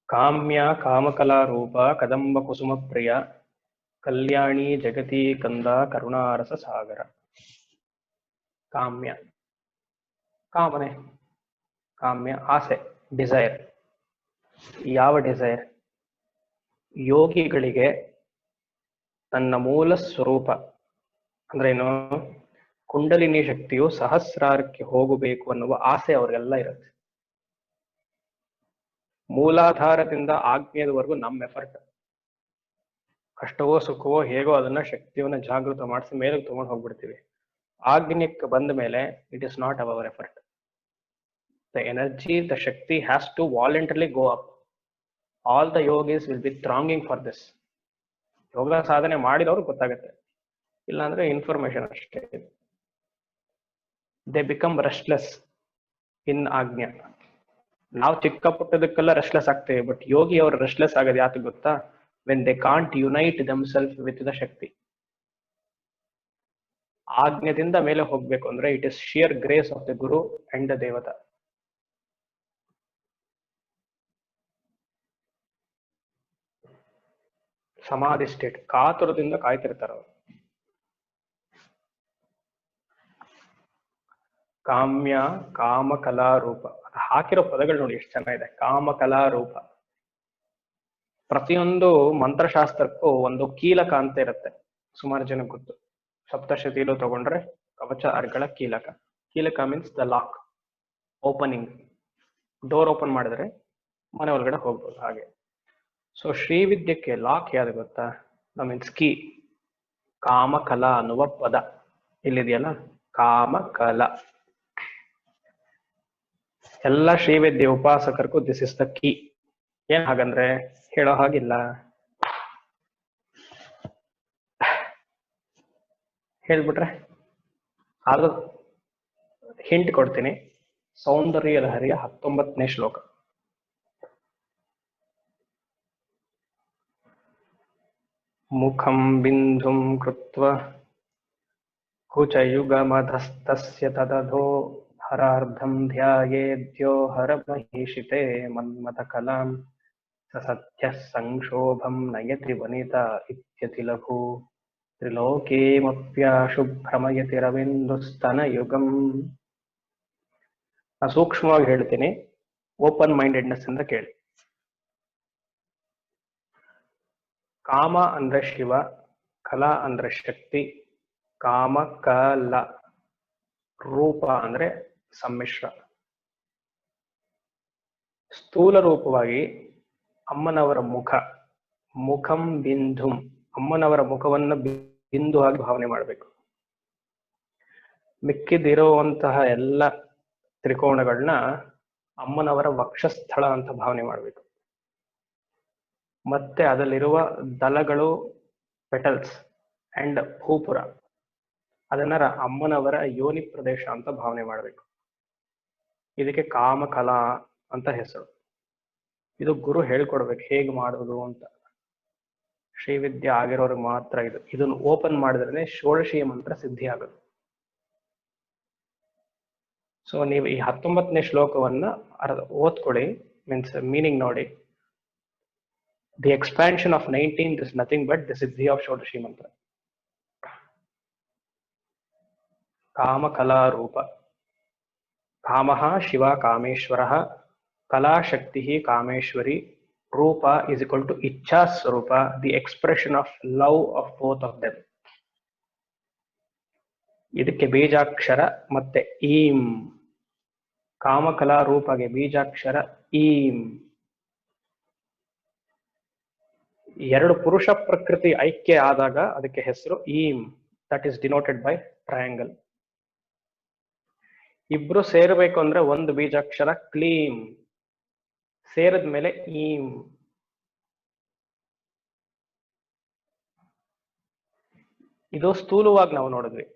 ಕಾಮ್ಯ ಕಾಮಕಲಾ ರೂಪ ಕದಂಬ ಕುಸುಮ ಪ್ರಿಯ ಕಲ್ಯಾಣಿ ಜಗತಿ ಕಂದ ಕರುಣಾರಸ ಸಾಗರ. ಕಾಮ್ಯ ಕಾಮನೆ, ಕಾಮ್ಯ ಆಸೆ, ಡಿಸೈರ್. ಯಾವ ಡಿಸೈರ್? ಯೋಗಿಗಳಿಗೆ ತನ್ನ ಮೂಲ ಸ್ವರೂಪ ಅಂದ್ರೇನು, ಕುಂಡಲಿನಿ ಶಕ್ತಿಯು ಸಹಸ್ರಾರಕ್ಕೆ ಹೋಗಬೇಕು ಅನ್ನುವ ಆಸೆ ಅವರಿಗೆಲ್ಲ ಇರುತ್ತೆ. ಮೂಲಾಧಾರದಿಂದ ಆಗ್ನೇಯದವರೆಗೂ ನಮ್ಮ ಎಫರ್ಟ್, ಕಷ್ಟವೋ ಸುಖವೋ ಹೇಗೋ ಅದನ್ನ ಶಕ್ತಿಯನ್ನ ಜಾಗೃತ ಮಾಡಿಸಿ ಮೇಲೆ ತಗೊಂಡು ಹೋಗ್ಬಿಡ್ತೀವಿ. ಆಗ್ನೇಯಕ್ಕೆ ಬಂದ ಮೇಲೆ it is not our effort. The energy, the shakti has to voluntarily go up. All the yogis will be thronging for this. ಯೋಗ ಸಾಧನೆ ಮಾಡಿದವ್ರು ಗೊತ್ತಾಗುತ್ತೆ, ಇಲ್ಲಾಂದ್ರೆ ಇನ್ಫಾರ್ಮೇಶನ್ ಅಷ್ಟೇ. ದೇ ಬಿಕಮ್ ರೆಸ್ಟ್ಲೆಸ್ ಇನ್ ಆಜ್ಞಾ. ನಾವು ಚಿಕ್ಕ ಪುಟ್ಟದಕ್ಕೆಲ್ಲ ರೆಸ್ಟ್ಲೆಸ್ ಆಗ್ತೇವೆ, ಬಟ್ ಯೋಗಿ ಅವರು ರೆಸ್ಟ್ಲೆಸ್ ಆಗೋದು ಯಾಕೆ ಗೊತ್ತಾ? When they can't unite themselves with the shakti. ಆಜ್ಞದಿಂದ ಮೇಲೆ ಹೋಗ್ಬೇಕು ಅಂದ್ರೆ it is sheer grace of the guru and the devata. Samadhi state, ಕಾತುರದಿಂದ ಕಾಯ್ತಿರ್ತಾರ ಅವರು. ಕಾಮ್ಯ ಕಾಮ ಕಲಾರೂಪ. ಹಾಕಿರೋ ಪದಗಳು ನೋಡಿ ಎಷ್ಟು ಚೆನ್ನಾಗಿದೆ. ಕಾಮ ಕಲಾರೂಪ. ಪ್ರತಿಯೊಂದು ಮಂತ್ರಶಾಸ್ತ್ರಕ್ಕೂ ಒಂದು ಕೀಲಕ ಅಂತ ಇರುತ್ತೆ, ಸುಮಾರು ಜನಕ್ಕೆ ಗೊತ್ತು. ಸಪ್ತಶತಿಲು ತಗೊಂಡ್ರೆ ಕವಚ ಅರ್ಗಳ ಕೀಲಕ. Kilaka means the lock, opening. Door open ಮಾಡಿದ್ರೆ ಮನೆ ಒಳಗಡೆ ಹೋಗ್ಬೋದು ಹಾಗೆ. ಸೊ ಶ್ರೀವಿದ್ಯಕ್ಕೆ ಲಾಕ್ ಯಾವ್ದು ಗೊತ್ತಾ? Means key. ಕಾಮಕಲ ಅನ್ನುವ ಪದ ಇಲ್ಲಿದೆಯಲ್ಲ, ಕಾಮಕಲ. ಎಲ್ಲ ಶ್ರೀವಿದ್ಯೆ ಉಪಾಸಕರಿಗೂ ದಿಸ್ ಇಸ್ ದ ಕೀ. ಏನ್ ಹಾಗಂದ್ರೆ ಹೇಳೋ ಹಾಗಿಲ್ಲ, ಹೇಳ್ಬಿಟ್ರೆ ಆಗ ಹಿಂಟ್ ಕೊಡ್ತೀನಿ. ಸೌಂದರ್ಯ ಲಹರಿಯ 19ನೇ ಶ್ಲೋಕ. ಮುಖಂ ಬಿಂದುಂ ಕೃತ್ವ ಕುಚಯುಗಮಧಸ್ತಸ್ಯ ತದಧೋ ಹರಾರ್ಧಂ ಧ್ಯಾಯೇದ್ಯೋ ಹರಮಹೀಷಿತೆ ಮನ್ಮಥ ಕಲಾಂ ಸಸತ್ಯಃ ಸಂಕ್ಷೋಭಂ ನಯತಿ ವನಿತಾ ಇತ್ಯತಿ ಲಘು ತ್ರಿಲೋಕೇಮಪ್ಯಾಶುಭ್ರಮಯತಿ ರವೀಂದುಸ್ತನಯುಗಂ. ನಾನು ಸೂಕ್ಷ್ಮವಾಗಿ ಹೇಳ್ತೀನಿ, ಓಪನ್ ಮೈಂಡೆಡ್ನೆಸ್ ಅಂತ ಕೇಳಿ. ಕಾಮ ಅಂದ್ರೆ ಶಿವ, ಕಲಾ ಅಂದ್ರೆ ಶಕ್ತಿ, ಕಾಮ ಕಲ. ರೂಪ ಅಂದ್ರೆ ಸಮ್ಮಿಶ್ರ. ಸ್ಥೂಲ ರೂಪವಾಗಿ ಅಮ್ಮನವರ ಮುಖ, ಮುಖಂ ಬಿಂದುಂ, ಅಮ್ಮನವರ ಮುಖವನ್ನು ಬಿಂದು ಆಗಿ ಭಾವನೆ ಮಾಡಬೇಕು. ಮಿಕ್ಕಿದಿರುವಂತಹ ಎಲ್ಲ ತ್ರಿಕೋಣಗಳನ್ನ ಅಮ್ಮನವರ ವಕ್ಷಸ್ಥಳ ಅಂತ ಭಾವನೆ ಮಾಡಬೇಕು. ಮತ್ತೆ ಅದರಲ್ಲಿರುವ ದಳಗಳು, ಪೆಟಲ್ಸ್ ಅಂಡ್ ಭೂಪುರ, ಅದನ್ನ ಅಮ್ಮನವರ ಯೋನಿ ಪ್ರದೇಶ ಅಂತ ಭಾವನೆ ಮಾಡಬೇಕು. ಇದಕ್ಕೆ ಕಾಮಕಲಾ ಅಂತ ಹೆಸರು. ಇದು ಗುರು ಹೇಳ್ಕೊಡ್ಬೇಕು ಹೇಗೆ ಮಾಡೋದು ಅಂತ. ಶ್ರೀವಿದ್ಯೆ ಆಗಿರೋರ್ಗೆ ಮಾತ್ರ ಇದನ್ನು ಓಪನ್ ಮಾಡಿದ್ರೆ ಷೋಡಶಿ ಮಂತ್ರ ಸಿದ್ಧಿ ಆಗೋದು. ಸೊ ನೀವು ಈ 19ನೇ ಶ್ಲೋಕವನ್ನ ಓದ್ಕೊಳ್ಳಿ, ಮೀನ್ಸ್ ಮೀನಿಂಗ್ ನೋಡಿ. The expansion of 19 is nothing but the ಸಿದ್ಧಿ ಆಫ್ ಷೋಡಶಿ ಮಂತ್ರ. ಕಾಮಕಲಾರೂಪ. ಕಾಮಃ ಶಿವ ಕಾಮೇಶ್ವರಃ, ಕಲಾಶಕ್ತಿ ಕಾಮೇಶ್ವರಿ, ರೂಪ is equal to ಇಚ್ಛಾ ಸ್ವರೂಪ, the expression of love of both of them. ಇದಕ್ಕೆ ಬೀಜಾಕ್ಷರ ಮತ್ತೆ ಈಂ. ಕಾಮಕಲಾ ರೂಪಗೆ ಬೀಜಾಕ್ಷರ ಈಂ. ಎರಡು ಪುರುಷ ಪ್ರಕೃತಿ ಐಕ್ಯ ಆದಾಗ ಅದಕ್ಕೆ ಹೆಸರು ಈಂ. That is denoted by triangle. ಇಬ್ರು ಸೇರಬೇಕು ಅಂದ್ರೆ ಒಂದು ಬೀಜಾಕ್ಷರ ಕ್ಲೀಂ, ಸೇರಿದ ಮೇಲೆ ಈಂ. ಇದು ಸ್ಥೂಲವಾಗಿ ನಾವು ನೋಡಿದ್ವಿ.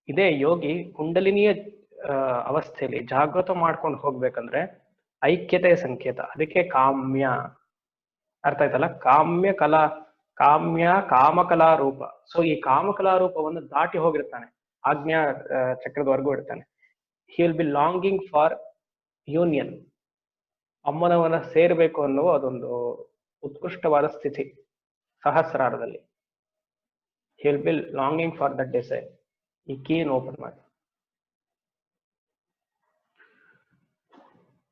ಇದೇ ಯೋಗಿ ಕುಂಡಲಿನಿಯ ಅವಸ್ಥೆಯಲ್ಲಿ ಜಾಗೃತ ಮಾಡ್ಕೊಂಡು ಹೋಗ್ಬೇಕಂದ್ರೆ ಐಕ್ಯತೆಯ ಸಂಕೇತ. ಅದಕ್ಕೆ ಕಾಮ್ಯ, ಅರ್ಥ ಆಯ್ತಲ್ಲ? ಕಾಮ್ಯ ಕಾಮಕಲಾ ರೂಪ. ಸೊ ಈ ಕಾಮಕಲಾ ರೂಪವನ್ನು ದಾಟಿ ಹೋಗಿರ್ತಾನೆ, ಆಜ್ಞಾ ಚಕ್ರದವರೆಗೂ ಇರ್ತಾನೆ. He will be longing for union, ಅಮ್ಮನವನ್ನ ಸೇರ್ಬೇಕು ಅನ್ನುವ ಅದೊಂದು ಉತ್ಕೃಷ್ಟವಾದ ಸ್ಥಿತಿ ಸಹಸ್ರಾರದಲ್ಲಿ. He will be longing for that desire. ಈ ಕೀನ್ ಓಪನ್ ಮಾಡಿ.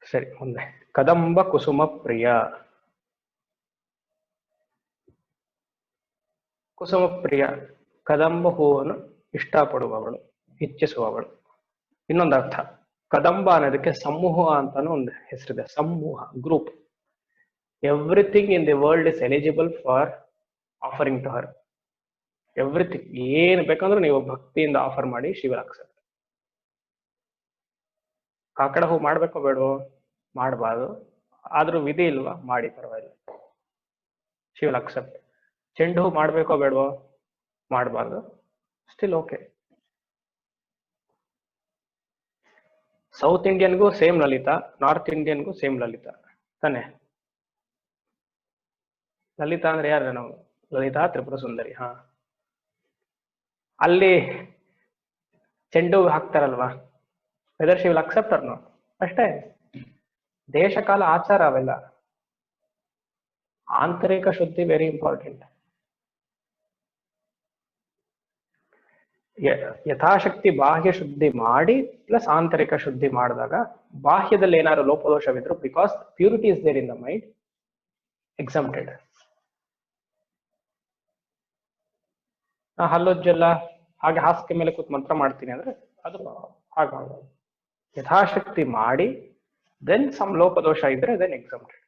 ಸರಿ, ಮುಂದೆ ಕದಂಬ ಕುಸುಮ ಪ್ರಿಯ. ಕುಸುಮ ಪ್ರಿಯ, ಕದಂಬ ಹೂವನ್ನು ಇಷ್ಟಪಡುವವಳು, ಇಚ್ಛಿಸುವವಳು. ಇನ್ನೊಂದು ಅರ್ಥ, ಕದಂಬ ಅನ್ನೋದಕ್ಕೆ ಸಮೂಹ ಅಂತಾನು ಒಂದು ಹೆಸರಿದೆ. ಸಮೂಹ, group. Everything in the world is eligible for offering to her. Everything, ಏನ್ ಬೇಕಂದ್ರೂ ನೀವು ಭಕ್ತಿಯಿಂದ ಆಫರ್ ಮಾಡಿ, ಶಿ ವಿಲ್ ಅಕ್ಸೆಪ್ಟ್. ಕಾಕಡ ಹೂ ಮಾಡ್ಬೇಕೋ ಬೇಡವೋ? ಮಾಡಬಾರ್ದು, ಆದ್ರೂ ವಿಧಿ ಇಲ್ವಾ? ಮಾಡಿ, ಪರವಾಗಿಲ್ಲ, ಶಿ ವಿಲ್ ಅಕ್ಸೆಪ್ಟ್. ಚೆಂಡು ಹೂ ಮಾಡ್ಬೇಕೋ ಬೇಡವೋ? ಮಾಡಬಾರ್ದು, ಸ್ಟಿಲ್ ಓಕೆ. ಸೌತ್ ಇಂಡಿಯನ್ಗೂ ಸೇಮ್ ಲಲಿತಾ, ನಾರ್ತ್ ಇಂಡಿಯನ್ಗೂ ಸೇಮ್ ಲಲಿತಾ ತಾನೆ? ಲಲಿತಾ ಅಂದ್ರೆ ಯಾರು? ನಾವು ಲಲಿತಾ ತ್ರಿಪುರ ಸುಂದರಿ. ಹಾ, ಅಲ್ಲಿ ಚೆಂಡು ಹಾಕ್ತಾರಲ್ವಾ, whether she will accept or not, ಅಷ್ಟೇ. ದೇಶ ಕಾಲ ಆಚಾರ ಅವೆಲ್ಲ. ಆಂತರಿಕ ಶುದ್ಧಿ ವೆರಿ ಇಂಪಾರ್ಟೆಂಟ್. ಯಥಾಶಕ್ತಿ ಬಾಹ್ಯ ಶುದ್ಧಿ ಮಾಡಿ ಪ್ಲಸ್ ಆಂತರಿಕ ಶುದ್ಧಿ ಮಾಡಿದಾಗ ಬಾಹ್ಯದಲ್ಲಿ ಏನಾದ್ರು ಲೋಪದೋಷವಿದ್ರು, because purity is there in the mind, exempted. ಹಲ್ಲುಜ್ಜೆಲ್ಲ ಹಾಗೆ ಹಾಸಿಗೆ ಮೇಲೆ ಕೂತ್ ಮಂತ್ರ ಮಾಡ್ತೀನಿ ಅಂದ್ರೆ ಅದು ಹಾಗೆ ಮಾಡೋದು. ಯಥಾಶಕ್ತಿ ಮಾಡಿ ದೆನ್ ಸಮ್ ಲೋಪದೋಷ ಇದ್ರೆ then exempted.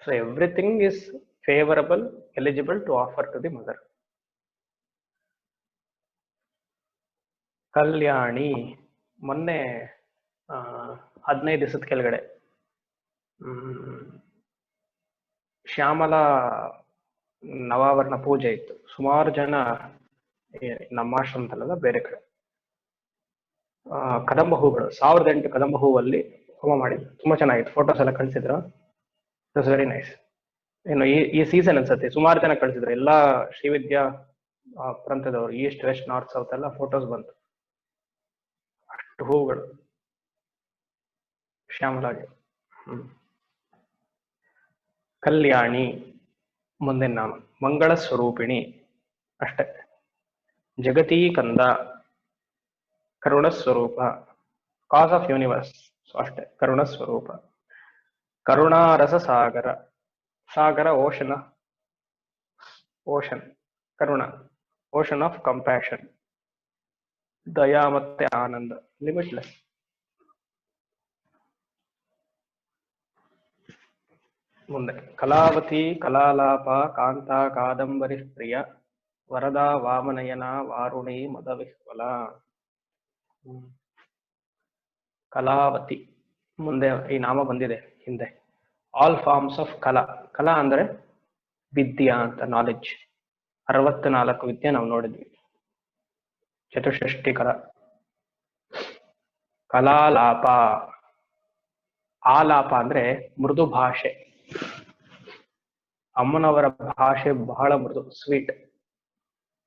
So everything is favourable, eligible to offer to the mother. Kalyani, ಮೊನ್ನೆ 15 ದಿವಸದ ಕೆಳಗಡೆ ಶ್ಯಾಮಲಾ ನವಾವರಣ ಪೂಜೆ ಇತ್ತು. ಸುಮಾರು ಜನ, ನಮ್ಮ ಆಶ್ರಮದಲ್ಲ ಬೇರೆ ಕಡೆ, ಕದಂಬ ಹೂಗಳು 1008 ಕದಂಬ ಹೂವಲ್ಲಿ ಹೋಮ ಮಾಡಿದ್ರು. ತುಂಬಾ ಚೆನ್ನಾಗಿತ್ತು. ಫೋಟೋಸ್ ಎಲ್ಲ ಕಳಿಸಿದ್ರು. It was very nice. ಏನು ಈ ಸೀಸನ್ ಅನ್ಸುತ್ತೆ ಸುಮಾರು ಜನ ಕಳಿಸಿದ್ರು. ಎಲ್ಲಾ ಶ್ರೀವಿದ್ಯಾ ಪ್ರಾಂತ್ಯದವರು, ಈಸ್ಟ್ ವೆಸ್ಟ್ ನಾರ್ತ್ ಸೌತ್ ಎಲ್ಲ ಫೋಟೋಸ್ ಬಂತು. ಅಷ್ಟು ಹೂಗಳು ಶ್ಯಾಮಲಾಗೆ. ಕಲ್ಯಾಣಿ ಮುಂದಿನ ನಾಮ. ಮಂಗಳ ಸ್ವರೂಪಿಣಿ ಅಷ್ಟೇ. ಜಗತೀ ಕಂದ, ಕರುಣ ಸ್ವರೂಪ, ಕಾಸ್ ಆಫ್ ಯೂನಿವರ್ಸ್, ಸೊ ಅಷ್ಟೇ, ಕರುಣ ಸ್ವರೂಪ. ಕರುಣಾರಸ ಸಾಗರ, ಸಾಗರ ಓಷನ್, ಓಷನ್ ಕರುಣ, ಓಷನ್ ಆಫ್ ಕಂಪ್ಯಾಷನ್. ದಯಾ ಮತ್ತೆ ಆನಂದ, ಲಿಮಿಟ್ಲೆಸ್. ಮುಂದೆ ಕಲಾವತಿ, ಕಲಾಲಾಪ, ಕಾಂತ, ಕಾದಂಬರಿ ಪ್ರಿಯ, ವರದಾ, ವಾಮನಯನ, ವಾರುಣಿ, ಮದವಿಹ್ವಲ. ಕಲಾವತಿ, ಮುಂದೆ ಈ ನಾಮ ಬಂದಿದೆ ಹಿಂದೆ. ಆಲ್ ಫಾರ್ಮ್ಸ್ ಆಫ್ ಕಲಾ. ಕಲಾ ಅಂದ್ರೆ ವಿದ್ಯಾ ಅಂತ, ನಾಲೆಡ್ಜ್. 64 ವಿದ್ಯೆ ನಾವು ನೋಡಿದ್ವಿ. ಚತುಷ್ಷಷ್ಟಿ ಕಲಾ. ಕಲಾಲಾಪ, ಆಲಾಪ ಅಂದ್ರೆ ಮೃದು ಭಾಷೆ. ಅಮ್ಮನವರ ಭಾಷೆ ಬಹಳ ಮೃದು, ಸ್ವೀಟ್.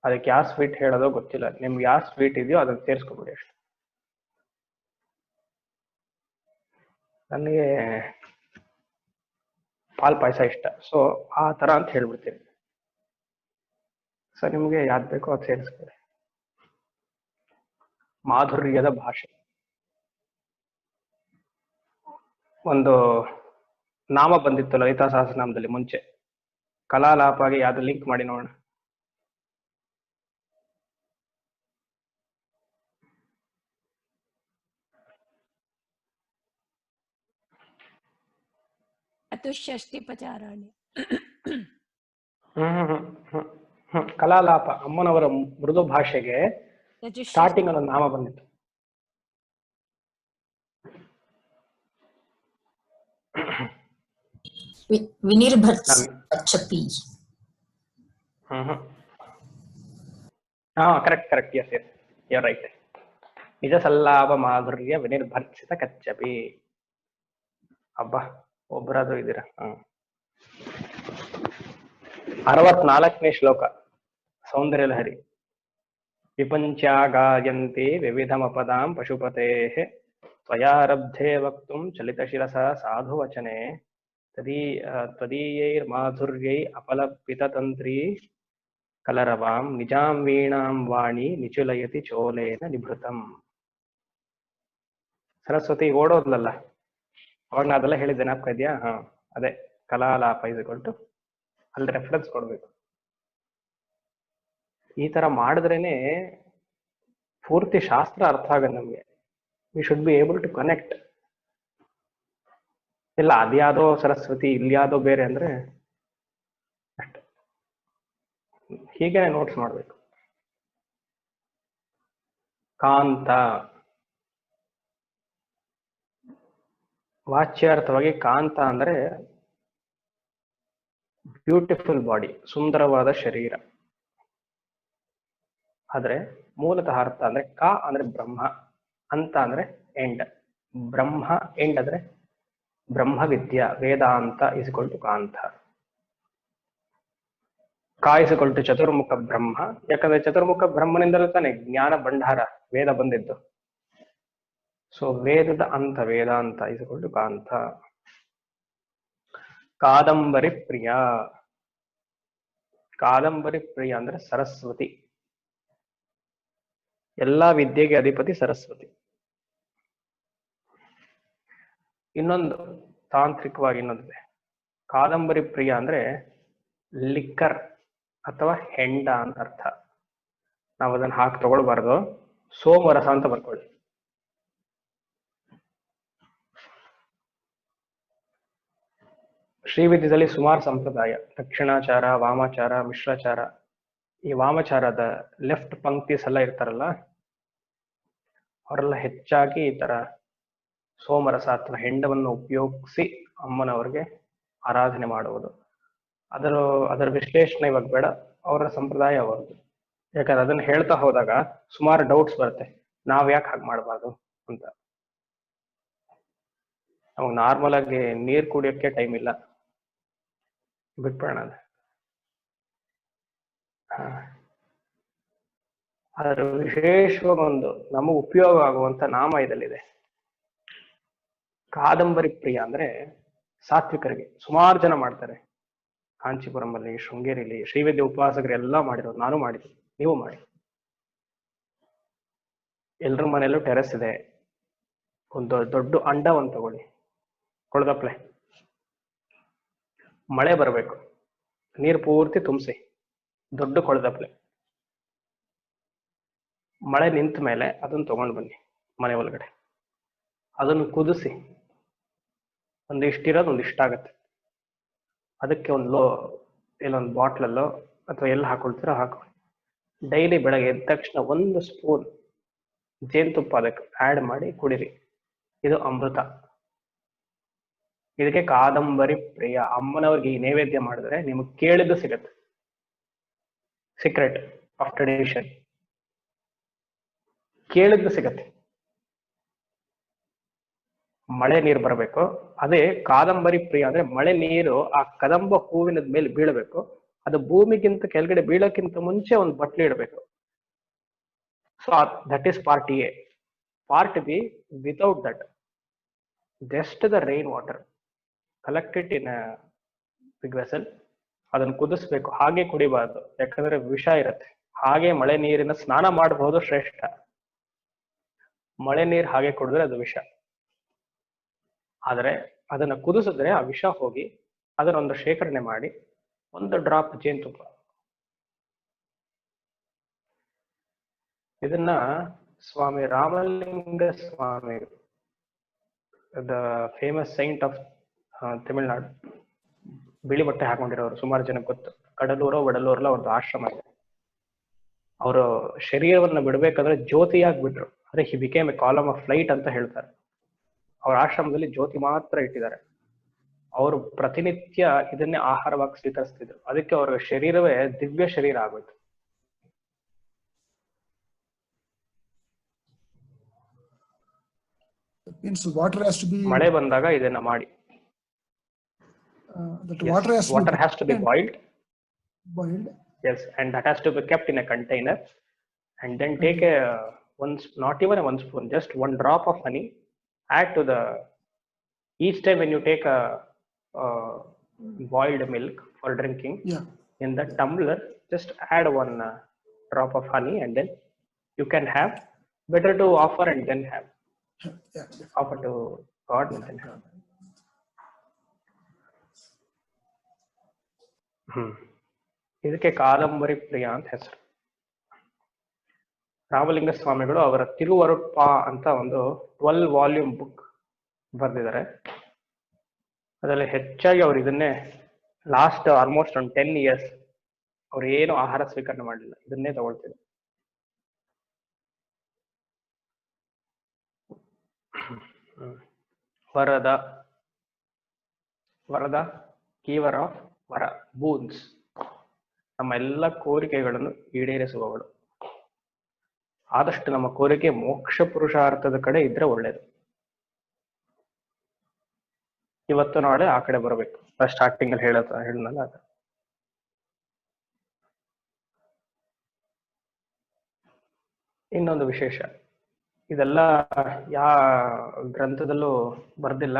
ಅದಕ್ಕೆ ಯಾವ ಸ್ವೀಟ್ ಹೇಳೋದೋ ಗೊತ್ತಿಲ್ಲ. ನಿಮ್ಗೆ ಯಾವ ಸ್ವೀಟ್ ಇದೆಯೋ ಅದನ್ನ ಸೇರಿಸ್ಕೊಬಿಡಿ ಅಷ್ಟೆ. ನನಗೆ ಪಾಲ್ ಪಾಯಸ ಇಷ್ಟ, ಸೊ ಆ ತರ ಅಂತ ಹೇಳ್ಬಿಡ್ತೀನಿ. ಸೊ ನಿಮ್ಗೆ ಯಾವ್ದು ಬೇಕೋ ಅದು ಸೇರಿಸ್ಕೊಳ್ಳಿ. ಮಾಧುರ್ಯದ ಭಾಷೆ. ಒಂದು ನಾಮ ಬಂದಿತ್ತು ಲಲಿತಾ ಸಹಸ್ರನಾಮದಲ್ಲಿ ಮುಂಚೆ. ಕಲಾಲಾಪಾಗೆ ಯಾವ್ದು ಲಿಂಕ್ ಮಾಡಿ ನೋಡೋಣ. ಚತುಷ್ಷಷ್ಟಿಪಚಾರಾಣಿ. ಕಲಾಲಾಪ, ಅಮ್ಮನವರ ಮೃದು ಭಾಷೆಗೆ ಸ್ಟಾರ್ಟಿಂಗ್ ಒಂದು ನಾಮ ಬಂದಿತ್ತು. ವಿನಿರ್ಭತ್ಸಪಿ. Correct, yes you are right. ನಿಜ ಸಲ್ಲಾಪ ಮಾಧುರ್ಯ ವಿನಿರ್ಭರ್ಸಿತ ಕಚ್ಚಪಿ. ಅಬ್ಬಾ, ಒಬ್ಬರಾದ್ರೂ ಇದ್ದೀರಾ? 64ನೇ ಶ್ಲೋಕ ಸೌಂದರ್ಯ ಲಹರಿ. ವಿಪಂಚಾಗಾಯಂತೆ ವಿವಿಧಮಪದಾಂ ಪಶುಪತೇಃ ತ್ವಯಾರಬ್ಧೇ ವಕ್ತುಂ ಚಲಿತಶಿರಸ ಸಾಧುವಚನೆ ತ್ವದೀಯೈರ್ಮಾಧುರ್ಯೈ ಅಪಲಪಿತತಂತ್ರೀ ಕಲರವಾಂ ನಿಜಾಂ ವೀಣಾಂ ವಾಣಿ ನಿಚುಲಯತಿ ಚೋಲೇನ ನಿಭೃತಂ. ಸರಸ್ವತಿ ಓಡೋದ್ಲಲ್ಲ, ಅವಾಗ ನಾ ಅದೆಲ್ಲ ಹೇಳಿದ್ದೆ, ಜ್ಞಾಪಕ ಇದೆಯಾ? ಅದೇ ಕಲಾಲಾಪ ಇಸ್ಕೊಟ್ಟು ಅಲ್ಲಿ ರೆಫರೆನ್ಸ್ ಕೊಡ್ಬೇಕು. ಈ ತರ ಮಾಡಿದ್ರೇನೆ ಪೂರ್ತಿ ಶಾಸ್ತ್ರ ಅರ್ಥ ಆಗಲ್ಲ ನಮ್ಗೆ. We should be able to connect. ಇಲ್ಲ ಅದ್ಯಾವುದೋ ಸರಸ್ವತಿ ಇಲ್ಯಾವುದೋ ಬೇರೆ ಅಂದ್ರೆ ಅಷ್ಟೆ. ಹೀಗೆ ನೋಟ್ಸ್ ಮಾಡ್ಬೇಕು. ಕಾಂತ ವಾಚ್ಯಾರ್ಥವಾಗಿ ಕಾಂತ ಅಂದ್ರೆ ಬ್ಯೂಟಿಫುಲ್ ಬಾಡಿ, ಸುಂದರವಾದ ಶರೀರ. ಆದ್ರೆ ಮೂಲತಃ ಅರ್ಥ ಅಂದ್ರೆ ಕ ಅಂದ್ರೆ ಬ್ರಹ್ಮ, ಅಂತ ಅಂದ್ರೆ ಎಂಡ್. ಬ್ರಹ್ಮ ಎಂಡ್ ಅಂದ್ರೆ ಬ್ರಹ್ಮವಿದ್ಯಾ ವೇದಾಂತ ಇಸ್ಕೊಳ್ತು ಕಾಂತ. ಕಾಯಿಸಿಕೊಳ್ತು ಚತುರ್ಮುಖ ಬ್ರಹ್ಮ, ಯಾಕಂದ್ರೆ ಚತುರ್ಮುಖ ಬ್ರಹ್ಮನಿಂದಲೂ ತಾನೆ ಜ್ಞಾನ ಭಂಡಾರ ವೇದ ಬಂದಿದ್ದು. ಸೊ ವೇದದ ಅಂತ ವೇದಾಂತ ಇಸ್ಕೊಳ್ತು ಕಾಂತ. ಕಾದಂಬರಿ ಪ್ರಿಯ, ಕಾದಂಬರಿ ಪ್ರಿಯ ಅಂದ್ರೆ ಸರಸ್ವತಿ. ಎಲ್ಲಾ ವಿದ್ಯೆಗೆ ಅಧಿಪತಿ ಸರಸ್ವತಿ. ಇನ್ನೊಂದು ತಾಂತ್ರಿಕವಾಗಿ ಇನ್ನೊಂದಿದೆ, ಕಾದಂಬರಿ ಪ್ರಿಯ ಅಂದ್ರೆ ಲಿಕ್ಕರ್ ಅಥವಾ ಹೆಂಡ ಅಂತ ಅರ್ಥ. ನಾವು ಅದನ್ನ ಹಾಕಿ ತಗೊಳ್ಬಾರ್ದು, ಸೋಮರಸ ಅಂತ ಬರ್ಕೊಳ್ಳಿ. ಶ್ರೀವಿದ್ಯದಲ್ಲಿ ಸುಮಾರು ಸಂಪ್ರದಾಯ, ದಕ್ಷಿಣಾಚಾರ, ವಾಮಾಚಾರ, ಮಿಶ್ರಾಚಾರ. ಈ ವಾಮಾಚಾರದ ಲೆಫ್ಟ್ ಪಂಕ್ತಿಸ್ ಎಲ್ಲ ಇರ್ತಾರಲ್ಲ, ಅವರೆಲ್ಲ ಹೆಚ್ಚಾಗಿ ಈ ತರ ಸೋಮರಸ ಅಥವಾ ಹೆಂಡವನ್ನು ಉಪಯೋಗಿಸಿ ಅಮ್ಮನವ್ರಿಗೆ ಆರಾಧನೆ ಮಾಡುವುದು. ಅದರ ವಿಶ್ಲೇಷಣೆ ಇವಾಗ ಬೇಡ, ಅವರ ಸಂಪ್ರದಾಯ ಅವರದು. ಯಾಕಂದ್ರೆ ಅದನ್ನ ಹೇಳ್ತಾ ಹೋದಾಗ ಸುಮಾರು ಡೌಟ್ಸ್ ಬರುತ್ತೆ, ನಾವ್ ಯಾಕೆ ಹಾಗೆ ಮಾಡಬಾರ್ದು ಅಂತ. ನಮಗೆ ನಾರ್ಮಲ್ ಆಗಿ ನೀರ್ ಕುಡಿಯೋಕ್ಕೆ ಟೈಮ್ ಇಲ್ಲ, ಬಿಟ್ಬಿಡೋಣ ಅದು. ಅದರ ವಿಶೇಷವಾಗಿ ಒಂದು ನಮಗೆ ಉಪಯೋಗ ಆಗುವಂತ ನಾಮ ಇದಲ್ಲಿದೆ. ಕಾದಂಬರಿ ಪ್ರಿಯ ಅಂದ್ರೆ ಸಾತ್ವಿಕರಿಗೆ. ಸುಮಾರು ಜನ ಮಾಡ್ತಾರೆ, ಕಾಂಚೀಪುರಂ ಅಲ್ಲಿ, ಶೃಂಗೇರಿಲಿ, ಶ್ರೀವಿದ್ಯೆ ಉಪವಾಸಕರು ಎಲ್ಲ ಮಾಡಿರೋದು. ನಾನು ಮಾಡಿದ್ದೀನಿ, ನೀವು ಮಾಡಿ. ಎಲ್ರ ಮನೆಯಲ್ಲೂ ಟೆರೆಸ್ ಇದೆ. ಒಂದು ದೊಡ್ಡ ಅಂಡ ಒಂದು ತಗೊಳ್ಳಿ, ಕೊಳಗಪ್ಲೆ. ಮಳೆ ಬರಬೇಕು, ನೀರು ಪೂರ್ತಿ ತುಂಬಿಸಿ, ದೊಡ್ಡ ಕೊಳದಪ್ಲೆ. ಮಳೆ ನಿಂತ ಮೇಲೆ ಅದನ್ನ ತಗೊಂಡು ಬನ್ನಿ ಮನೆ ಒಳಗಡೆ, ಅದನ್ನು ಕುದಿಸಿ. ಒಂದು ಇಷ್ಟಿರೋದು ಒಂದು ಇಷ್ಟಾಗತ್ತೆ. ಅದಕ್ಕೆ ಒಂದು ಇಲ್ಲೊಂದು ಬಾಟ್ಲಲ್ಲೋ ಅಥವಾ ಎಲ್ಲಿ ಹಾಕೊಳ್ತೀರೋ ಹಾಕೊಳ್ಳಿ. ಡೈಲಿ ಬೆಳಗ್ಗೆ ಎದ್ದ ತಕ್ಷಣ 1 ಸ್ಪೂನ್ ಜೇನುತುಪ್ಪ ಅದಕ್ಕೆ ಆ್ಯಡ್ ಮಾಡಿ ಕುಡಿರಿ. ಇದು ಅಮೃತ. ಇದಕ್ಕೆ ಕಾದಂಬರಿ ಪ್ರಿಯ. ಅಮ್ಮನವ್ರಿಗೆ ಈ ನೈವೇದ್ಯ ಮಾಡಿದ್ರೆ ನಿಮಗೆ ಕೇಳಿದ್ದು ಸಿಗತ್ತೆ. ಸೀಕ್ರೆಟ್ ಆಫ್ ಟ್ರೆಡಿಷನ್, ಕೇಳಿದ್ದು ಸಿಗತ್ತೆ. ಮಳೆ ನೀರು ಬರಬೇಕು. ಅದೇ ಕಾದಂಬರಿ ಪ್ರಿಯ ಅಂದ್ರೆ ಮಳೆ ನೀರು ಆ ಕದಂಬ ಹೂವಿನ ಮೇಲೆ ಬೀಳಬೇಕು. ಅದು ಭೂಮಿಗಿಂತ ಕೆಳಗಡೆ ಬೀಳೋಕ್ಕಿಂತ ಮುಂಚೆ ಒಂದು ಬಟ್ಲು ಇಡಬೇಕು. So that is part A. Part B, without that, just the rain water collected in big vessel. ಅದನ್ನು ಕುದಿಸ್ಬೇಕು, ಹಾಗೆ ಕುಡಿಬಾರ್ದು, ಯಾಕಂದ್ರೆ ವಿಷ ಇರುತ್ತೆ. ಹಾಗೆ ಮಳೆ ನೀರಿನ ಸ್ನಾನ ಮಾಡಬಹುದು, ಶ್ರೇಷ್ಠ. ಮಳೆ ನೀರು ಹಾಗೆ ಕುಡಿದ್ರೆ ಅದು ವಿಷ. ಆದರೆ ಅದನ್ನ ಕುದಿಸಿದ್ರೆ ಆ ವಿಷ ಹೋಗಿ ಅದನ್ನೊಂದು ಶೇಖರಣೆ ಮಾಡಿ 1 ಡ್ರಾಪ್ ಜೇನುತುಪ್ಪ. ಇದನ್ನ Swami Ramalinga Swami, the famous saint of Tamil Nadu, ಬಿಳಿ ಬಟ್ಟೆ ಹಾಕೊಂಡಿರೋರು ಸುಮಾರು ಜನ ಗೊತ್ತು. ಕಡಲೂರೋ ವಡಲೂರಲ್ಲ ಅವ್ರದ್ದು ಆಶ್ರಮ ಇದೆ. ಅವರು ಶರೀರವನ್ನ ಬಿಡ್ಬೇಕಾದ್ರೆ ಜ್ಯೋತಿಯಾಗಿ ಬಿಟ್ರು. ಅಂದ್ರೆ ಹಿ became A column of light ಅಂತ ಹೇಳ್ತಾರೆ. ಅವ್ರ ಆಶ್ರಮದಲ್ಲಿ ಜ್ಯೋತಿ ಮಾತ್ರ ಇಟ್ಟಿದ್ದಾರೆ. ಅವರು ಪ್ರತಿನಿತ್ಯ ಇದನ್ನೇ ಆಹಾರವಾಗಿ ಸ್ವೀಕರಿಸ್ತಿದ್ರು. ಅದಕ್ಕೆ ಅವರ ಶರೀರವೇ ದಿವ್ಯ ಶರೀರ ಆಗೋಯ್ತು. means water has to be ಮಳೆ ಬಂದಾಗ ಇದನ್ನ ಮಾಡಿ. that Yes, water has to be boiled. boiled. Yes, and that has to be kept in a container, and then take not even a 1 spoon, just 1 drop of honey. Add to the each time when you take a boiled milk for drinking. Yeah. In the tumbler, just add 1 drop of honey, and then you can have. Better to offer and then have. Yeah. Offer to God and then have. ಇದಕ್ಕೆ ಕಾದಂಬರಿ ಪ್ರಿಯ ಅಂತ ಹೆಸರು. ರಾಮಲಿಂಗ ಸ್ವಾಮಿಗಳು ಅವರ ತಿರುವರುಟ್ಪ ಅಂತ ಒಂದು 12 volume book ಬರೆದಿದ್ದಾರೆ. ಅದರಲ್ಲಿ ಹೆಚ್ಚಾಗಿ ಅವ್ರು ಇದನ್ನೇ ಲಾಸ್ಟ್ ಆಲ್ಮೋಸ್ಟ್ ಒಂದು 10 years ಅವ್ರು ಏನು ಆಹಾರ ಸ್ವೀಕರಣೆ ಮಾಡಲಿಲ್ಲ, ಇದನ್ನೇ ತಗೊಳ್ತಿದ್ರು. ವರದ ಕೀವರ್ ಆಫ್ ವರ, ಬೂನ್ಸ್, ನಮ್ಮ ಎಲ್ಲ ಕೋರಿಕೆಗಳನ್ನು ಈಡೇರಿಸುವವಳು. ಆದಷ್ಟು ನಮ್ಮ ಕೋರಿಕೆ ಮೋಕ್ಷ ಪುರುಷಾರ್ಥದ ಕಡೆ ಇದ್ರೆ ಒಳ್ಳೇದು. ಇವತ್ತು ನಾಳೆ ಆ ಕಡೆ ಬರಬೇಕು. ಸ್ಟಾರ್ಟಿಂಗ್ ಅಲ್ಲಿ ಹೇಳನಲ್ಲ ಅದು. ಇನ್ನೊಂದು ವಿಶೇಷ, ಇದೆಲ್ಲ ಯಾವ ಗ್ರಂಥದಲ್ಲೂ ಬರ್ದಿಲ್ಲ,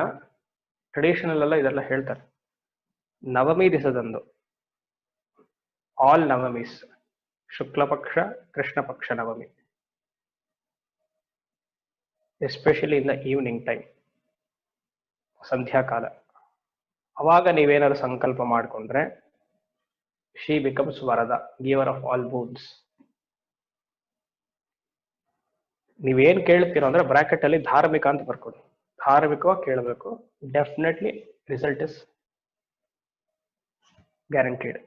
ಟ್ರೆಡಿಷನಲ್ ಎಲ್ಲ ಇದೆಲ್ಲ ಹೇಳ್ತಾರೆ. ನವಮಿ ದಿವಸದಂದು, ಆಲ್ ನವಮೀಸ್, ಶುಕ್ಲ ಪಕ್ಷ ಕೃಷ್ಣ ಪಕ್ಷ ನವಮಿ, especially in the evening time, ಸಂಧ್ಯಾಕಾಲ, ಅವಾಗ ನೀವೇನಾದ್ರು ಸಂಕಲ್ಪ ಮಾಡಿಕೊಂಡ್ರೆ she becomes Varada, ಗಿವರ್ of all boons. ನೀವೇನ್ ಕೇಳ್ತೀರೋ ಅಂದ್ರೆ ಬ್ರಾಕೆಟ್ ಅಲ್ಲಿ ಧಾರ್ಮಿಕ ಅಂತ ಬರ್ಕೊಡಿ. ಧಾರ್ಮಿಕವಾಗಿ ಕೇಳಬೇಕು, ಡೆಫಿನೆಟ್ಲಿ ರಿಸಲ್ಟ್ ಇಸ್ ಗ್ಯಾರಂಟೀಡ್.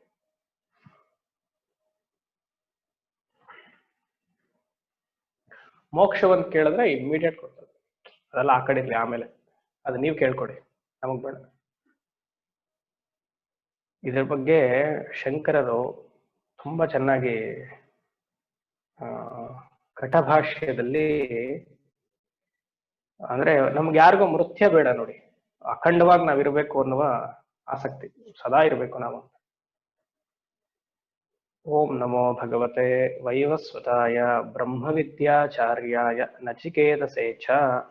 ಮೋಕ್ಷವನ್ನು ಕೇಳಿದ್ರೆ ಇಮಿಡಿಯೇಟ್ ಕೊಡ್ತದೆ. ಅದೆಲ್ಲ ಆ ಕಡೆ ಇರ್ಲಿ, ಆಮೇಲೆ ಅದು ನೀವು ಕೇಳ್ಕೊಡಿ, ನಮಗ್ ಬೇಡ. ಇದ್ರ ಬಗ್ಗೆ ಶಂಕರರು ತುಂಬಾ ಚೆನ್ನಾಗಿ ಕಠಭಾಷ್ಯದಲ್ಲಿ, ಅಂದ್ರೆ ನಮ್ಗೆ ಯಾರಿಗೂ ಮೃತ್ಯ ಬೇಡ ನೋಡಿ, ಅಖಂಡವಾಗಿ ನಾವಿರ್ಬೇಕು ಅನ್ನುವ ಆಸಕ್ತಿ ಸದಾ ಇರಬೇಕು ನಾವು. ಓಂ ನಮೋ ಭಗವತೆ ವೈವಸ್ವತಾಯ ಬ್ರಹ್ಮವಿದ್ಯಾಚಾರ್ಯಾಯ ನಚಿಕೇತಸೇ ಚ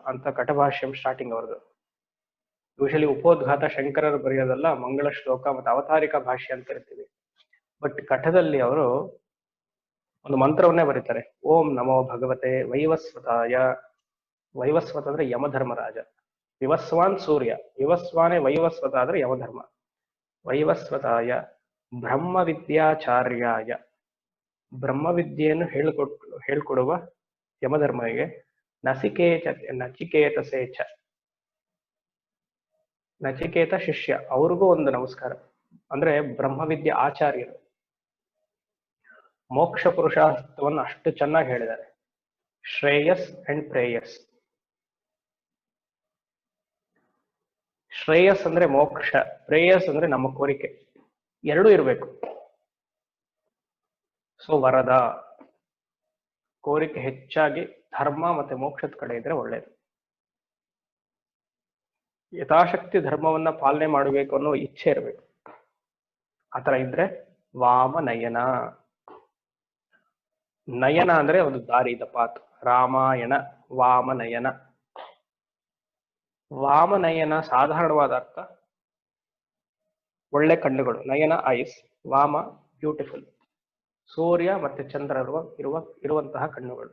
ಅಂತ ಕಠಭಾಷ್ಯಂ ಸ್ಟಾರ್ಟಿಂಗ್ ಅವ್ರದ್ದು. ಯೂಶಲಿ ಉಪೋದ್ಘಾತ ಶಂಕರರು ಬರೆಯೋದಲ್ಲ, ಮಂಗಳ ಶ್ಲೋಕ ಮತ್ತು ಅವತಾರಿಕ ಭಾಷ್ಯ ಅಂತ ಕರಿತೀವಿ. ಬಟ್ ಕಠದಲ್ಲಿ ಅವರು ಒಂದು ಮಂತ್ರವನ್ನೇ ಬರೀತಾರೆ, ಓಂ ನಮೋ ಭಗವತೆ ವೈವಸ್ವತಾಯ. ವೈವಸ್ವತ ಅಂದ್ರೆ ಯಮಧರ್ಮರಾಜ, ವಿವಸ್ವಾನ್ ಸೂರ್ಯ, ವಿವಸ್ವಾನೇ ವೈವಸ್ವತ ಅಂದ್ರೆ ಯಮಧರ್ಮ. ವೈವಸ್ವತಾಯ ಬ್ರಹ್ಮವಿದ್ಯಾಚಾರ್ಯಾಯ, ಬ್ರಹ್ಮವಿದ್ಯೆಯನ್ನು ಹೇಳ್ಕೊಡುವ ಯಮಧರ್ಮನಿಗೆ, ನಚಿಕೇತಸೇ ಚ, ನಚಿಕೇತ ಶಿಷ್ಯ, ಅವ್ರಿಗೂ ಒಂದು ನಮಸ್ಕಾರ. ಅಂದ್ರೆ ಬ್ರಹ್ಮವಿದ್ಯೆ ಆಚಾರ್ಯರು ಮೋಕ್ಷ ಪುರುಷಾರ್ಥವನ್ನು ಅಷ್ಟು ಚೆನ್ನಾಗಿ ಹೇಳಿದ್ದಾರೆ. ಶ್ರೇಯಸ್ ಅಂಡ್ ಪ್ರೇಯಸ್. ಶ್ರೇಯಸ್ ಅಂದ್ರೆ ಮೋಕ್ಷ, ಪ್ರೇಯಸ್ ಅಂದ್ರೆ ನಮ್ಮ ಕೋರಿಕೆ, ಎರಡೂ ಇರಬೇಕು. ಸೊ ವರದ, ಕೋರಿಕೆ ಹೆಚ್ಚಾಗಿ ಧರ್ಮ ಮತ್ತೆ ಮೋಕ್ಷದ ಕಡೆ ಇದ್ರೆ ಒಳ್ಳೇದು. ಯಥಾಶಕ್ತಿ ಧರ್ಮವನ್ನ ಪಾಲನೆ ಮಾಡಬೇಕು ಅನ್ನೋ ಇಚ್ಛೆ ಇರಬೇಕು. ಆತರ ಇದ್ರೆ ವಾಮನಯನ. ನಯನ ಅಂದ್ರೆ ಒಂದು ದಾರಿ, ದ ಪಾತ್. ರಾಮಾಯಣ ವಾಮನಯನ. ವಾಮನಯನ ಸಾಧಾರಣವಾದ ಅರ್ಥ ಒಳ್ಳೆ ಕಣ್ಣುಗಳು, ನಯನ ಐಸ್, ವಾಮ ಬ್ಯೂಟಿಫುಲ್, ಸೂರ್ಯ ಮತ್ತೆ ಚಂದ್ರ ಇರುವಂತಹ ಕಣ್ಣುಗಳು.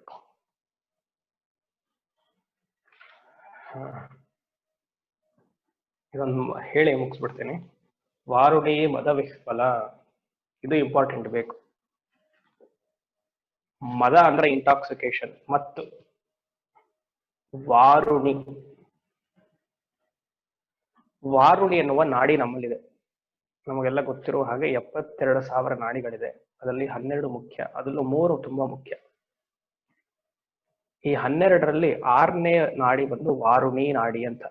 ಇದೊಂದು ಹೇಳಿ ಮುಗಿಸ್ಬಿಡ್ತೀನಿ. ವಾರುಣಿ ಮದ ವಿಹ್ವಲ, ಇದು ಇಂಪಾರ್ಟೆಂಟ್ ಬೇಕು. ಮದ ಅಂದ್ರೆ ಇಂಟಾಕ್ಸಿಕೇಶನ್, ಮತ್ತು ವಾರುಣಿ, ವಾರುಣಿ ಎನ್ನುವ ನಾಡಿ ನಮ್ಮಲ್ಲಿದೆ. ನಮಗೆಲ್ಲ ಗೊತ್ತಿರುವ ಹಾಗೆ 72,000 ನಾಡಿಗಳಿದೆ. ಅದರಲ್ಲಿ 12 ಮುಖ್ಯ, ಅದರಲ್ಲೂ 3 ತುಂಬಾ ಮುಖ್ಯ. ಈ 12ರಲ್ಲಿ 6ನೇ ನಾಡಿ ಬಂದು ವಾರುಣಿ ನಾಡಿ ಅಂತ.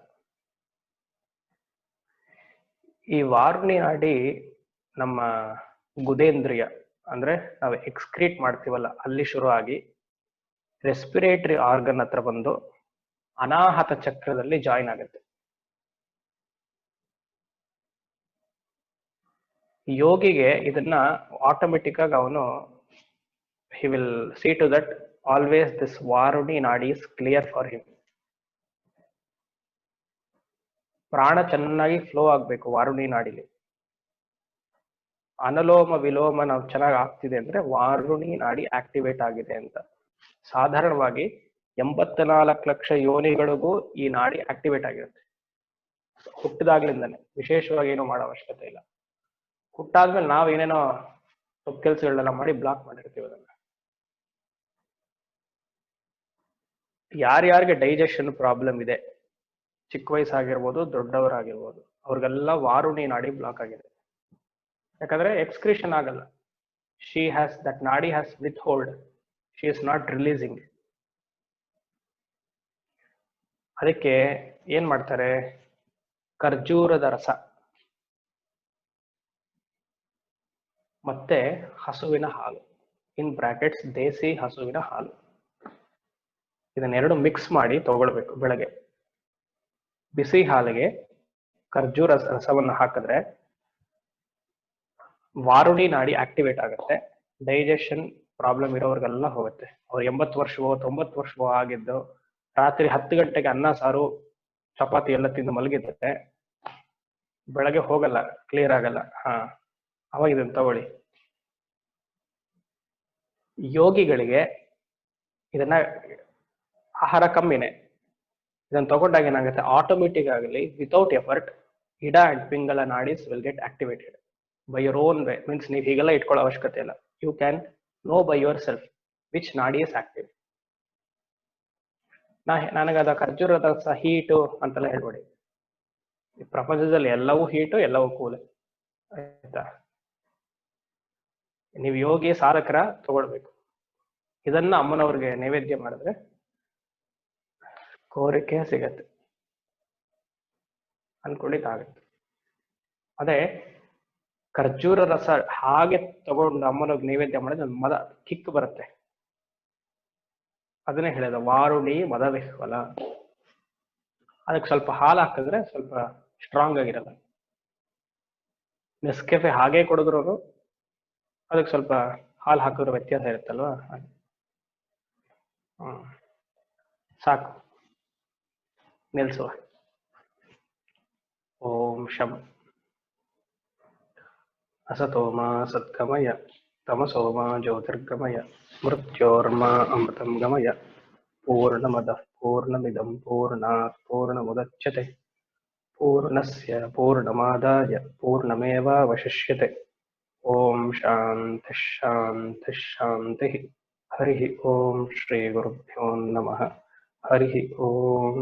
ಈ ವಾರುಣಿ ನಾಡಿ ನಮ್ಮ ಗುದೇಂದ್ರಿಯ, ಅಂದ್ರೆ ನಾವು ಎಕ್ಸ್ಕ್ರೀಟ್ ಮಾಡ್ತೀವಲ್ಲ, ಅಲ್ಲಿ ಶುರು ಆಗಿ ರೆಸ್ಪಿರೇಟರಿ ಆರ್ಗನ್ ಹತ್ರ ಬಂದು ಅನಾಹತ ಚಕ್ರದಲ್ಲಿ ಜಾಯಿನ್ ಆಗುತ್ತೆ. ಯೋಗಿಗೆ ಇದನ್ನ ಆಟೋಮೆಟಿಕ್ ಆಗಿ ಅವನು he will see to that always this varuni nadi is clear for him. ಪ್ರಾಣ ಚೆನ್ನಾಗಿ ಫ್ಲೋ ಆಗ್ಬೇಕು ವಾರುಣಿ ನಾಡಿಲಿ. ಅನುಲೋಮ ವಿಲೋಮ ನಾವು ಚೆನ್ನಾಗಿ ಆಗ್ತಿದೆ ಅಂದ್ರೆ ವಾರುಣಿ ನಾಡಿ ಆಕ್ಟಿವೇಟ್ ಆಗಿದೆ ಅಂತ. ಸಾಧಾರಣವಾಗಿ 84 ಲಕ್ಷ ಯೋನಿಗಳಿಗೂ ಈ ನಾಡಿ ಆಕ್ಟಿವೇಟ್ ಆಗಿರುತ್ತೆ ಹುಟ್ಟಿದಾಗ್ಲಿಂದಾನೆ. ವಿಶೇಷವಾಗಿ ಏನು ಮಾಡೋ ಅವಶ್ಯಕತೆ ಇಲ್ಲ. ಹುಟ್ಟಾದ್ಮೇಲೆ ನಾವ್ ಏನೇನೋ ತಪ್ಪು ಕೆಲಸಗಳನ್ನೆಲ್ಲ ಮಾಡಿ ಬ್ಲಾಕ್ ಮಾಡಿರ್ತೀವಿ ಅದನ್ನ. ಯಾರ್ಯಾರಿಗೆ ಡೈಜೆಷನ್ ಪ್ರಾಬ್ಲಮ್ ಇದೆ, ಚಿಕ್ಕ ವಯಸ್ಸಾಗಿರ್ಬೋದು ದೊಡ್ಡವರಾಗಿರ್ಬೋದು, ಅವ್ರಿಗೆಲ್ಲ ವಾರುಣಿ ನಾಡಿ ಬ್ಲಾಕ್ ಆಗಿದೆ. ಯಾಕಂದ್ರೆ ಎಕ್ಸ್ಕ್ರಿಷನ್ ಆಗಲ್ಲ. ಶಿ ಹ್ಯಾಸ್ ದಟ್ ನಾಡಿ has with hold, she is not releasing. ಅದಕ್ಕೆ ಏನ್ ಮಾಡ್ತಾರೆ, ಖರ್ಜೂರದ ರಸ ಮತ್ತೆ ಹಸುವಿನ ಹಾಲು, ಇನ್ ಬ್ರಾಕೆಟ್ಸ್ ದೇಸಿ ಹಸುವಿನ ಹಾಲು, ಇದನ್ನೆರಡು ಮಿಕ್ಸ್ ಮಾಡಿ ತಗೊಳ್ಬೇಕು. ಬೆಳಗ್ಗೆ ಬಿಸಿ ಹಾಲಿಗೆ ಖರ್ಜೂರ ರಸವನ್ನು ಹಾಕಿದ್ರೆ ವಾರುಣಿ ನಾಡಿ ಆಕ್ಟಿವೇಟ್ ಆಗುತ್ತೆ. ಡೈಜೆಷನ್ ಪ್ರಾಬ್ಲಮ್ ಇರೋರಿಗೆಲ್ಲ ಹೋಗುತ್ತೆ. ಅವ್ರು 80 ವರ್ಷವೋ 90 ವರ್ಷವೋ ಆಗಿದ್ದು ರಾತ್ರಿ 10 ಗಂಟೆಗೆ ಅನ್ನ ಸಾರು ಚಪಾತಿ ಎಲ್ಲ ತಿಂದು ಮಲಗಿದ್ರೆ ಬೆಳಗ್ಗೆ ಹೋಗಲ್ಲ, ಕ್ಲಿಯರ್ ಆಗಲ್ಲ. ಅವಾಗ ಇದನ್ನ ತಗೊಳ್ಳಿ. ಯೋಗಿಗಳಿಗೆ ಇದನ್ನ ಆಹಾರ ಕಮ್ಮಿನೇ, ಇದನ್ನ ತಗೊಂಡಾಗ ಏನಾಗುತ್ತೆ, ಆಟೋಮೆಟಿಕ್ ಆಗಲಿ without effort Ida and Pingala ನಾಡೀಸ್ will get activated by your own way. Means ನೀವು ಹೀಗೆಲ್ಲ ಇಟ್ಕೊಳ್ಳೋ ಅವಶ್ಯಕತೆ ಇಲ್ಲ. You can know by yourself which nadi is active. ನನಗದ ಖರ್ಜೂರದ ಹೀಟು ಅಂತೆಲ್ಲ ಹೇಳ್ಬೇಡಿ. ಈ ಪ್ರಪಂಚದಲ್ಲಿ ಎಲ್ಲವೂ ಹೀಟು, ಎಲ್ಲವೂ ಕೂಲ್ ಆಯ್ತಾ. ನೀವು ಯೋಗಿ ಸಾಧಕರ ತಗೊಳ್ಬೇಕು. ಇದನ್ನ ಅಮ್ಮನವ್ರಿಗೆ ನೈವೇದ್ಯ ಮಾಡಿದ್ರೆ ಕೋರಿಕೆ ಸಿಗತ್ತೆ, ಅನ್ಕೊಂಡಿದ್ದಾಗುತ್ತೆ. ಅದೇ ಖರ್ಜೂರ ರಸ ಹಾಗೆ ತಗೊಂಡು ಅಮ್ಮನಿಗೆ ನೈವೇದ್ಯ ಮಾಡಿದ್ರೆ ಒಂದು ಮದ ಕಿಕ್ ಬರುತ್ತೆ. ಅದನ್ನೇ ಹೇಳಿದ ವಾರುಣಿ ಮದ ವಿಹ್ವಲ. ಅದಕ್ಕೆ ಸ್ವಲ್ಪ ಹಾಲು ಹಾಕಿದ್ರೆ ಸ್ವಲ್ಪ ಸ್ಟ್ರಾಂಗ್ ಆಗಿರಲ್ಲ. ನೆಸ್ಕೆಫೆ ಹಾಗೆ ಕುಡಿದ್ರು ಅದಕ್ಕೆ ಸ್ವಲ್ಪ ಹಾಲು ಹಾಕಿದ್ರೆ ವ್ಯತ್ಯಾಸ ಇರುತ್ತಲ್ವಾ. ಸಾಕು, ನಿಲ್ಸುವ. ಓಂ ಶಂ ಅಸತೋಮ ಸದ್ಗಮಯ ತಮಸೋಮ ಜ್ಯೋತಿರ್ಗಮಯ ಮೃತ್ಯೋರ್ಮ ಅಮೃತಂ ಗಮಯ ಪೂರ್ಣಮದಃ ಪೂರ್ಣಮಿದಂ ಪೂರ್ಣಾತ್ ಪೂರ್ಣಮುದಚ್ಯತೆ ಪೂರ್ಣಸ್ಯ ಪೂರ್ಣಮಾದಾಯ ಪೂರ್ಣಮೇವಾವಶಿಷ್ಯತೆ. ಓಂ ಶಾಂತಿ ಶಾಂತಿ ಶಾಂತಿ. ಹರಿ ಓಂ ಶ್ರೀ ಗುರುಭ್ಯೋ ನಮಃ. ಹರಿ ಓಂ.